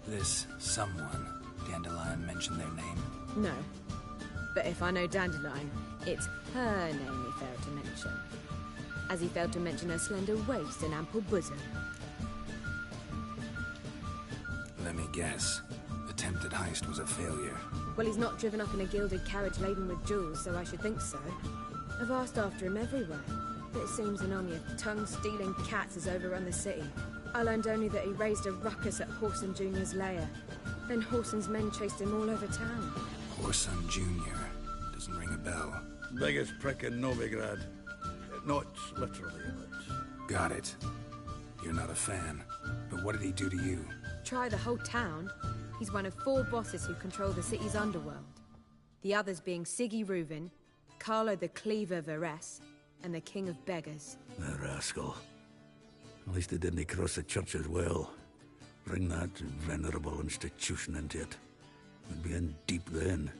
This someone, Dandelion mentioned their name? No. But if I know Dandelion, it's her name he failed to mention. As he failed to mention her slender waist and ample bosom. Let me guess. Attempted heist was a failure. Well, he's not driven up in a gilded carriage laden with jewels, so I should think so. I've asked after him everywhere, but it seems an army of tongue-stealing cats has overrun the city. I learned only that he raised a ruckus at Whoreson Jr.'s lair. Then Whoreson's men chased him all over town. Whoreson Jr. Doesn't ring a bell. Biggest prick in Novigrad. Not literally, but... Got it. You're not a fan. But what did he do to you? Try the whole town. He's one of 4 bosses who control the city's underworld. The others being Siggy Reuven, Carlo the Cleaver Varese, and the King of Beggars. The rascal. At least they didn't cross the church as well. Bring that venerable institution into it. We'd be in deep then.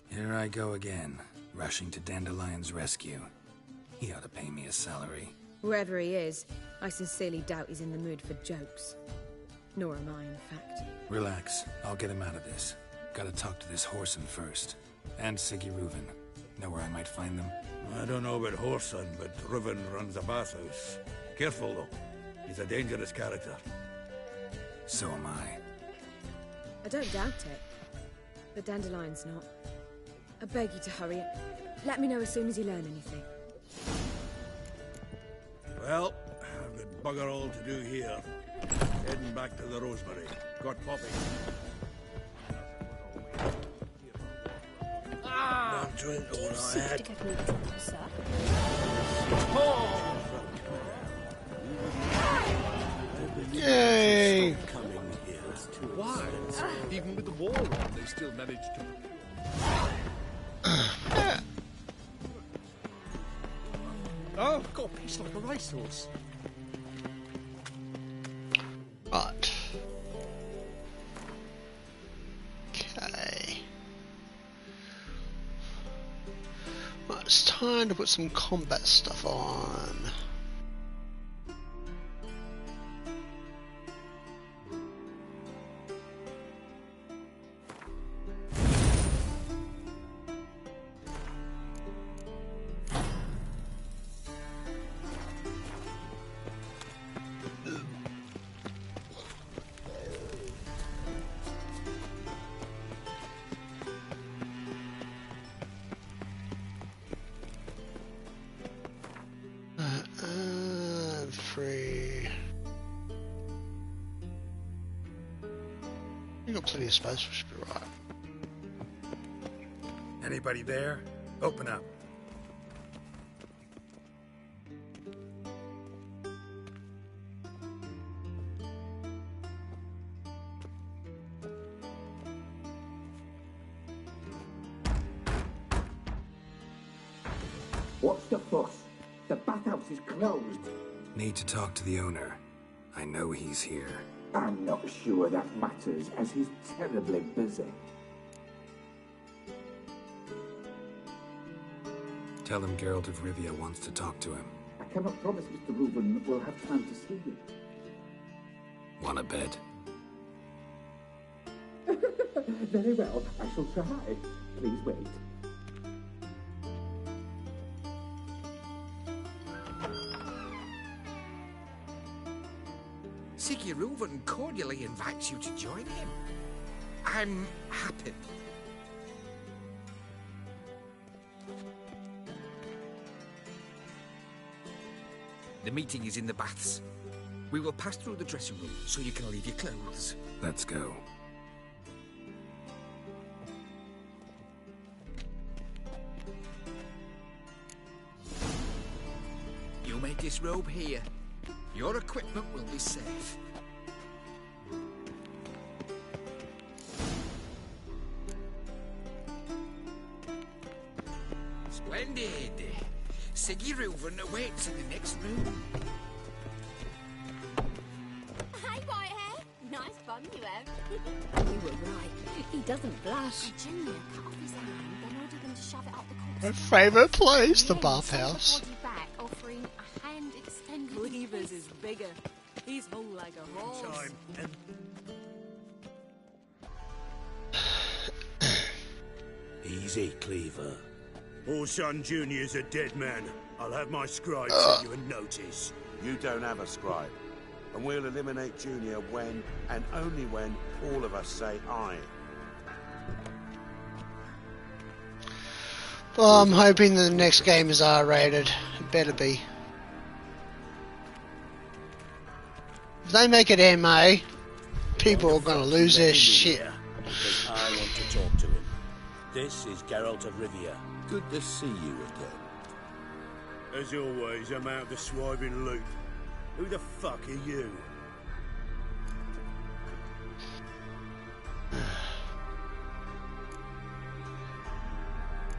Here I go again, rushing to Dandelion's rescue. He ought to pay me a salary. Wherever he is, I sincerely doubt he's in the mood for jokes. Nor am I, in fact. Relax. I'll get him out of this. Gotta talk to this Whoreson first. And Siggy Reuven. Know where I might find them? I don't know about Whoreson, but Reuven runs a bathhouse. Careful, though. He's a dangerous character. So am I. I don't doubt it. But Dandelion's not. I beg you to hurry it. Let me know as soon as you learn anything. Well, I've got bugger all to do here. Heading back to the Rosemary. Got Poppy. One drink all I had. Yay! Why? Even with the war on, they still managed to... Oh, got a piece like a racehorse. Right. Okay. Right, it's time to put some combat stuff on. Free. You got plenty of space, we should be right. Anybody there? Open up. What's the fuss? The bathhouse is closed. Need to talk to the owner. I know he's here. I'm not sure that matters, as he's terribly busy. Tell him Geralt of Rivia wants to talk to him. I cannot promise Mr. Reuben will have time to see you. Want a bed? Very well, I shall try. Please wait. Cerie Reuben cordially invites you to join him. I'm happy. The meeting is in the baths. We will pass through the dressing room so you can leave your clothes. Let's go. You may disrobe here. Your equipment will be safe. Splendid. Cerie Reuben awaits in the next room. Hey, Whitehair. Nice bum you have. You were right. He doesn't blush. I genuinely cut off his hand, then ordered them to shove it up the corpse. My favourite place, the bathhouse. Back, offering a hand extended. Cleaver's is bigger. He's hung like a horse. Easy, Cleaver. Orson Jr.'s a dead man. I'll have my scribe send you a notice. You don't have a scribe. And we'll eliminate Junior when, and only when, all of us say aye. Well, I'm hoping that the next game is R-rated. It better be. If they make it MA, people are gonna lose their shit. Because I want to talk to him. This is Geralt of Rivia. Good to see you again. As always, I'm out the swiping loot. Who the fuck are you?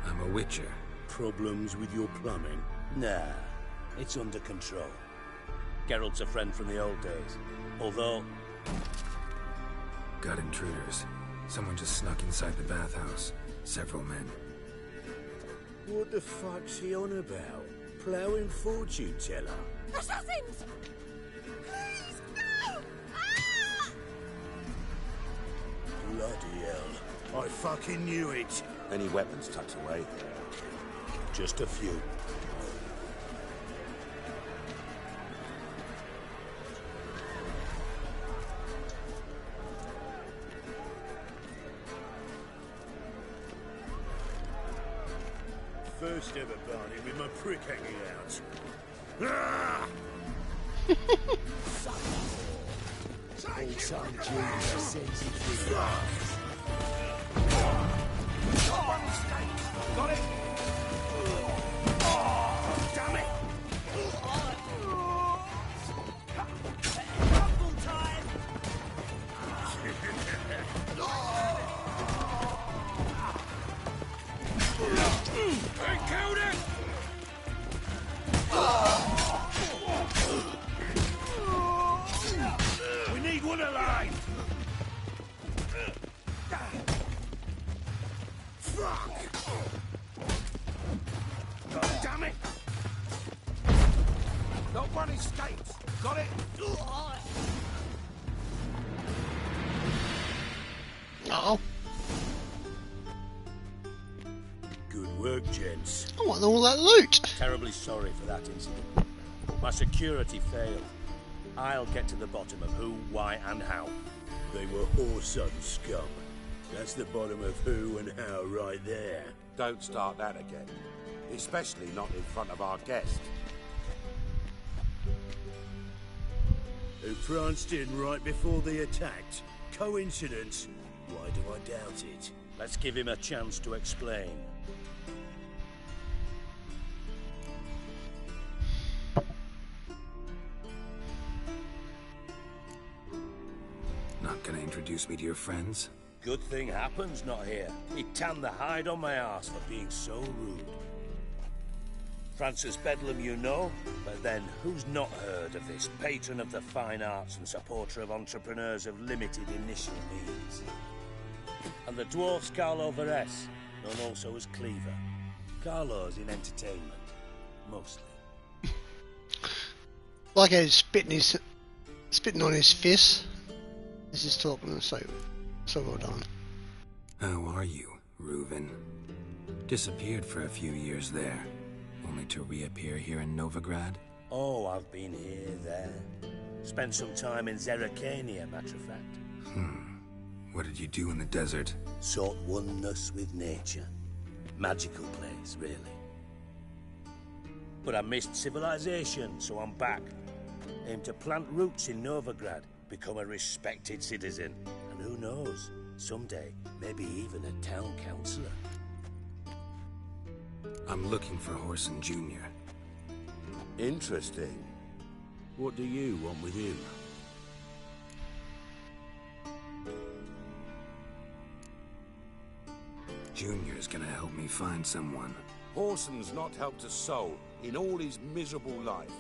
I'm a witcher. Problems with your plumbing? Nah, it's under control. Geralt's a friend from the old days. Although... Got intruders. Someone just snuck inside the bathhouse. Several men. What the fuck's he on about? Ploughing fortune teller? Assassins! Please, no! Ah! Bloody hell. I fucking knew it. Any weapons tucked away? Just a few. First ever bounty with my prick hanging out. Ah! Old-time Junior sends you through. Got it! Damn it! Double time! I killed it! Fuck! God damn it! Not one escapes. Got it? Oh. Good work, gents. I want all that loot. Terribly sorry for that incident. My security failed. I'll get to the bottom of who, why, and how. They were whoreson scum. That's the bottom of who and how right there. Don't start that again. Especially not in front of our guest. Who pranced in right before they attacked. Coincidence? Why do I doubt it? Let's give him a chance to explain. Not gonna introduce me to your friends? Good thing Happen's not here. He'd tan the hide on my arse for being so rude. Francis Bedlam you know, but then who's not heard of this patron of the fine arts and supporter of entrepreneurs of limited initial means? And the dwarf's Carlo Veres, known also as Cleaver. Carlo's in entertainment, mostly. Like he's spitting on his fist. This is talking so well done. How are you, Reuven? Disappeared for a few years there, only to reappear here in Novigrad? Oh, I've been here, there. Spent some time in Zerrikania, matter of fact. What did you do in the desert? Sought oneness with nature. Magical place, really. But I missed civilization, so I'm back. Aim to plant roots in Novigrad, become a respected citizen. And who knows, someday, maybe even a town councillor. I'm looking for Whoreson Jr. Interesting. What do you want with him? Junior's gonna help me find someone. Whoreson's not helped a soul in all his miserable life.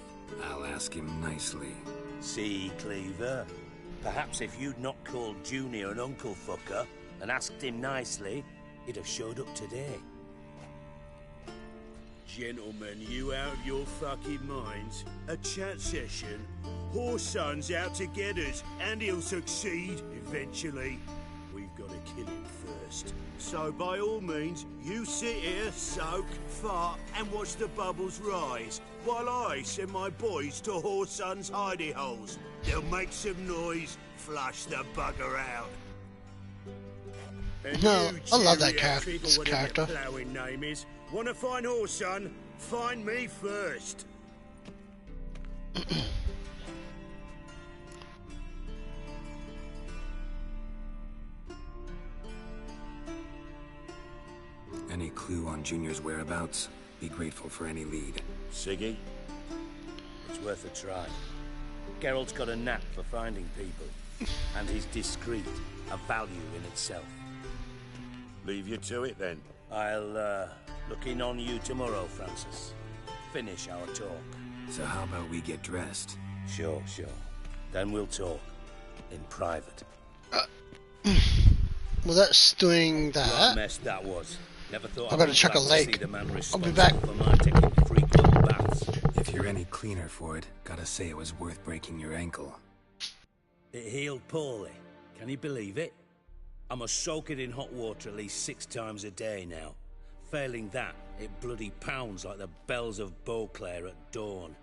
I'll ask him nicely. See, Cleaver? Perhaps if you'd not called Junior an uncle fucker and asked him nicely, he'd have showed up today. Gentlemen, you out of your fucking minds? A chat session? Whoreson's out to get us, and he'll succeed eventually. We've got to kill him first. So by all means, you sit here, soak, fart, and watch the bubbles rise, while I send my boys to Whoreson's hidey holes. They'll make some noise, flush the bugger out. And No, you, I love that geriatric, character. or whatever your ploughing name is, want to find Whoreson? Find me first. Any clue on Junior's whereabouts? Be grateful for any lead. Siggy? It's worth a try. Geralt's got a knack for finding people. And he's discreet, a value in itself. Leave you to it, then. I'll, look in on you tomorrow, Francis. Finish our talk. So how about we get dressed? Sure. Then we'll talk. In private. Well, that's doing that. What a mess that was. Never thought I've got to I'd check a like to see lake. the man I'll be back. responsible for my taking freak little baths. If you're any cleaner for it, gotta say it was worth breaking your ankle. It healed poorly. Can you believe it? I must soak it in hot water at least 6 times a day now. Failing that, it bloody pounds like the bells of Beauclair at dawn.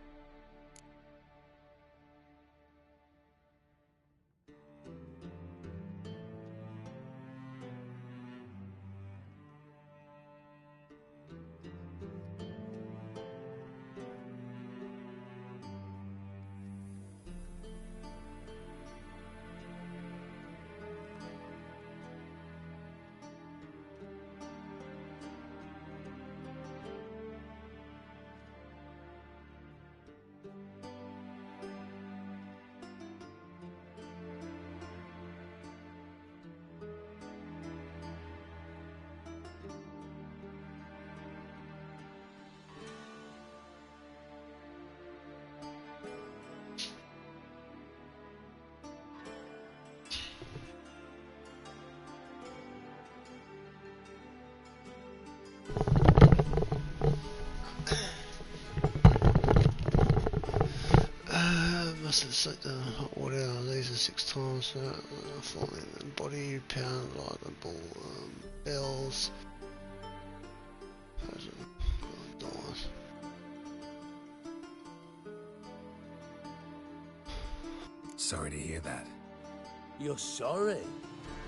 select the hot water. These are 6 times. Falling the body, pound like the ball, bells. Nice. Sorry to hear that. You're sorry?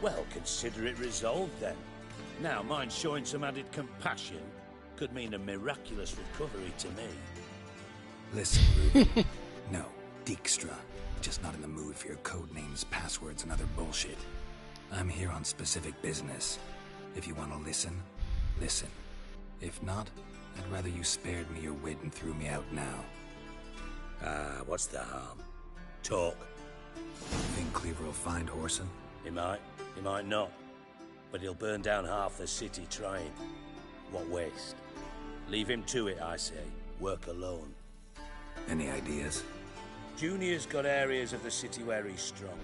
Well, consider it resolved then. Now, mind showing some added compassion could mean a miraculous recovery to me. Listen, Ruby. No, Dijkstra. Just not in the mood for your code names, passwords, and other bullshit. I'm here on specific business. If you want to listen, listen. If not, I'd rather you spared me your wit and threw me out now. What's the harm? Talk. Think Cleaver will find Whoreson? He might not. But he'll burn down half the city trying. What waste? Leave him to it, I say. Work alone. Any ideas? Junior's got areas of the city where he's strong.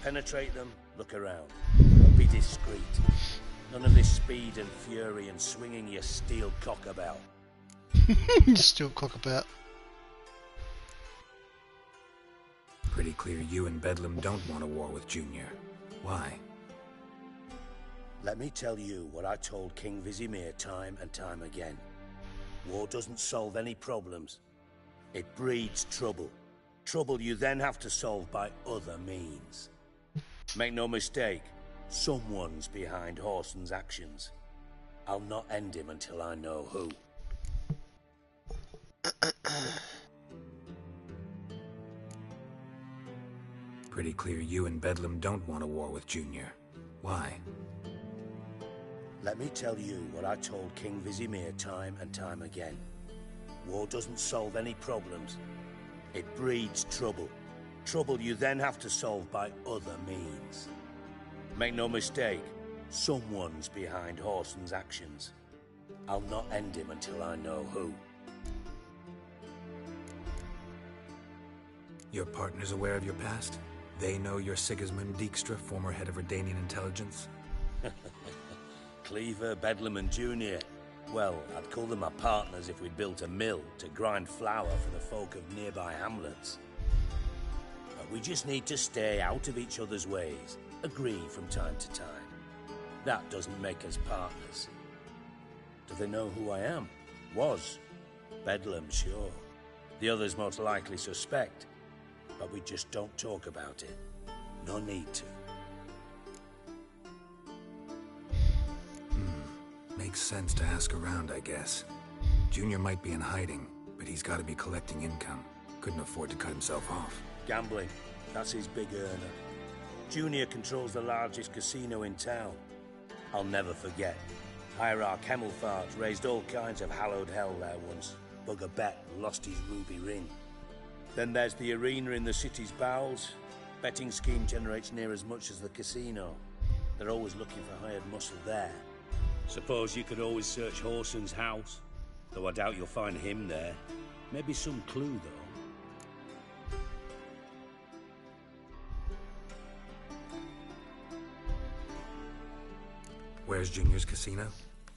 Penetrate them, look around. But be discreet. None of this speed and fury and swinging your steel cock about. Steel cock about. Pretty clear you and Bedlam don't want a war with Junior. Why? Let me tell you what I told King Vizimir time and time again. War doesn't solve any problems. It breeds trouble. Trouble you then have to solve by other means. Make no mistake, someone's behind Whoreson's actions. I'll not end him until I know who. Pretty clear you and Bedlam don't want a war with Junior. Why? Let me tell you what I told King Vizimir time and time again. War doesn't solve any problems. It breeds trouble. Trouble you then have to solve by other means. Make no mistake, someone's behind Whoreson's actions. I'll not end him until I know who. Your partner's aware of your past? They know you're Sigismund Dijkstra, former head of Redanian intelligence? Cleaver, Bedlam and Junior. Well, I'd call them my partners if we'd built a mill to grind flour for the folk of nearby hamlets. But we just need to stay out of each other's ways, agree from time to time. That doesn't make us partners. Do they know who I am? Was. Bedlam, sure. The others most likely suspect. But we just don't talk about it. No need to. Makes sense to ask around, I guess. Junior might be in hiding, but he's got to be collecting income. Couldn't afford to cut himself off. Gambling. That's his big earner. Junior controls the largest casino in town. I'll never forget. Hierarch Hemmelfart raised all kinds of hallowed hell there once. Bugger bet and lost his ruby ring. Then there's the arena in the city's bowels. Betting scheme generates near as much as the casino. They're always looking for hired muscle there. Suppose you could always search Whoreson's house. Though I doubt you'll find him there. Maybe some clue, though. Where's Junior's casino?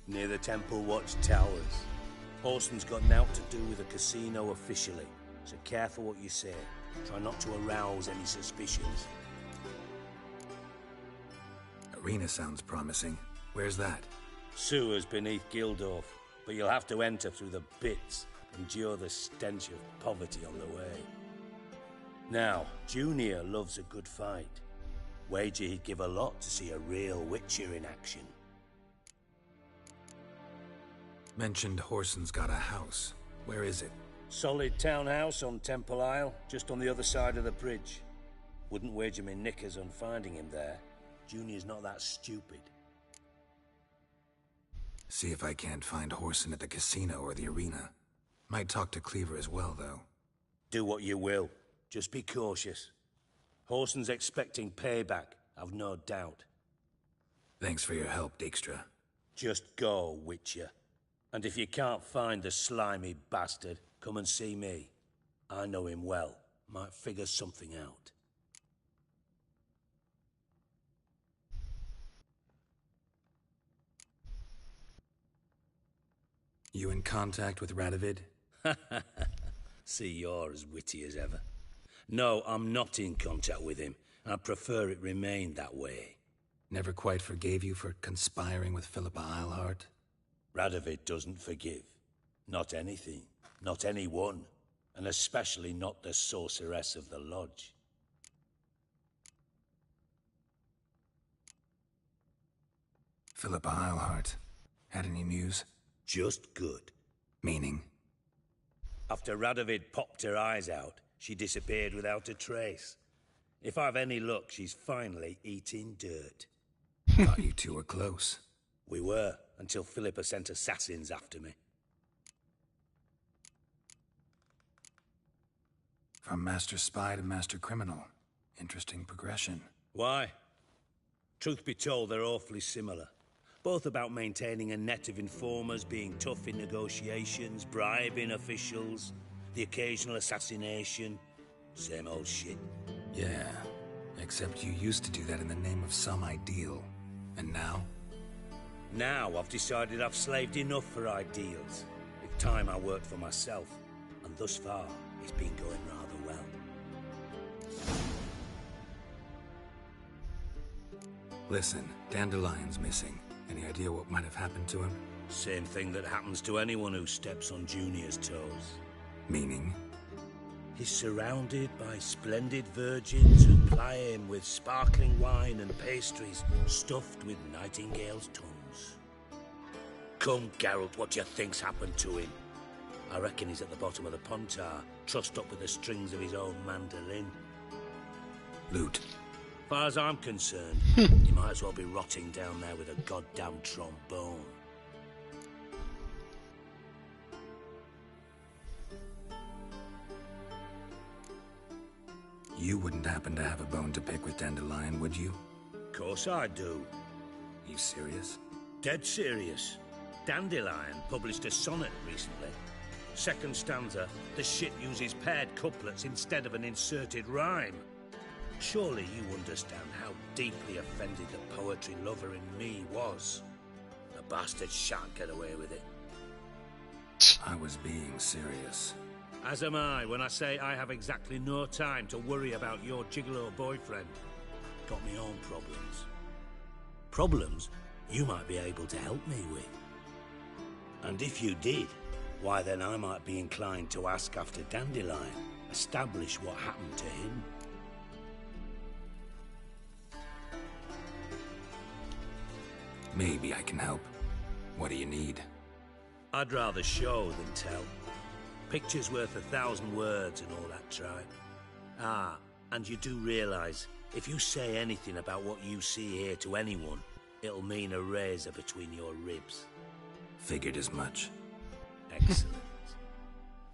Near the Temple Watch Towers. Whoreson's got naught to do with the casino officially. So careful what you say. Try not to arouse any suspicions. Arena sounds promising. Where's that? Sewers beneath Gildorf, but you'll have to enter through the pits, endure the stench of poverty on the way. Now, Junior loves a good fight. Wager he'd give a lot to see a real Witcher in action. Mentioned Whoreson's got a house. Where is it? Solid townhouse on Temple Isle, just on the other side of the bridge. Wouldn't wager me knickers on finding him there. Junior's not that stupid. See if I can't find Whoreson at the casino or the arena. Might talk to Cleaver as well, though. Do what you will. Just be cautious. Whoreson's expecting payback, I've no doubt. Thanks for your help, Dijkstra. Just go, Witcher. And if you can't find the slimy bastard, come and see me. I know him well. Might figure something out. You in contact with Radovid? See, you're as witty as ever. No, I'm not in contact with him. I prefer it remained that way. Never quite forgave you for conspiring with Philippa Eilhart? Radovid doesn't forgive. Not anything. Not anyone. And especially not the sorceress of the Lodge. Philippa Eilhart. Had any news? Just good. Meaning? After Radovid popped her eyes out, she disappeared without a trace. If I've any luck, she's finally eating dirt. Thought you two were close. We were, until Philippa sent assassins after me. From master spy to master criminal. Interesting progression. Why? Truth be told, they're awfully similar. Both about maintaining a net of informers, being tough in negotiations, bribing officials, the occasional assassination. Same old shit. Yeah, except you used to do that in the name of some ideal. And now? Now I've decided I've slaved enough for ideals. It's time I worked for myself. And thus far, it's been going rather well. Listen, Dandelion's missing. Any idea what might have happened to him? Same thing that happens to anyone who steps on Junior's toes. Meaning? He's surrounded by splendid virgins who ply him with sparkling wine and pastries stuffed with nightingales' tongues. Come, Geralt, what do you think's happened to him? I reckon he's at the bottom of the Pontar, trussed up with the strings of his own mandolin. Loot. As far as I'm concerned, he might as well be rotting down there with a goddamn trombone. You wouldn't happen to have a bone to pick with Dandelion, would you? Course I do. You serious? Dead serious. Dandelion published a sonnet recently. Second stanza, the shit uses paired couplets instead of an inserted rhyme. Surely you understand how deeply offended the poetry lover in me was. The bastard shan't get away with it. I was being serious. As am I when I say I have exactly no time to worry about your gigolo boyfriend. Got me own problems. Problems you might be able to help me with. And if you did, why then I might be inclined to ask after Dandelion, establish what happened to him. Maybe I can help. What do you need? I'd rather show than tell. Picture's worth 1,000 words and all that tribe. Ah, and you do realize, if you say anything about what you see here to anyone, it'll mean a razor between your ribs. Figured as much. Excellent.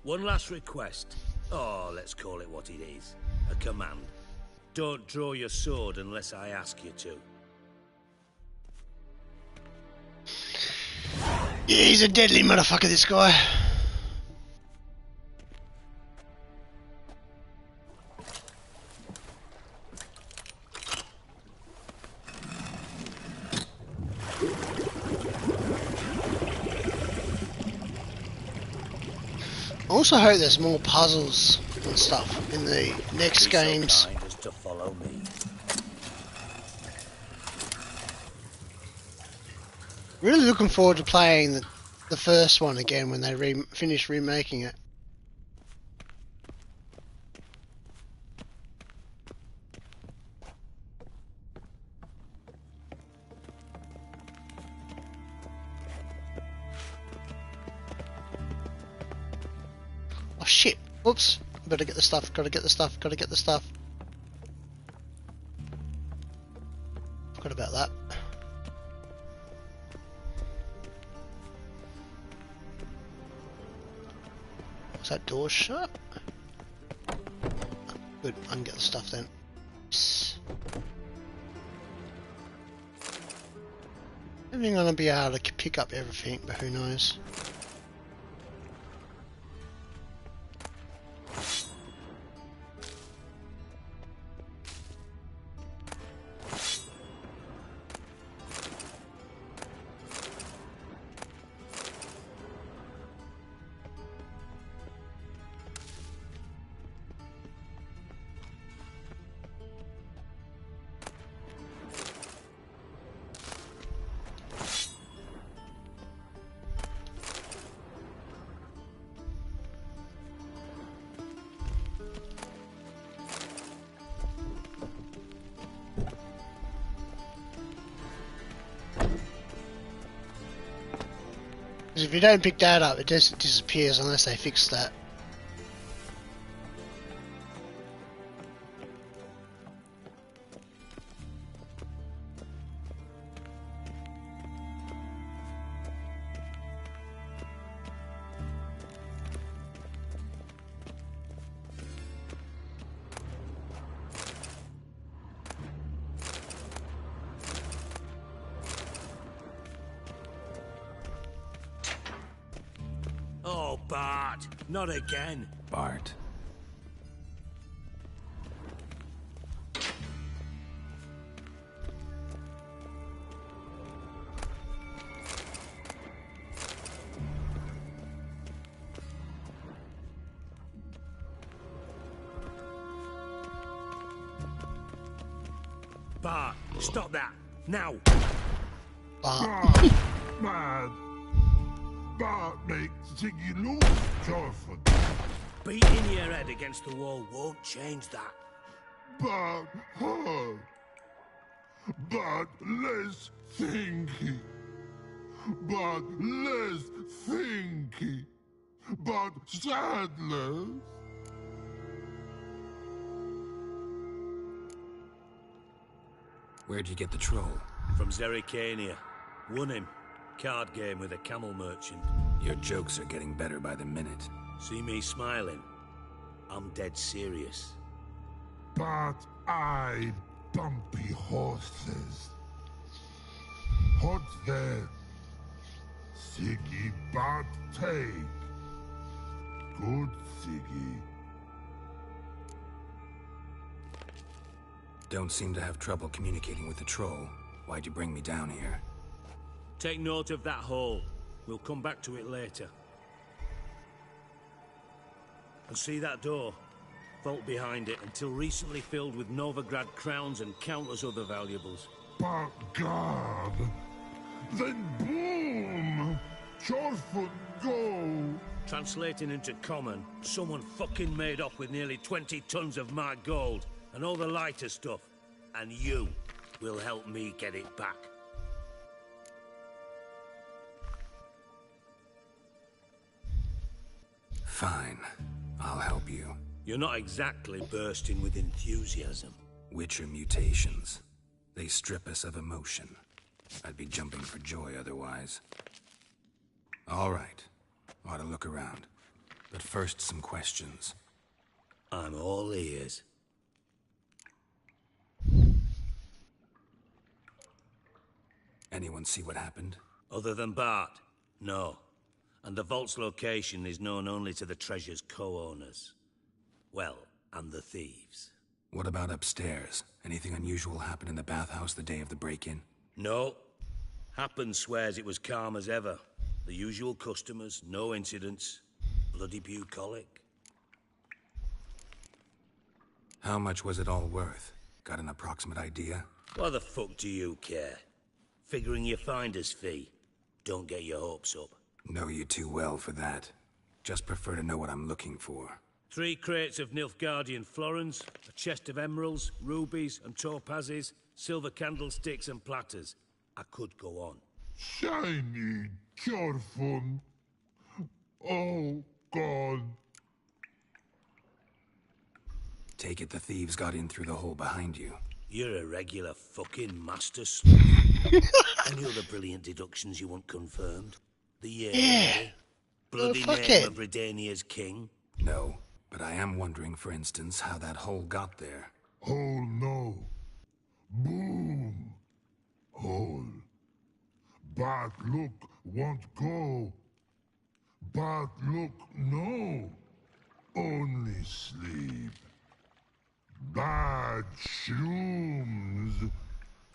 One last request. Oh, let's call it what it is. A command. Don't draw your sword unless I ask you to. Yeah, he's a deadly motherfucker, this guy. I also hope there's more puzzles and stuff in the next games. So kind as to follow me. Really looking forward to playing the first one again when they finish remaking it. Oh shit! Whoops! Better get the stuff. Gotta get the stuff. Gotta get the stuff. Forgot about that. Was that door shut? Good, I can get the stuff then. Psst. I think I'm gonna be able to pick up everything, but who knows? Because if you don't pick that up, it just disappears unless they fix that. Oh, Bart, not again. Bart. Bart, stop that, now. Bart, mad. Bart makes Ziggy lose, Charford. Beating your head against the wall won't change that. Bart hard. Bart less thinky. Bart less thinky. Bart sadless. Where'd you get the troll? From Cerie. Won him. Card game with a camel merchant. Your jokes are getting better by the minute. See me smiling? I'm dead serious. But I bumpy horses. Hot there. Siggy but take. Good Siggy. Don't seem to have trouble communicating with the troll. Why'd you bring me down here? Take note of that hole. We'll come back to it later. And see that door? Vault behind it, until recently filled with Novigrad crowns and countless other valuables. But God, then boom! Charford go! Translating into common, someone fucking made off with nearly 20 tons of my gold, and all the lighter stuff. And you will help me get it back. Fine. I'll help you. You're not exactly bursting with enthusiasm. Witcher mutations. They strip us of emotion. I'd be jumping for joy otherwise. All right. Ought to look around. But first, some questions. I'm all ears. Anyone see what happened? Other than Bart? No. And the vault's location is known only to the treasure's co-owners. Well, and the thieves. What about upstairs? Anything unusual happen in the bathhouse the day of the break-in? No. Happen swears it was calm as ever. The usual customers, no incidents. Bloody bucolic. How much was it all worth? Got an approximate idea? Why the fuck do you care? Figuring your finder's fee. Don't get your hopes up. Know you too well for that. Just prefer to know what I'm looking for. 3 crates of Nilfgaardian florins, a chest of emeralds, rubies and topazes, silver candlesticks and platters. I could go on. Shiny Charford. Oh, God. Take it the thieves got in through the hole behind you. You're a regular fucking master sleuth. Any other brilliant deductions you want confirmed? The year? Bloody name of Redania's king? No, but I am wondering, for instance, how that hole got there. Hole no. Boom. Hole. But look won't go. But look no. Only sleep. Bad shrooms.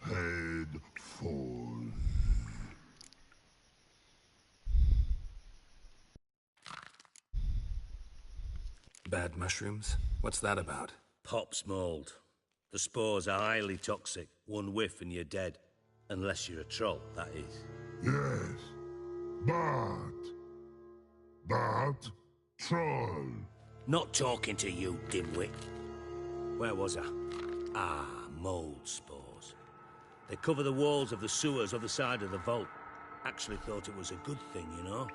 Head falls. Bad mushrooms? What's that about? Pop's mold. The spores are highly toxic. One whiff and you're dead. Unless you're a troll, that is. Yes. But troll. Not talking to you, dimwit. Where was I? Ah, mold spores. They cover the walls of the sewers other side of the vault. Actually thought it was a good thing, you know?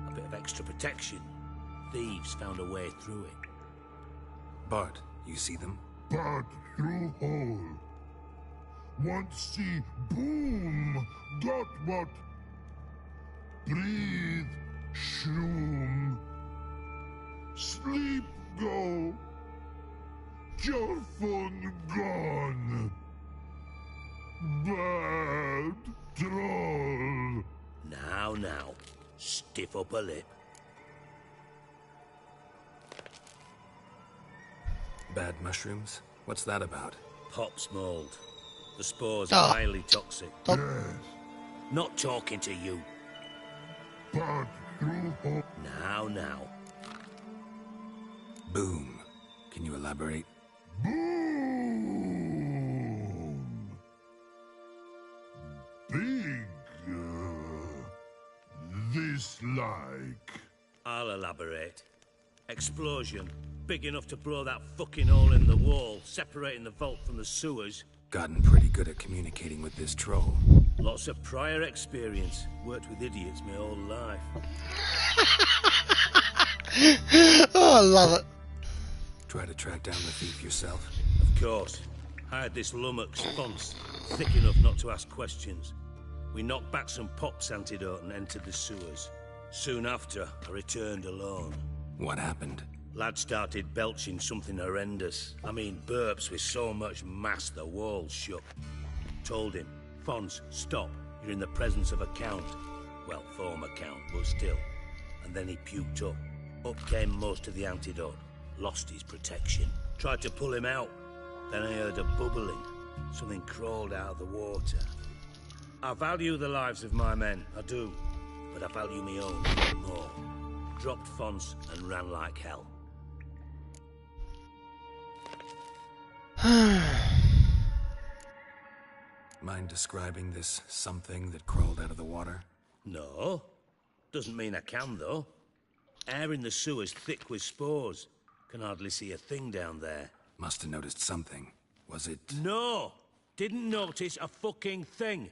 A bit of extra protection. Thieves found a way through it. Bart, you see them? Bart through hole. Want see boom. Got what? Breathe. Shroom. Sleep go. Your phone gone. Bad troll. Now. Stiff upper lip. Bad mushrooms? What's that about? Pops mold. The spores are highly toxic. Yes. Not talking to you. Bad through hole. Now. Boom. Can you elaborate? Boom. Big. This like. I'll elaborate. Explosion. Big enough to blow that fucking hole in the wall, separating the vault from the sewers. Gotten pretty good at communicating with this troll. Lots of prior experience. Worked with idiots my whole life. Oh, I love it. Try to track down the thief yourself? Of course. I had this lummox Fonz, thick enough not to ask questions. We knocked back some Pop's antidote and entered the sewers. Soon after, I returned alone. What happened? Lad started belching something horrendous. I mean, burps with so much mass the walls shook. Told him, Fonz, stop. You're in the presence of a count. Well, former count, but still. And then he puked up. Up came most of the antidote. Lost his protection. Tried to pull him out. Then I heard a bubbling. Something crawled out of the water. I value the lives of my men, I do. But I value my own even more. Dropped Fonz and ran like hell. Mind describing this something that crawled out of the water? No. Doesn't mean I can, though. Air in the sewer's thick with spores. Can hardly see a thing down there. Must have noticed something. Was it... No! Didn't notice a fucking thing.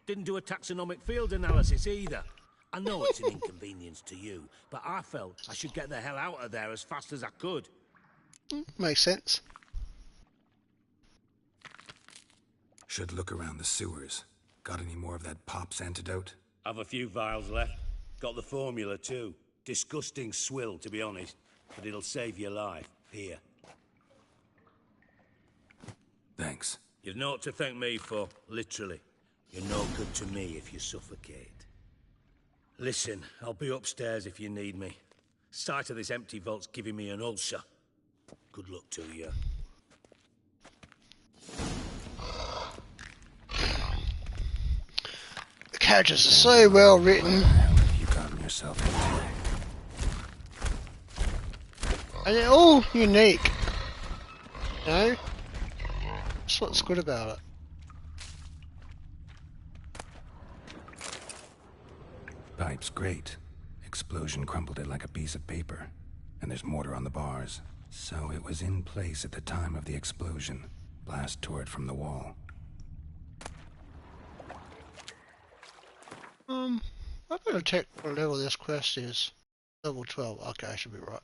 Didn't do a taxonomic field analysis either. I know it's an inconvenience to you, but I felt I should get the hell out of there as fast as I could. Makes sense. Should look around the sewers. Got any more of that Pop's antidote? Have a few vials left. Got the formula too. Disgusting swill, to be honest. But it'll save your life. Here. Thanks. You've naught to thank me for, literally. You're no good to me if you suffocate. Listen, I'll be upstairs if you need me. Sight of this empty vault's giving me an ulcer. Good luck to you. The characters are so well written. You gotten yourself into. And they're all unique. You know? That's what's good about it. Pipe's great. Explosion crumpled it like a piece of paper. And there's mortar on the bars. So it was in place at the time of the explosion. Blast tore it from the wall. I better check what level this quest is. Level 12. Okay, I should be right.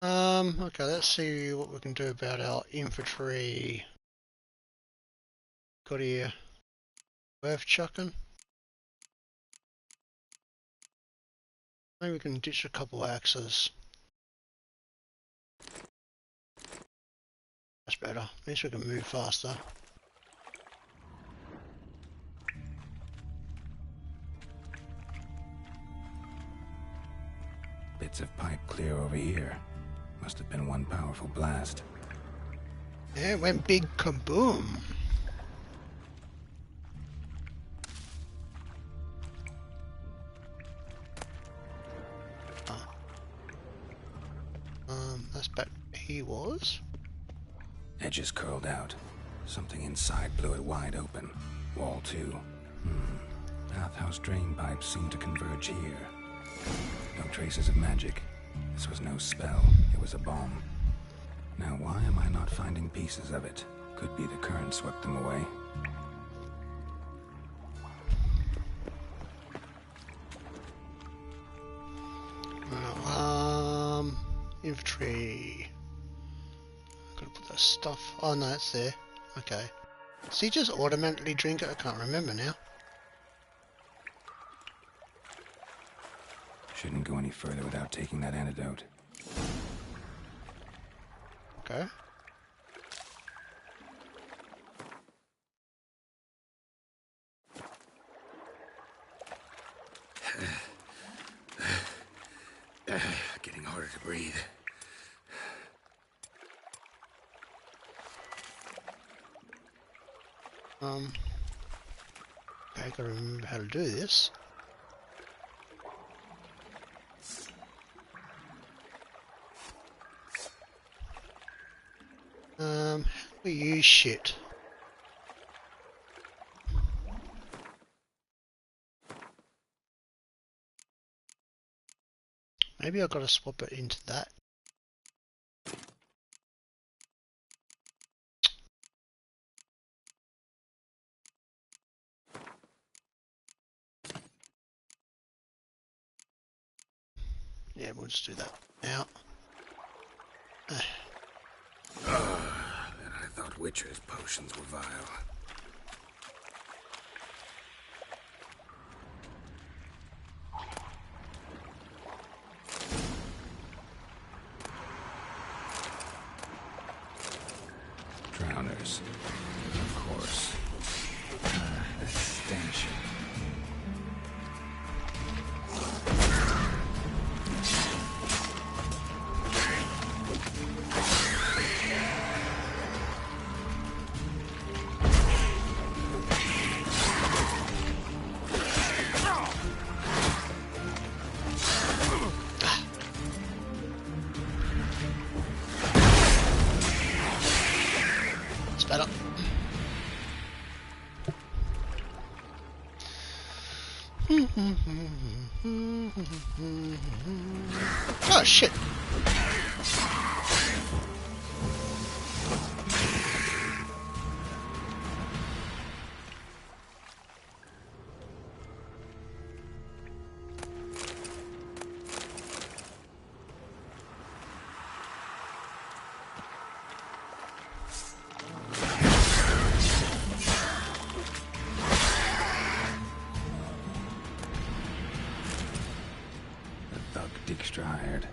Okay, let's see what we can do about our infantry. Got here. Worth chucking. Maybe we can ditch a couple axes. That's better. At least we can move faster. Bits of pipe clear over here. Must have been one powerful blast. Yeah, it went big kaboom. That's back where he was. Edges curled out. Something inside blew it wide open. Wall too. Bathhouse drain pipes seem to converge here. No traces of magic. This was no spell. It was a bomb. Now why am I not finding pieces of it? Could be the current swept them away. Infantry. Gotta put that stuff. Oh no, it's there. Okay. Does he just automatically drink it? I can't remember now. Shouldn't go any further without taking that antidote. Okay. Getting harder to breathe. I gotta remember how to do this. How do we use shit? Maybe I've got to swap it into that. Yeah, we'll just do that now. And I thought Witcher's potions were vile. Drowners, of course. That stench. It's better. Oh shit. Dijkstra hired.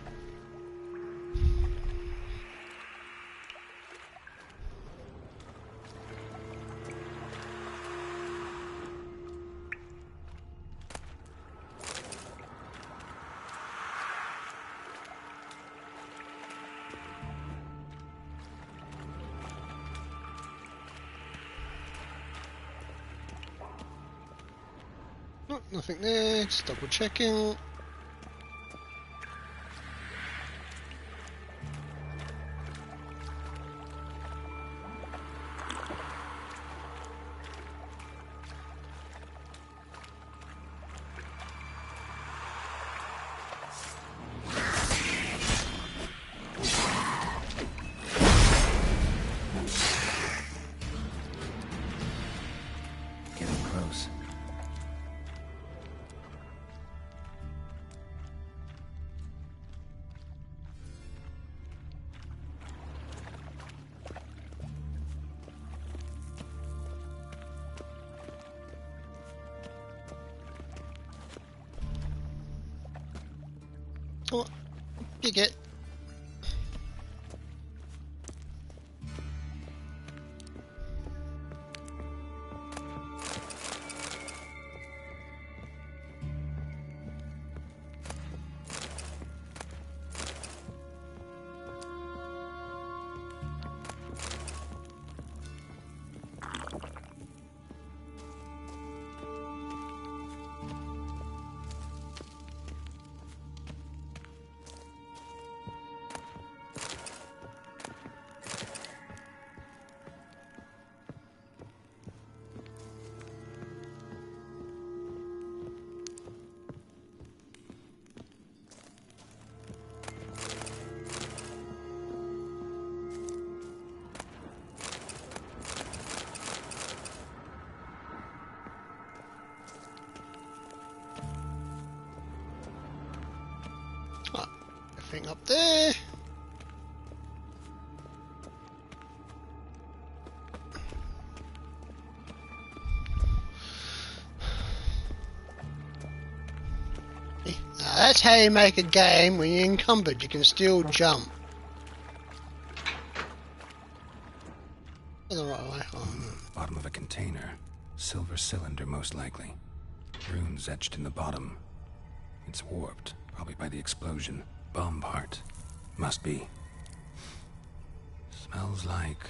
Oh, nothing there, just double checking. Getting close. Oh, you get. Thing up there. That's how you make a game when you're encumbered. You can still jump. The right way. Oh, no. Bottom of a container. Silver cylinder, most likely. Runes etched in the bottom. It's warped, probably by the explosion. Bomb part. Must be. Smells like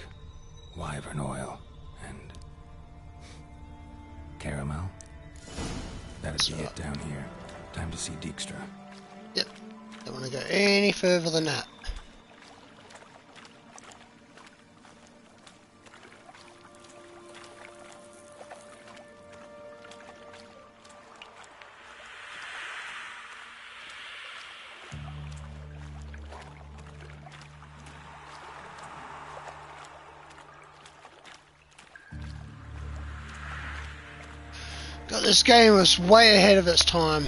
wyvern oil and caramel. That'd be it down here. Time to see Dijkstra. Yep. Don't want to go any further than that. God, this game was way ahead of its time.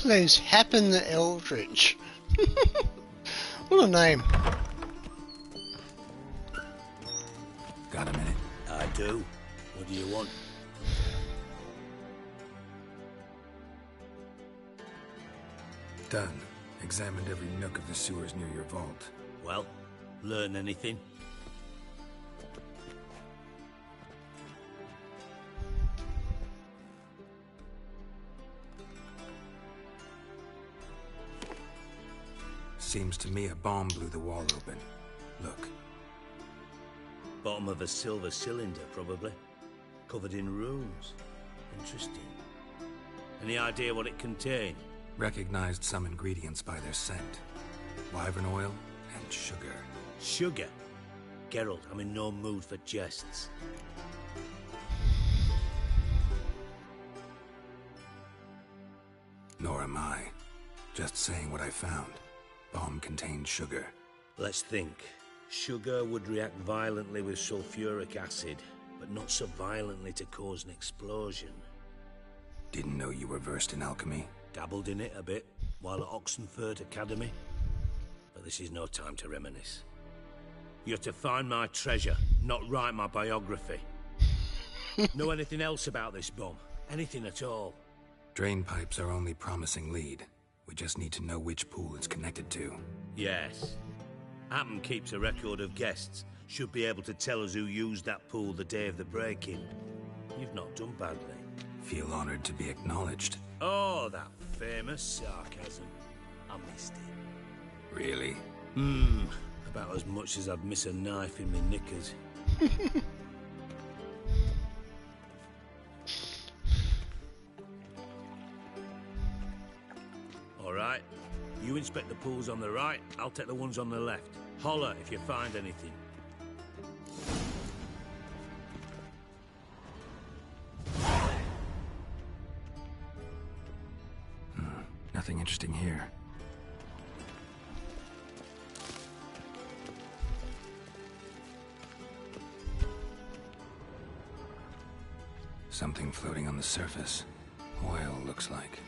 Those Happen the Eldritch. What a name. Got a minute? I do. What do you want? Done. Examined every nook of the sewers near your vault. Well, learn anything? Seems to me a bomb blew the wall open. Look. Bottom of a silver cylinder, probably. Covered in runes. Interesting. Any idea what it contained? Recognized some ingredients by their scent. Wyvern oil and sugar. Sugar? Geralt, I'm in no mood for jests. Nor am I. Just saying what I found. Bomb contained sugar. Let's think. Sugar would react violently with sulfuric acid, but not so violently to cause an explosion. Didn't know you were versed in alchemy. Dabbled in it a bit, while at Oxenford Academy. But this is no time to reminisce. You're to find my treasure, not write my biography. Know anything else about this bomb? Anything at all? Drain pipes are only promising lead. We just need to know which pool it's connected to. Yes. Hammond keeps a record of guests. Should be able to tell us who used that pool the day of the break-in. You've not done badly. Feel honored to be acknowledged. Oh, that famous sarcasm. I missed it. Really? About as much as I'd miss a knife in my knickers. All right. You inspect the pools on the right, I'll take the ones on the left. Holler if you find anything. Nothing interesting here. Something floating on the surface. Oil, looks like.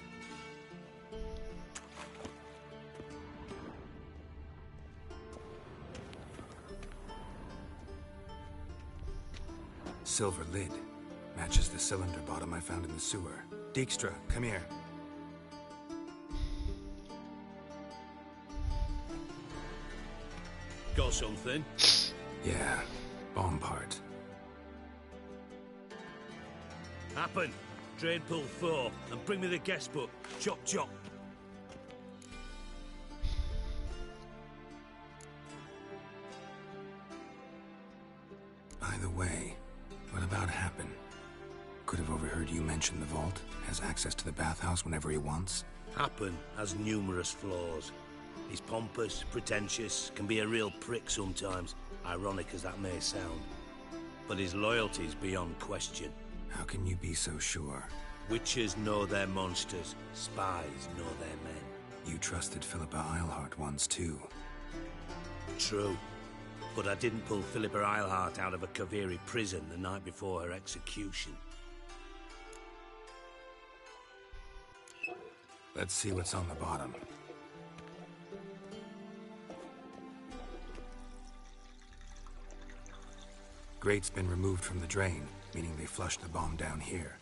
Silver lid. Matches the cylinder bottom I found in the sewer. Dijkstra, come here. Got something? Yeah, bomb part. Happen. Drain pull 4, and bring me the guest book. Chop chop. By the way, what about Happen? Could have overheard you mention the vault. Has access to the bathhouse whenever he wants. Happen has numerous flaws. He's pompous, pretentious, can be a real prick sometimes, ironic as that may sound. But his loyalty's beyond question. How can you be so sure? Witches know their monsters, spies know their men. You trusted Philippa Eilhart once too. True. But I didn't pull Philippa Eilhart out of a Kaviri prison the night before her execution. Let's see what's on the bottom. Grate's been removed from the drain, meaning they flushed the bomb down here.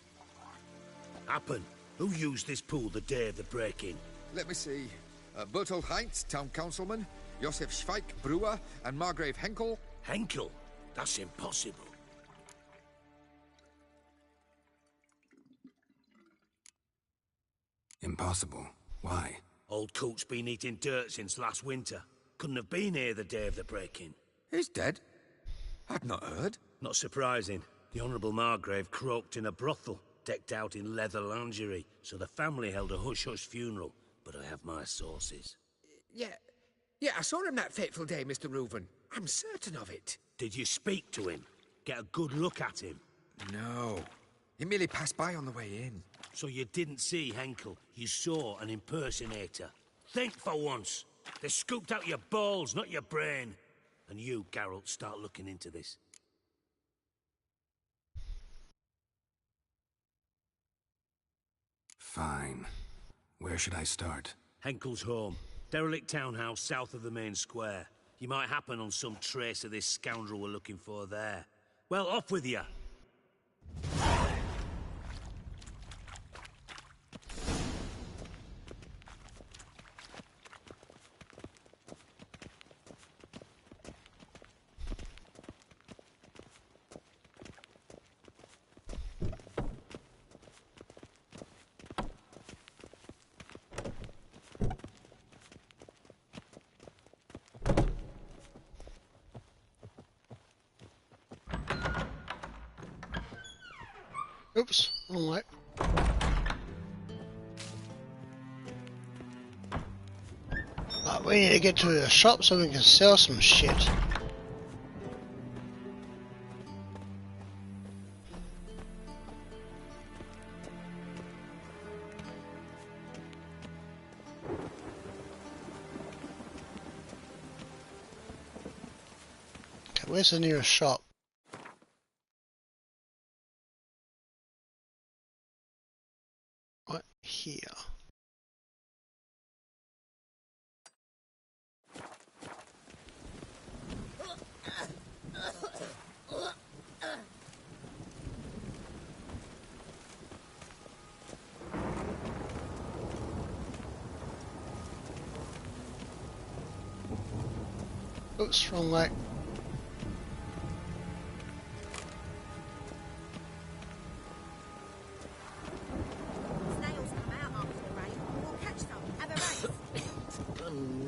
Happen. Who used this pool the day of the break-in? Let me see. Bertolt Heinz, town councilman, Josef Schweik, brewer, and Margrave Henkel. Henkel? That's impossible. Impossible? Why? Old Coot's been eating dirt since last winter. Couldn't have been here the day of the break-in. He's dead? I'd not heard. Not surprising. The Honourable Margrave croaked in a brothel, decked out in leather lingerie, so the family held a hush-hush funeral. But I have my sources. Yeah, I saw him that fateful day, Mr. Reuven. I'm certain of it. Did you speak to him? Get a good look at him? No. He merely passed by on the way in. So you didn't see Henkel, you saw an impersonator. Think for once. They scooped out your balls, not your brain. And you, Geralt, start looking into this. Fine. Where should I start? Henkel's home. Derelict townhouse south of the main square. You might happen on some trace of this scoundrel we're looking for there. Well, off with you. Oops, wrong way. Right, we need to get to the shop so we can sell some shit. Okay, where's the nearest shop? Here. Oops, wrong way.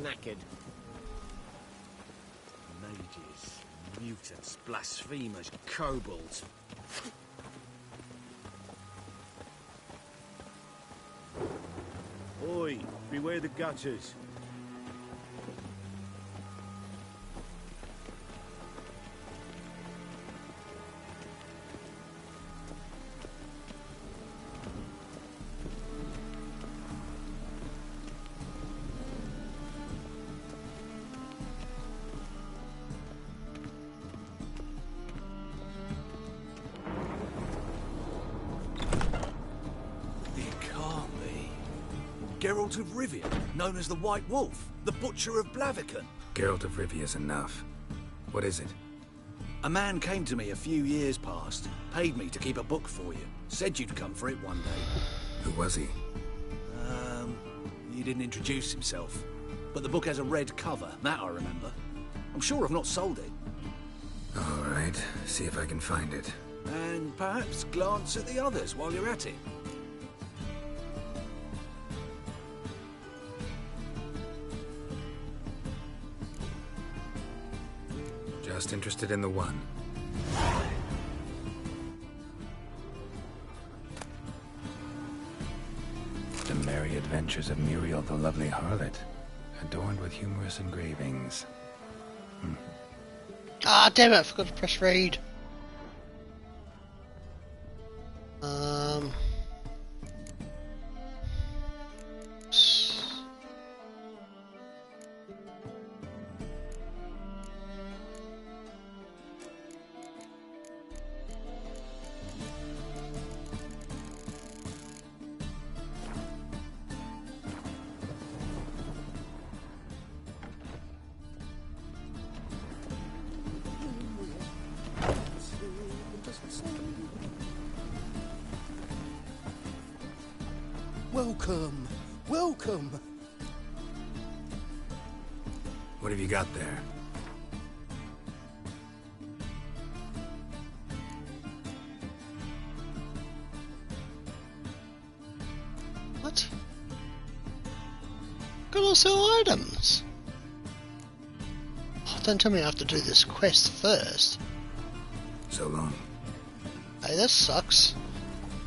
Knackered. Mages, mutants, blasphemers, kobolds. Oi, beware the gutters. Geralt of Rivia, known as the White Wolf, the Butcher of Blaviken. Geralt of Rivia's enough. What is it? A man came to me a few years past, paid me to keep a book for you, said you'd come for it one day. Who was he? He didn't introduce himself, but the book has a red cover, that I remember. I'm sure I've not sold it. All right, see if I can find it. And perhaps glance at the others while you're at it. Just interested in the one. The Merry Adventures of Muriel the Lovely Harlot, adorned with humorous engravings. Ah, damn it, I forgot to press read. Welcome, welcome. What have you got there? What? Gotta sell items. Oh, don't tell me I have to do this quest first. So long. Hey, this sucks.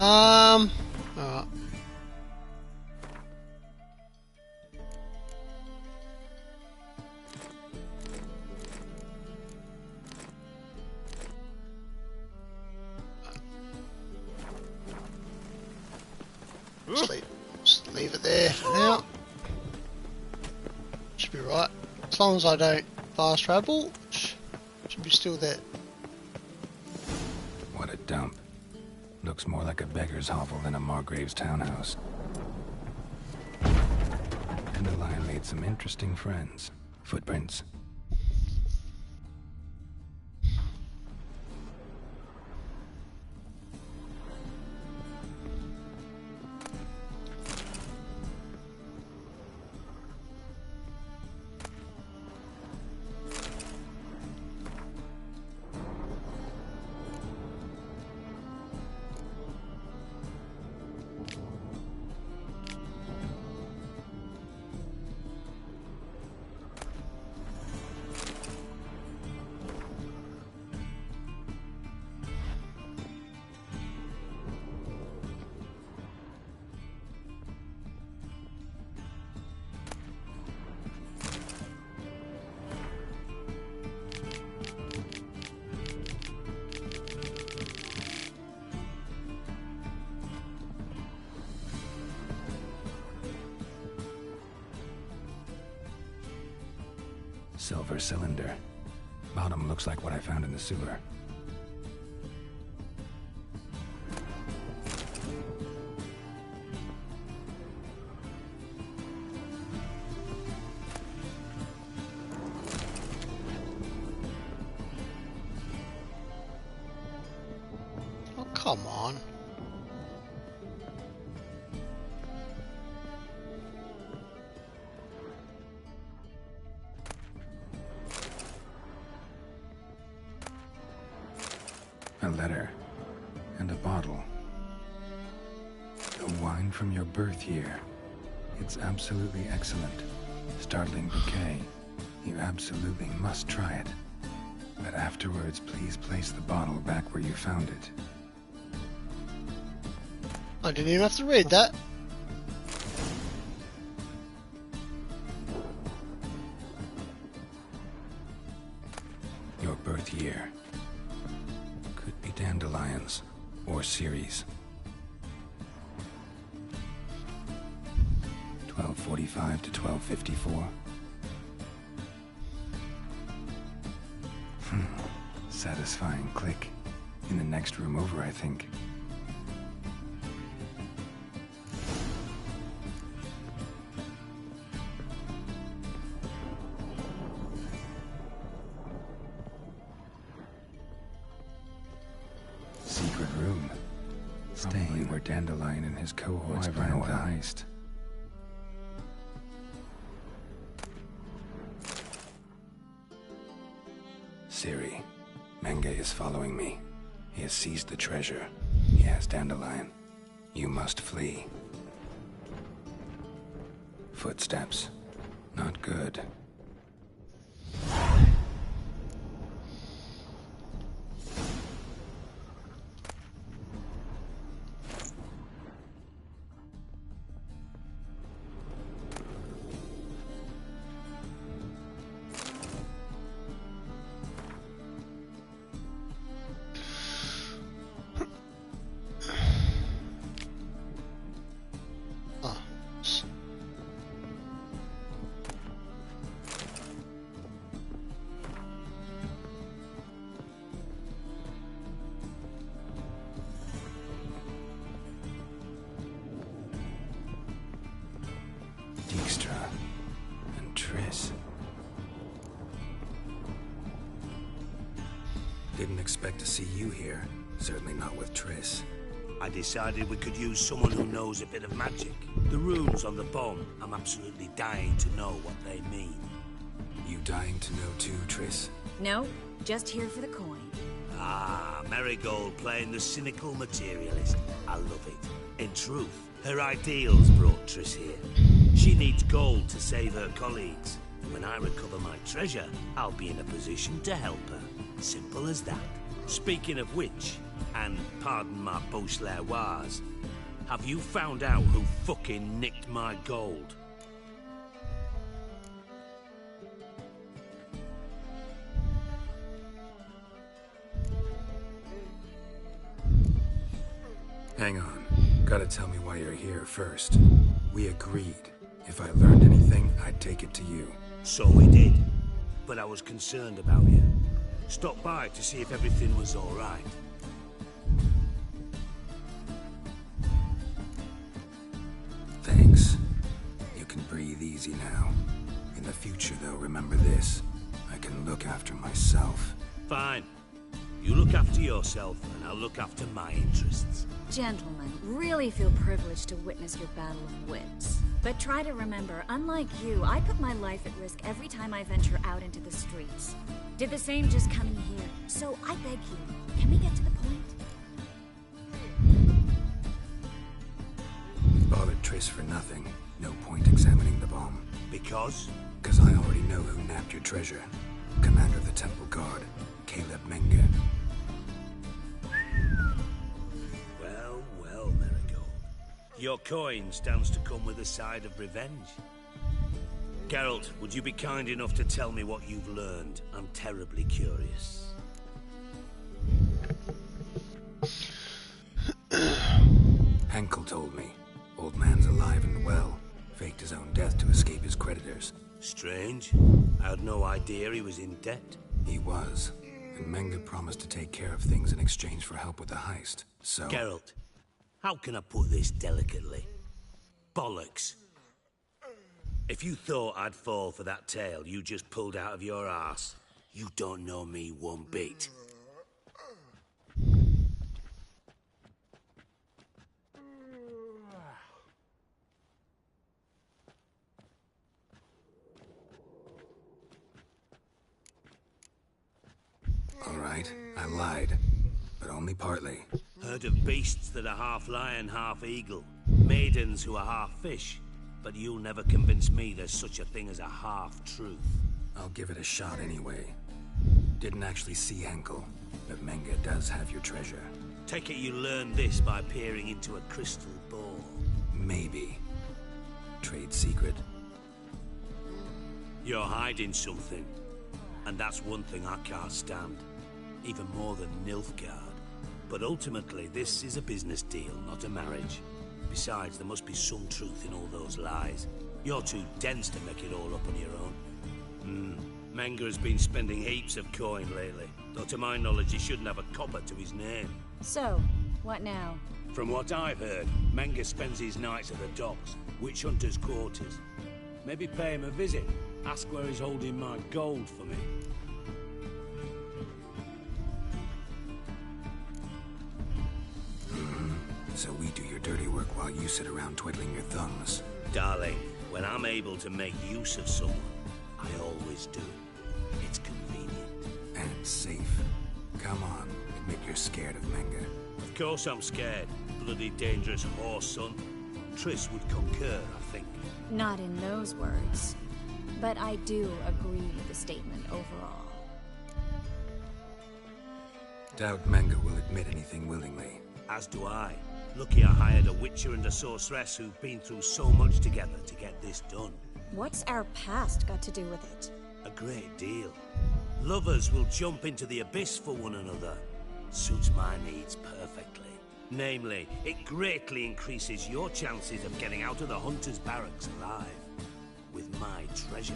Alright. Just leave it there for now. Should be right. As long as I don't fast travel, should be still there. What a dump. Looks more like a beggar's hovel than a Margrave's townhouse. Dandelion made some interesting friends. Footprints. Silver cylinder. Bottom looks like what I found in the sewer. Oh, come on. A letter. And a bottle. The wine from your birth year. It's absolutely excellent. Startling bouquet. You absolutely must try it. But afterwards, please place the bottle back where you found it. I didn't even have to read that. 14th year. Could be dandelions or Ceres. 1245 to 1254. Satisfying click. In the next room over, I think. Secret room. Staying where Dandelion and his cohorts planned the heist. Cerie, Menge is following me. He has seized the treasure. He has Dandelion. You must flee. Footsteps. Not good. And Triss. Didn't expect to see you here. Certainly not with Triss. I decided we could use someone who knows a bit of magic. The runes on the bomb, I'm absolutely dying to know what they mean. You dying to know too, Triss? No, just here for the coin. Ah, Marigold playing the cynical materialist. I love it. In truth, her ideals brought Triss here. She needs gold to save her colleagues. When I recover my treasure, I'll be in a position to help her. Simple as that. Speaking of which, and pardon my Beauclervoise, have you found out who fucking nicked my gold? Hang on. Gotta tell me why you're here first. We agreed. If I learned anything, I'd take it to you. So we did. But I was concerned about you. Stopped by to see if everything was all right. Thanks. You can breathe easy now. In the future, though, remember this. I can look after myself. Fine. You look after yourself, and I'll look after my interests. Gentlemen, really feel privileged to witness your battle of wits. But try to remember, unlike you, I put my life at risk every time I venture out into the streets. Did the same just coming here. So I beg you, can we get to the point? Bothered Triss for nothing. No point examining the bomb. Because? Because I already know who nabbed your treasure. Commander of the Temple Guard, Caleb Menge. Well, Marigold. Your coin stands to come with a side of revenge. Geralt, would you be kind enough to tell me what you've learned? I'm terribly curious. Henkel told me. Old man's alive and well. Faked his own death to escape his creditors. Strange. I had no idea he was in debt. He was. And Menge promised to take care of things in exchange for help with the heist. So... Geralt, how can I put this delicately? Bollocks. If you thought I'd fall for that tale you just pulled out of your arse, you don't know me one bit. All right, I lied. But only partly. Heard of beasts that are half lion, half eagle. Maidens who are half fish. But you'll never convince me there's such a thing as a half-truth. I'll give it a shot anyway. Didn't actually see Henkel, but Menge does have your treasure. Take it you learned this by peering into a crystal ball. Maybe. Trade secret. You're hiding something. And that's one thing I can't stand. even more than Nilfgaard. But ultimately, this is a business deal, not a marriage. Besides, there must be some truth in all those lies. You're too dense to make it all up on your own. Menga has been spending heaps of coin lately, though to my knowledge he shouldn't have a copper to his name. So, what now? From what I've heard, Menga spends his nights at the docks, witch hunters' quarters. Maybe pay him a visit, ask where he's holding my gold for me. So we do your dirty work while you sit around twiddling your thumbs. Darling, when I'm able to make use of someone, I always do. It's convenient. And safe. Come on, admit you're scared of Menga. Of course I'm scared. Bloody dangerous horse, son. Triss would concur, I think. Not in those words. But I do agree with the statement overall. Doubt Menga will admit anything willingly. As do I. Lucky I hired a witcher and a sorceress who've been through so much together to get this done. What's our past got to do with it? A great deal. Lovers will jump into the abyss for one another. Suits my needs perfectly. Namely, it greatly increases your chances of getting out of the hunter's barracks alive. With my treasure.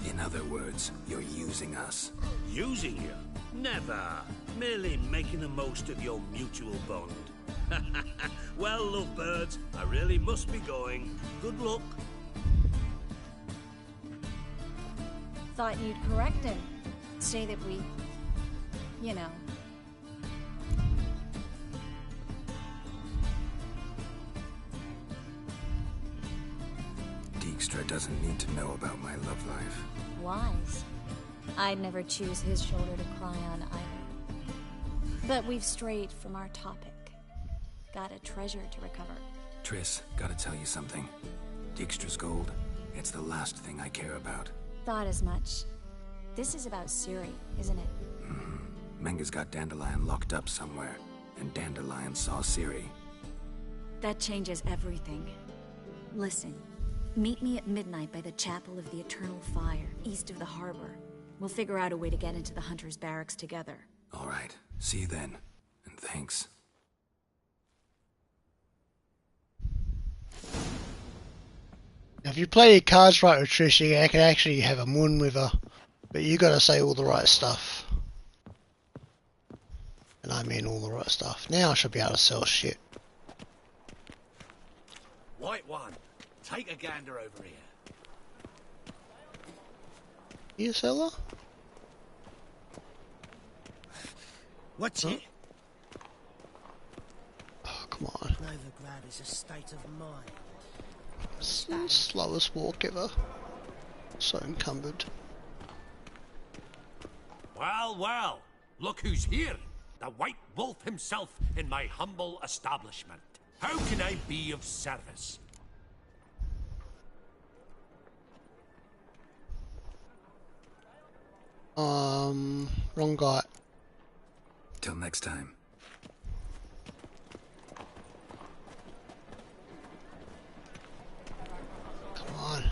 In other words, you're using us. Using you? Never. Merely making the most of your mutual bond. Well, lovebirds, I really must be going. Good luck. Thought you'd correct him. Say that we... you know... Dijkstra doesn't need to know about my love life. Wise. I'd never choose his shoulder to cry on either. But we've strayed from our topic. Got a treasure to recover. Triss, gotta tell you something. Dijkstra's gold, it's the last thing I care about. Thought as much. This is about Cerie, isn't it? Menga's got Dandelion locked up somewhere, and Dandelion saw Cerie. That changes everything. Listen, meet me at midnight by the Chapel of the Eternal Fire, east of the harbor. We'll figure out a way to get into the Hunter's barracks together. All right, see you then, and thanks. Now, if you play your cards right with Trish, you can actually have a moon with her. But you gotta say all the right stuff. And I mean all the right stuff. Now I should be able to sell shit. White one, take a gander over here. You seller? What's it? Oh, come on. Novigrad is a state of mind. It's the slowest walk ever. So encumbered. Well, well, look who's here. The White Wolf himself in my humble establishment. How can I be of service? Wrong guy. Till next time. Come on.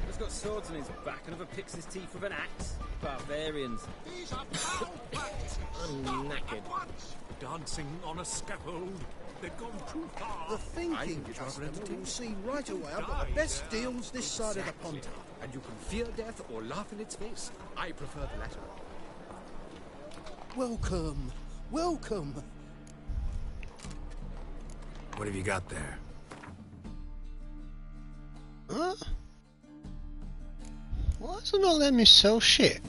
He's got swords on his back and never picks his teeth with an axe. Barbarians. These are foul facts. I'm knackered. Dancing on a scaffold. They've gone too far. The thinking customer will see right away I've got the best deals this side of the pond. And you can fear death or laugh in its face. I prefer the latter. Welcome. Welcome. What have you got there? Huh? Why does it not let me sell shit?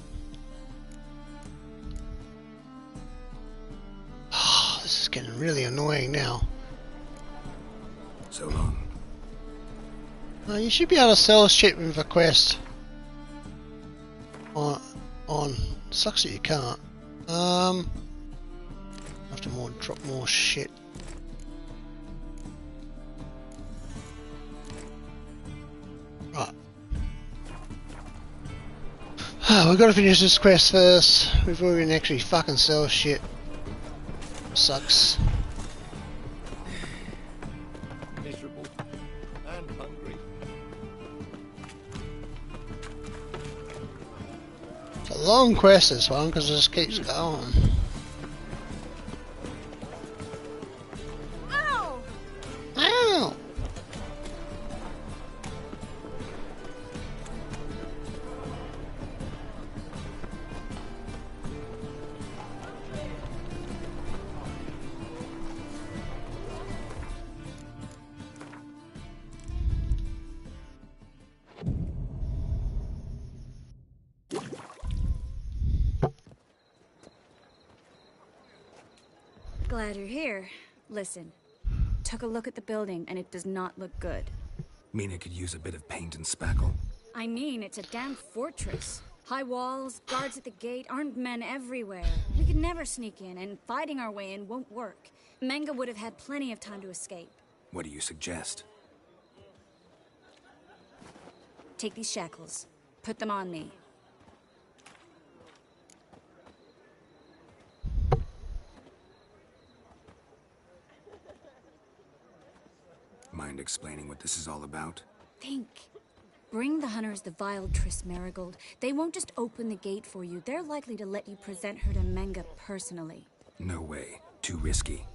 Oh, this is getting really annoying now. So long. No, you should be able to sell shit with a quest. On. Sucks that you can't. Have to drop more shit. Right. We've got to finish this quest first before we can actually fucking sell shit. Sucks. Miserable long quest this one because it just keeps going. Ow! Ow! Glad you're here. Listen, took a look at the building and it does not look good. Mean it could use a bit of paint and spackle? I mean, it's a damn fortress. High walls, guards at the gate, armed men everywhere. We could never sneak in, and fighting our way in won't work. Menge would have had plenty of time to escape. What do you suggest? Take these shackles. Put them on me. Mind explaining what this is all about? Think. Bring the hunters the vile Triss Marigold. They won't just open the gate for you. They're likely to let you present her to Menge personally. No way. Too risky.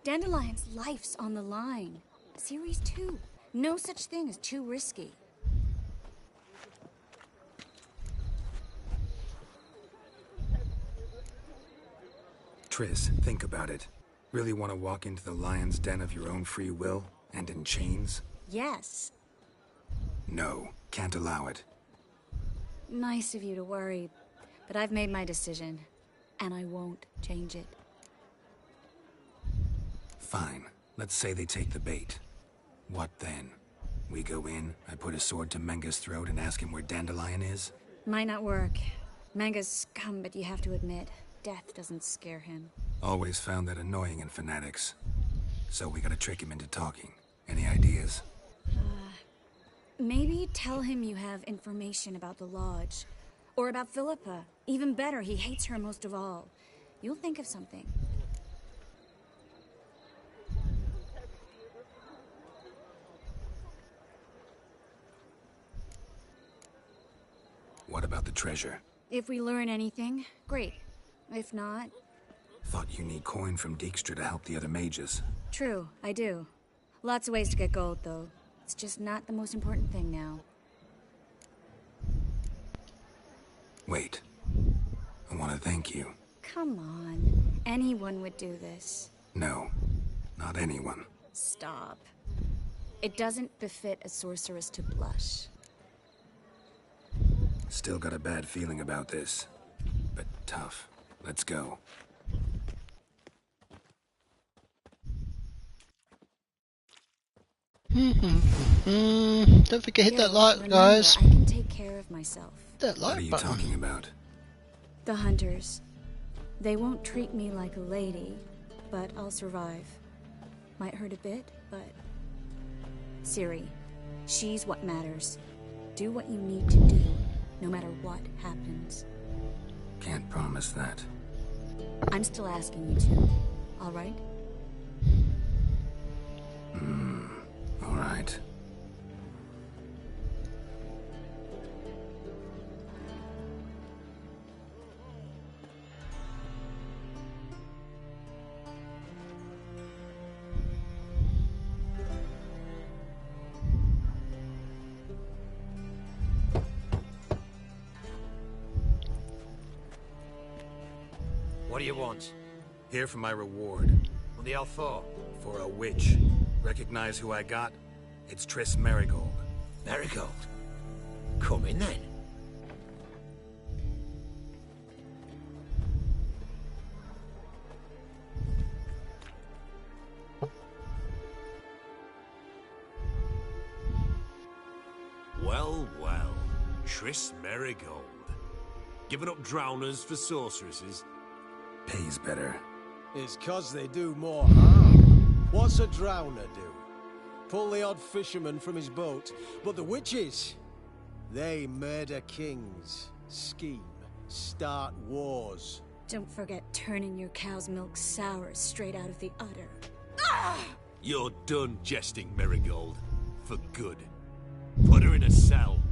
Dandelion's life's on the line. Cerie's too. No such thing as too risky. Triss, think about it. Really want to walk into the lion's den of your own free will, and in chains? Yes. No, can't allow it. Nice of you to worry, but I've made my decision, and I won't change it. Fine. Let's say they take the bait. What then? We go in, I put a sword to Menge's throat and ask him where Dandelion is? Might not work. Menge's scum, but you have to admit, death doesn't scare him. Always found that annoying in fanatics. So we gotta trick him into talking. Any ideas? Maybe tell him you have information about the Lodge. Or about Philippa. Even better, he hates her most of all. You'll think of something. What about the treasure? If we learn anything, great. If not... Thought you need coin from Dijkstra to help the other mages. True, I do. Lots of ways to get gold, though. It's just not the most important thing now. Wait. I want to thank you. Come on. Anyone would do this. No, not anyone. Stop. It doesn't befit a sorceress to blush. Still got a bad feeling about this. But tough. Let's go. Don't forget, hit that like, guys. I can take care of myself. That like What are you button. talking about? The hunters. They won't treat me like a lady, but I'll survive. Might hurt a bit, but... Cerie, she's what matters. Do what you need to do, no matter what happens. Can't promise that. I'm still asking you to, all right? All right. What do you want? Here for my reward. What the hell for? For a witch. Recognize who I got? It's Triss Marigold. Marigold? Come in then. Well, well. Triss Marigold. Giving up drowners for sorceresses? Pays better. It's 'cause they do more harm. What's a drowner do? Pull the odd fisherman from his boat. But the witches, they murder kings, scheme, start wars. Don't forget turning your cow's milk sour straight out of the udder. You're done jesting, Marigold. For good. Put her in a cell.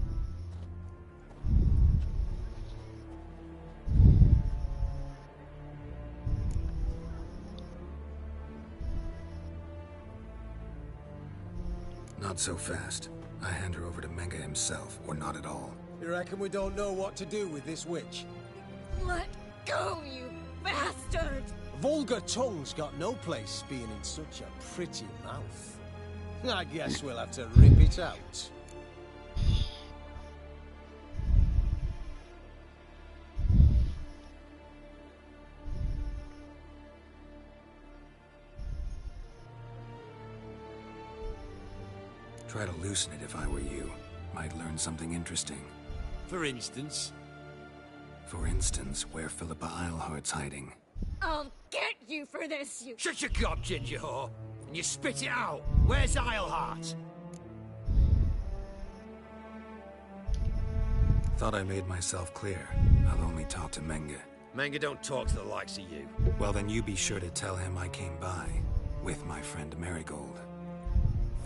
Not so fast. I hand her over to Menge himself, or not at all. You reckon we don't know what to do with this witch? Let go, you bastard! Vulgar tongue's got no place being in such a pretty mouth. I guess we'll have to rip it out. Try to loosen it if I were you. Might learn something interesting. For instance? For instance, where Philippa Eilhart's hiding. I'll get you for this, you... Shut your gob, ginger whore, and you spit it out. Where's Eilhart? Thought I made myself clear. I'll only talk to Menge. Menge don't talk to the likes of you. Well, then you be sure to tell him I came by. With my friend Marigold.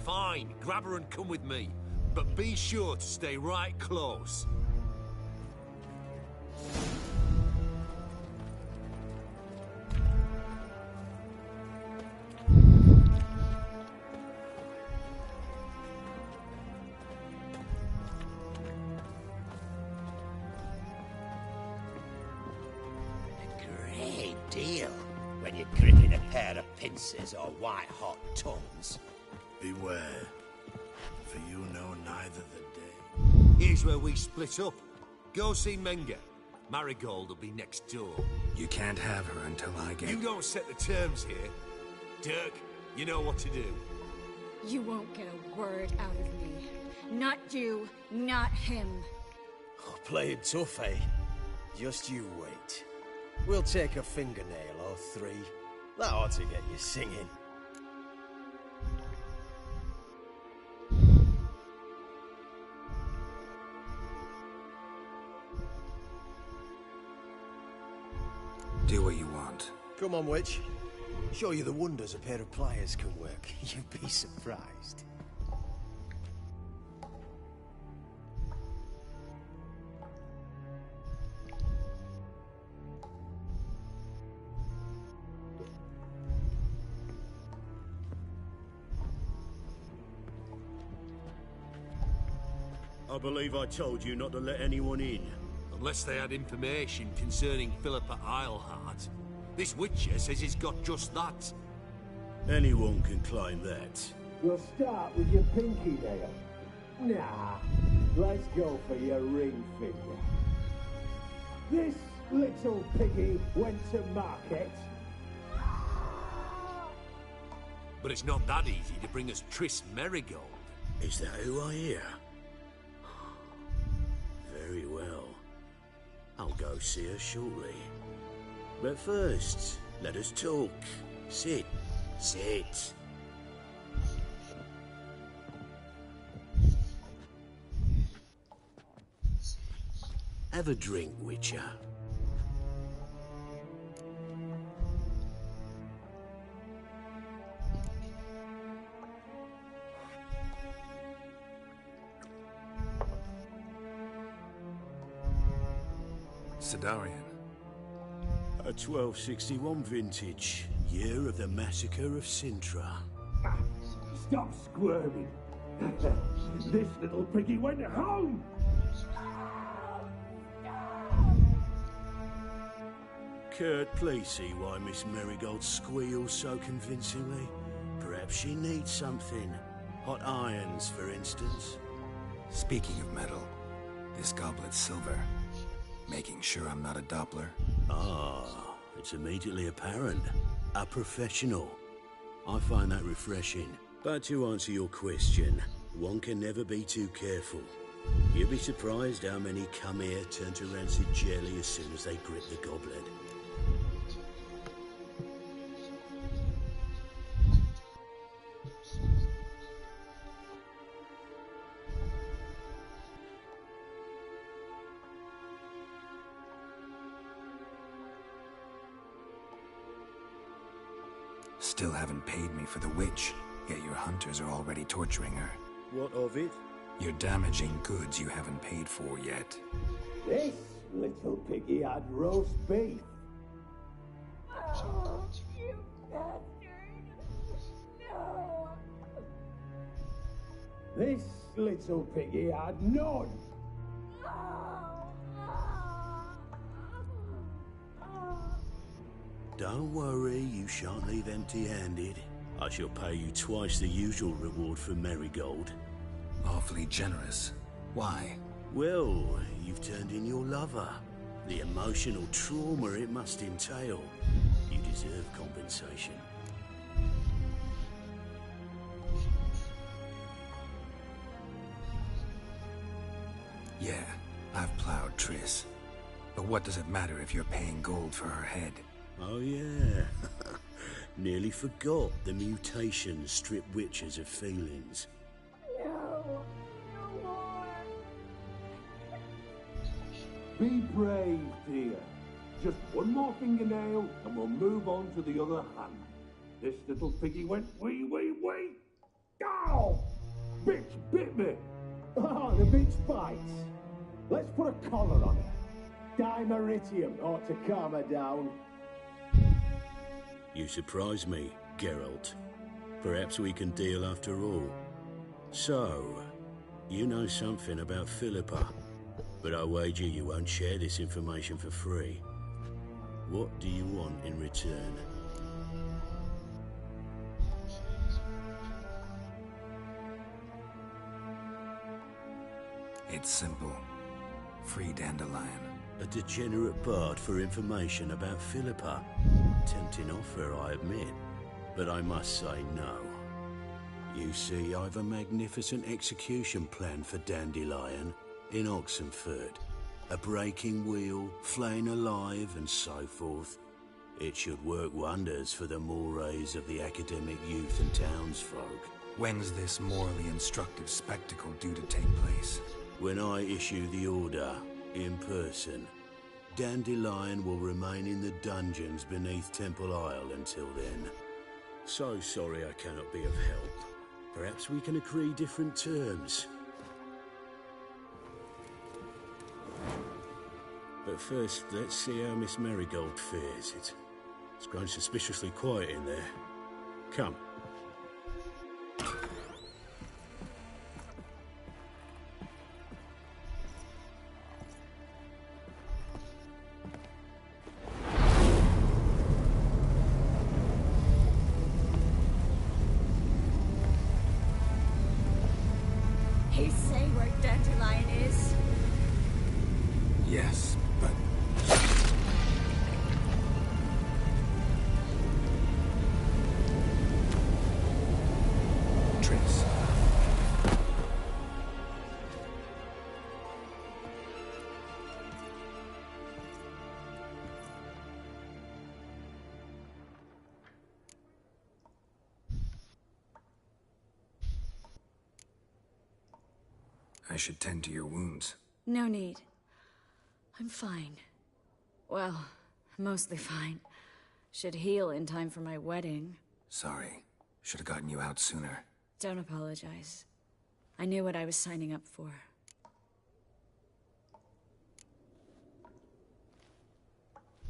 Fine, grab her and come with me. But be sure to stay right close. Great deal when you're gripping a pair of pincers or white-hot tongues. Beware, for you know neither the day. Here's where we split up. Go see Menge. Marigold will be next door. You can't have her until I get... You don't set the terms here. Dirk, you know what to do. You won't get a word out of me. Not you, not him. Oh, play it tough, eh? Just you wait. We'll take a fingernail or three. That ought to get you singing. Do what you want. Come on, witch. Show you the wonders a pair of pliers can work. You'd be surprised. I believe I told you not to let anyone in. Unless they had information concerning Philippa Eilhart. This Witcher says he's got just that. Anyone can claim that. You'll start with your pinky nail. Nah, let's go for your ring finger. This little piggy went to market. But it's not that easy to bring us Triss Marigold. Is that who I hear? Very well. I'll go see her shortly. But first, let us talk. Sit. Sit. Have a drink, Witcher. Sedarian. A 1261 vintage, year of the massacre of Sintra. Stop squirming. This little piggy went home. Kurt, please see why Miss Marigold squeals so convincingly. Perhaps she needs something. Hot irons, for instance. Speaking of metal, this goblet's silver. Making sure I'm not a Doppler. Ah, it's immediately apparent. A professional. I find that refreshing. But to answer your question, one can never be too careful. You'd be surprised how many come here turn to rancid jelly as soon as they grip the goblet. Still haven't paid me for the witch, yet your hunters are already torturing her. What of it? You're damaging goods you haven't paid for yet. This little piggy had roast beef. Oh, you bastard! No! This little piggy had none. Don't worry, you shan't leave empty-handed. I shall pay you twice the usual reward for Marigold. Awfully generous. Why? Well, you've turned in your lover. The emotional trauma it must entail. You deserve compensation. Yeah, I've plowed Triss. But what does it matter if you're paying gold for her head? Oh yeah. Nearly forgot the mutations strip witches of feelings. No. No more. Be brave, dear. Just one more fingernail and we'll move on to the other hand. This little piggy went wee, wee, wee. Ow! Bitch bit me. Oh, the bitch bites. Let's put a collar on her. Dimeritium ought to calm her down. You surprise me, Geralt. Perhaps we can deal after all. So, you know something about Philippa, but I wager you won't share this information for free. What do you want in return? It's simple. Free Dandelion. A degenerate bard for information about Philippa. Tempting offer, I admit, but I must say no. You see, I've a magnificent execution plan for Dandelion in Oxenford. A breaking wheel, flaying alive, and so forth. It should work wonders for the mores of the academic youth and townsfolk. When's this morally instructive spectacle due to take place? When I issue the order, in person. Dandelion will remain in the dungeons beneath Temple Isle until then. So sorry I cannot be of help. Perhaps we can agree different terms. But first, let's see how Miss Marigold fares. It's grown suspiciously quiet in there. Come. He say where Dandelion is? Yes, but... Triss. I should tend to your wounds. No need. I'm fine. Well, mostly fine. Should heal in time for my wedding. Sorry. Should have gotten you out sooner. Don't apologize. I knew what I was signing up for.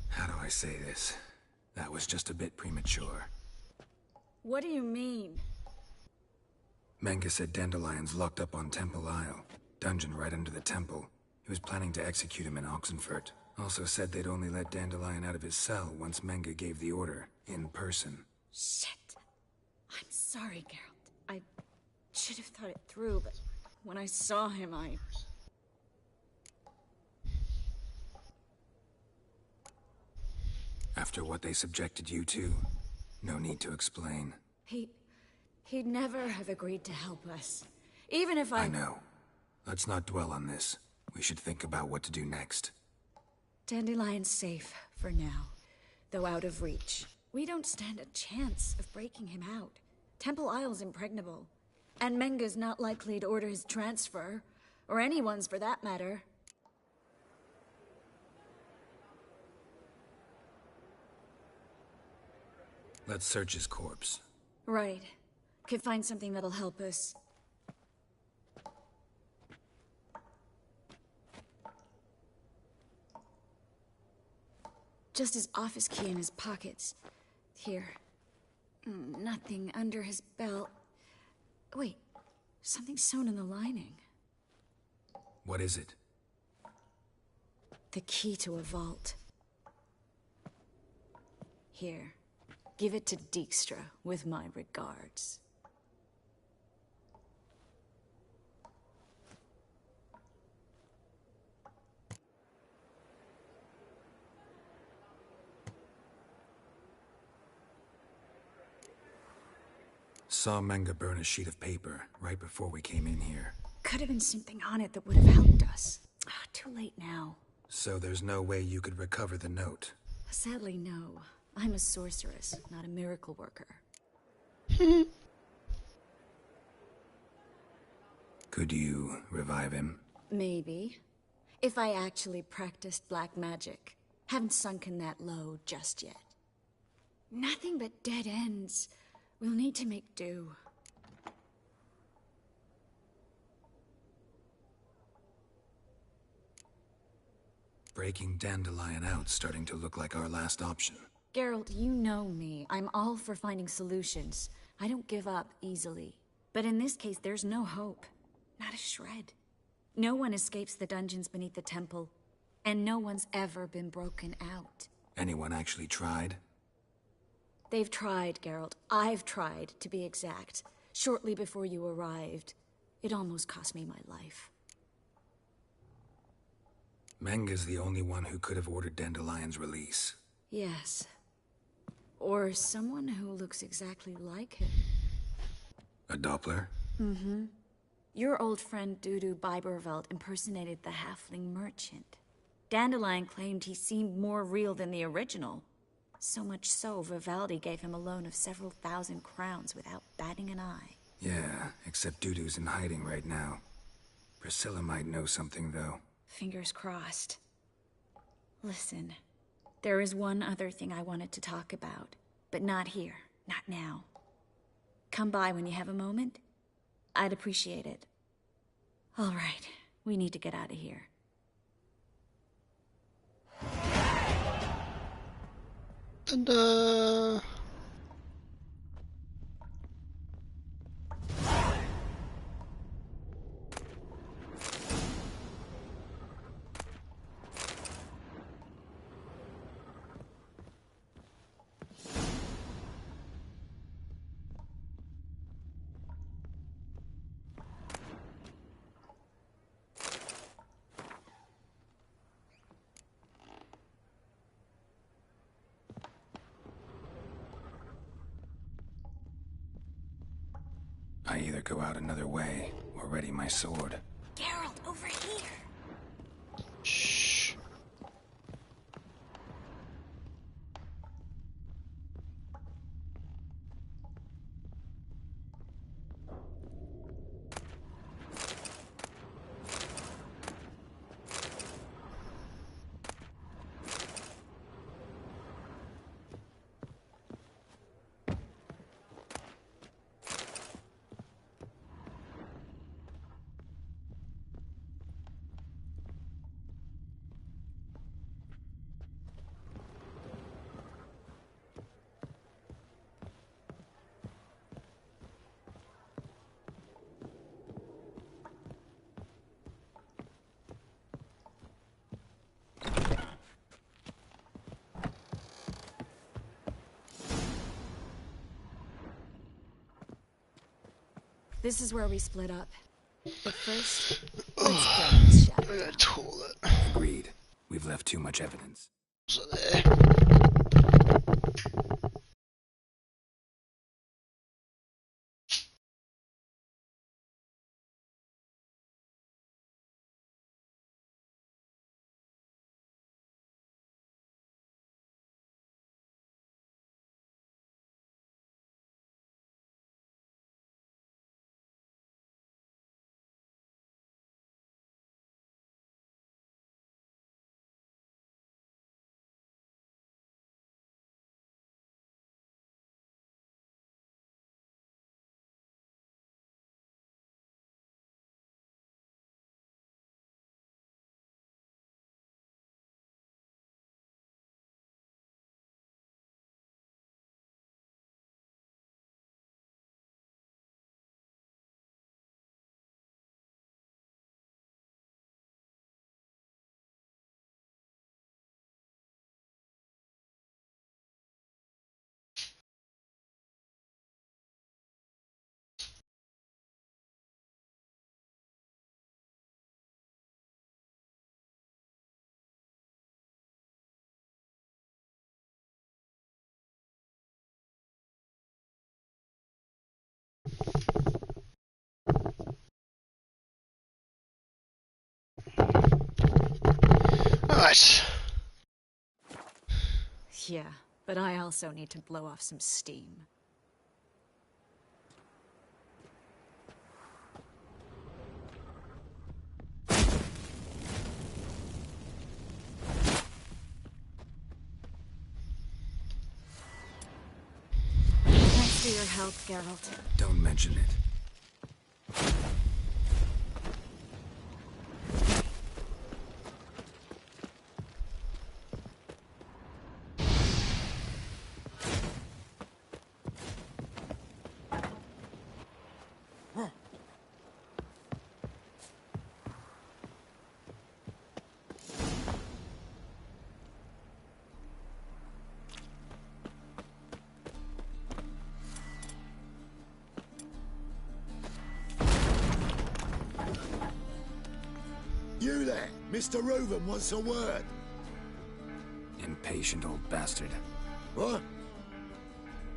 How do I say this? That was just a bit premature. What do you mean? Menge said Dandelion's locked up on Temple Isle. Dungeon right under the temple. He was planning to execute him in Oxenfurt. Also said they'd only let Dandelion out of his cell once Menge gave the order, in person. Shit. I'm sorry, Geralt. I should have thought it through, but when I saw him, After what they subjected you to, no need to explain. He'd never have agreed to help us. Even if I know. Let's not dwell on this. We should think about what to do next. Dandelion's safe, for now. Though out of reach. We don't stand a chance of breaking him out. Temple Isle's impregnable. And Menge's not likely to order his transfer. Or anyone's, for that matter. Let's search his corpse. Right. Could find something that'll help us. Just his office key in his pockets. Here. Nothing under his belt. Wait. Something sewn in the lining. What is it? The key to a vault. Here, give it to Dijkstra with my regards. Saw Menga burn a sheet of paper right before we came in here. Could have been something on it that would have helped us. Too late now. So there's no way you could recover the note? Sadly, no. I'm a sorceress, not a miracle worker. Could you revive him? Maybe. If I actually practiced black magic. Haven't sunken that low just yet. Nothing but dead ends. We'll need to make do. Breaking Dandelion out's starting to look like our last option. Geralt, you know me. I'm all for finding solutions. I don't give up easily. But in this case, there's no hope. Not a shred. No one escapes the dungeons beneath the temple. And no one's ever been broken out. Anyone actually tried? They've tried, Geralt. I've tried, to be exact. Shortly before you arrived. It almost cost me my life. Menga's the only one who could have ordered Dandelion's release. Yes. Or someone who looks exactly like him. A Doppler? Mm-hmm. Your old friend Dudu Biberveld impersonated the halfling merchant. Dandelion claimed he seemed more real than the original. So much so, Vivaldi gave him a loan of several thousand crowns without batting an eye. Yeah, except Dudu's in hiding right now. Priscilla might know something, though. Fingers crossed. Listen, there is one other thing I wanted to talk about, but not here, not now. Come by when you have a moment. I'd appreciate it. All right, we need to get out of here. And, I either go out another way or ready my sword. Geralt, over here! Shh. This is where we split up. But first, let's get this shot. I'm gonna toilet. Agreed. We've left too much evidence. So there. Right. Yeah, but I also need to blow off some steam. Thanks for your help, Geralt. Don't mention it. You there? Mr. Reuven wants a word. Impatient old bastard. What?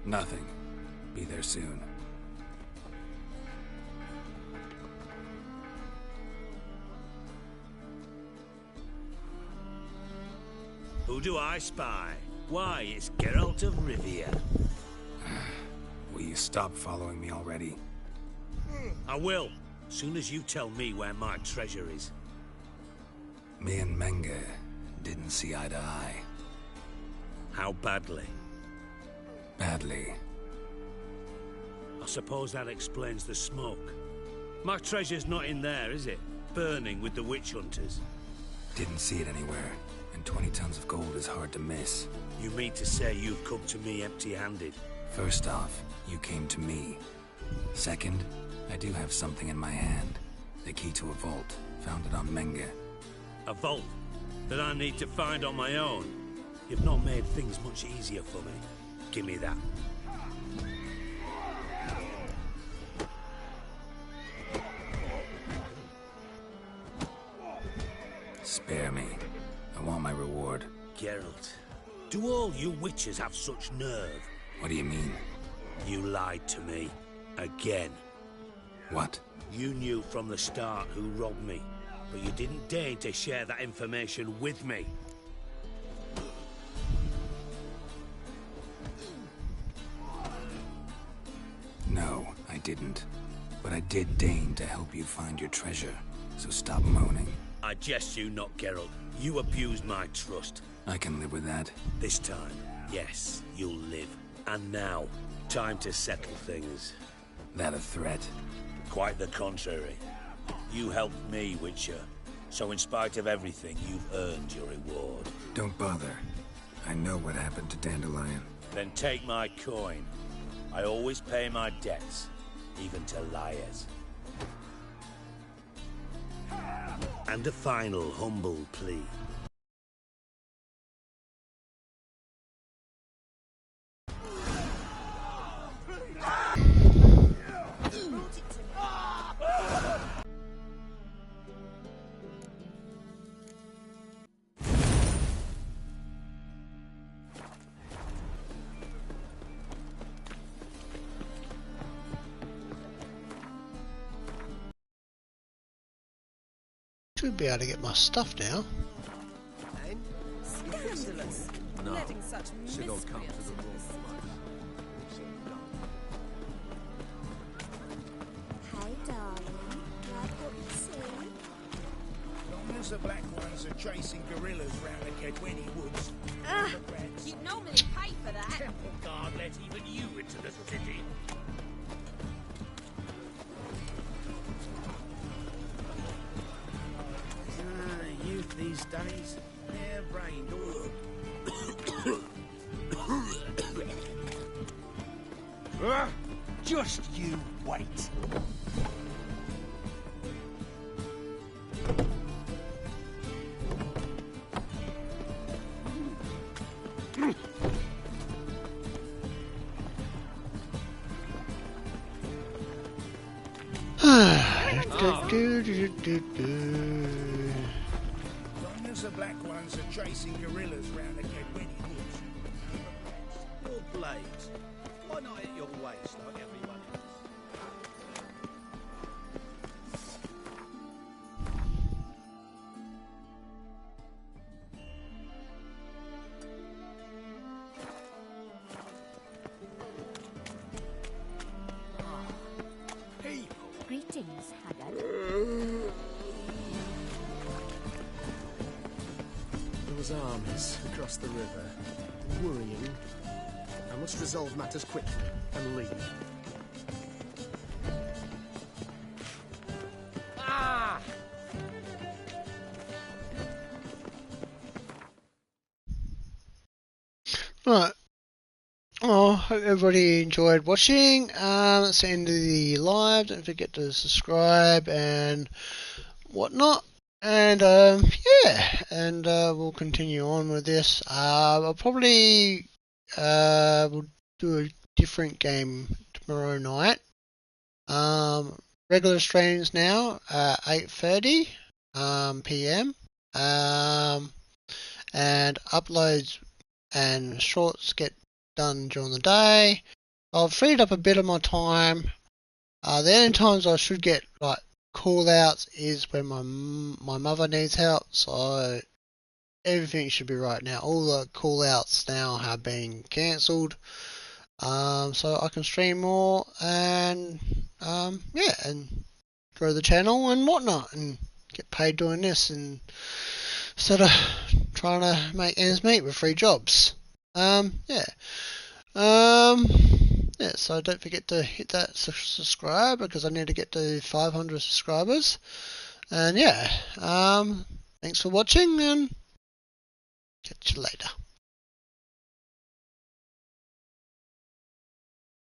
Nothing. Be there soon. Who do I spy? Why, it's Geralt of Rivia. Will you stop following me already? I will, soon as you tell me where my treasure is. Me and Menge didn't see eye to eye. How badly? Badly. I suppose that explains the smoke. My treasure's not in there, is it? Burning with the witch hunters. Didn't see it anywhere, and 20 tons of gold is hard to miss. You mean to say you've come to me empty-handed? First off, you came to me. Second, I do have something in my hand. The key to a vault, found it on Menge. A vault that I need to find on my own. You've not made things much easier for me. Give me that. Spare me. I want my reward. Geralt, do all you witches have such nerve? What do you mean? You lied to me. Again. What? You knew from the start who robbed me, but you didn't deign to share that information with me. No, I didn't. But I did deign to help you find your treasure, so stop moaning. I jest you not, Geralt. You abused my trust. I can live with that. This time, yes, you'll live. And now, time to settle things. That a threat? Quite the contrary. You helped me, Witcher. So in spite of everything, you've earned your reward. Don't bother. I know what happened to Dandelion. Then take my coin. I always pay my debts, even to liars. And a final humble plea. Should be able to get my stuff now. Scandalous. No. Letting such Should all come to the miscreants. Hey, darling. Like what you see? Long as the black ones are chasing gorillas round the Kedweni woods. You normally pay for that. Temple guard let even you into the city. Youth these days, hair-brained all. Just you wait. Long as the black ones are chasing gorillas round the Kedweni woods. Your blades. Why not at your waist like everyone else? His armies across the river. Worrying. I must resolve matters quickly and leave. Ah! Right. Oh, hope everybody enjoyed watching. That's the end of the live. Don't forget to subscribe and whatnot. And yeah, and we'll continue on with this. I'll probably will do a different game tomorrow night. Regular streams now 8:30 p.m. And uploads and shorts get done during the day. I've freed up a bit of my time. The only times I should get like call outs is when my mother needs help, so everything should be right now. All the call outs now have been cancelled, so I can stream more and yeah, and grow the channel and whatnot and get paid doing this and instead of trying to make ends meet with 3 jobs. Yeah. Yeah, so don't forget to hit that subscribe because I need to get to 500 subscribers. And yeah, thanks for watching and catch you later.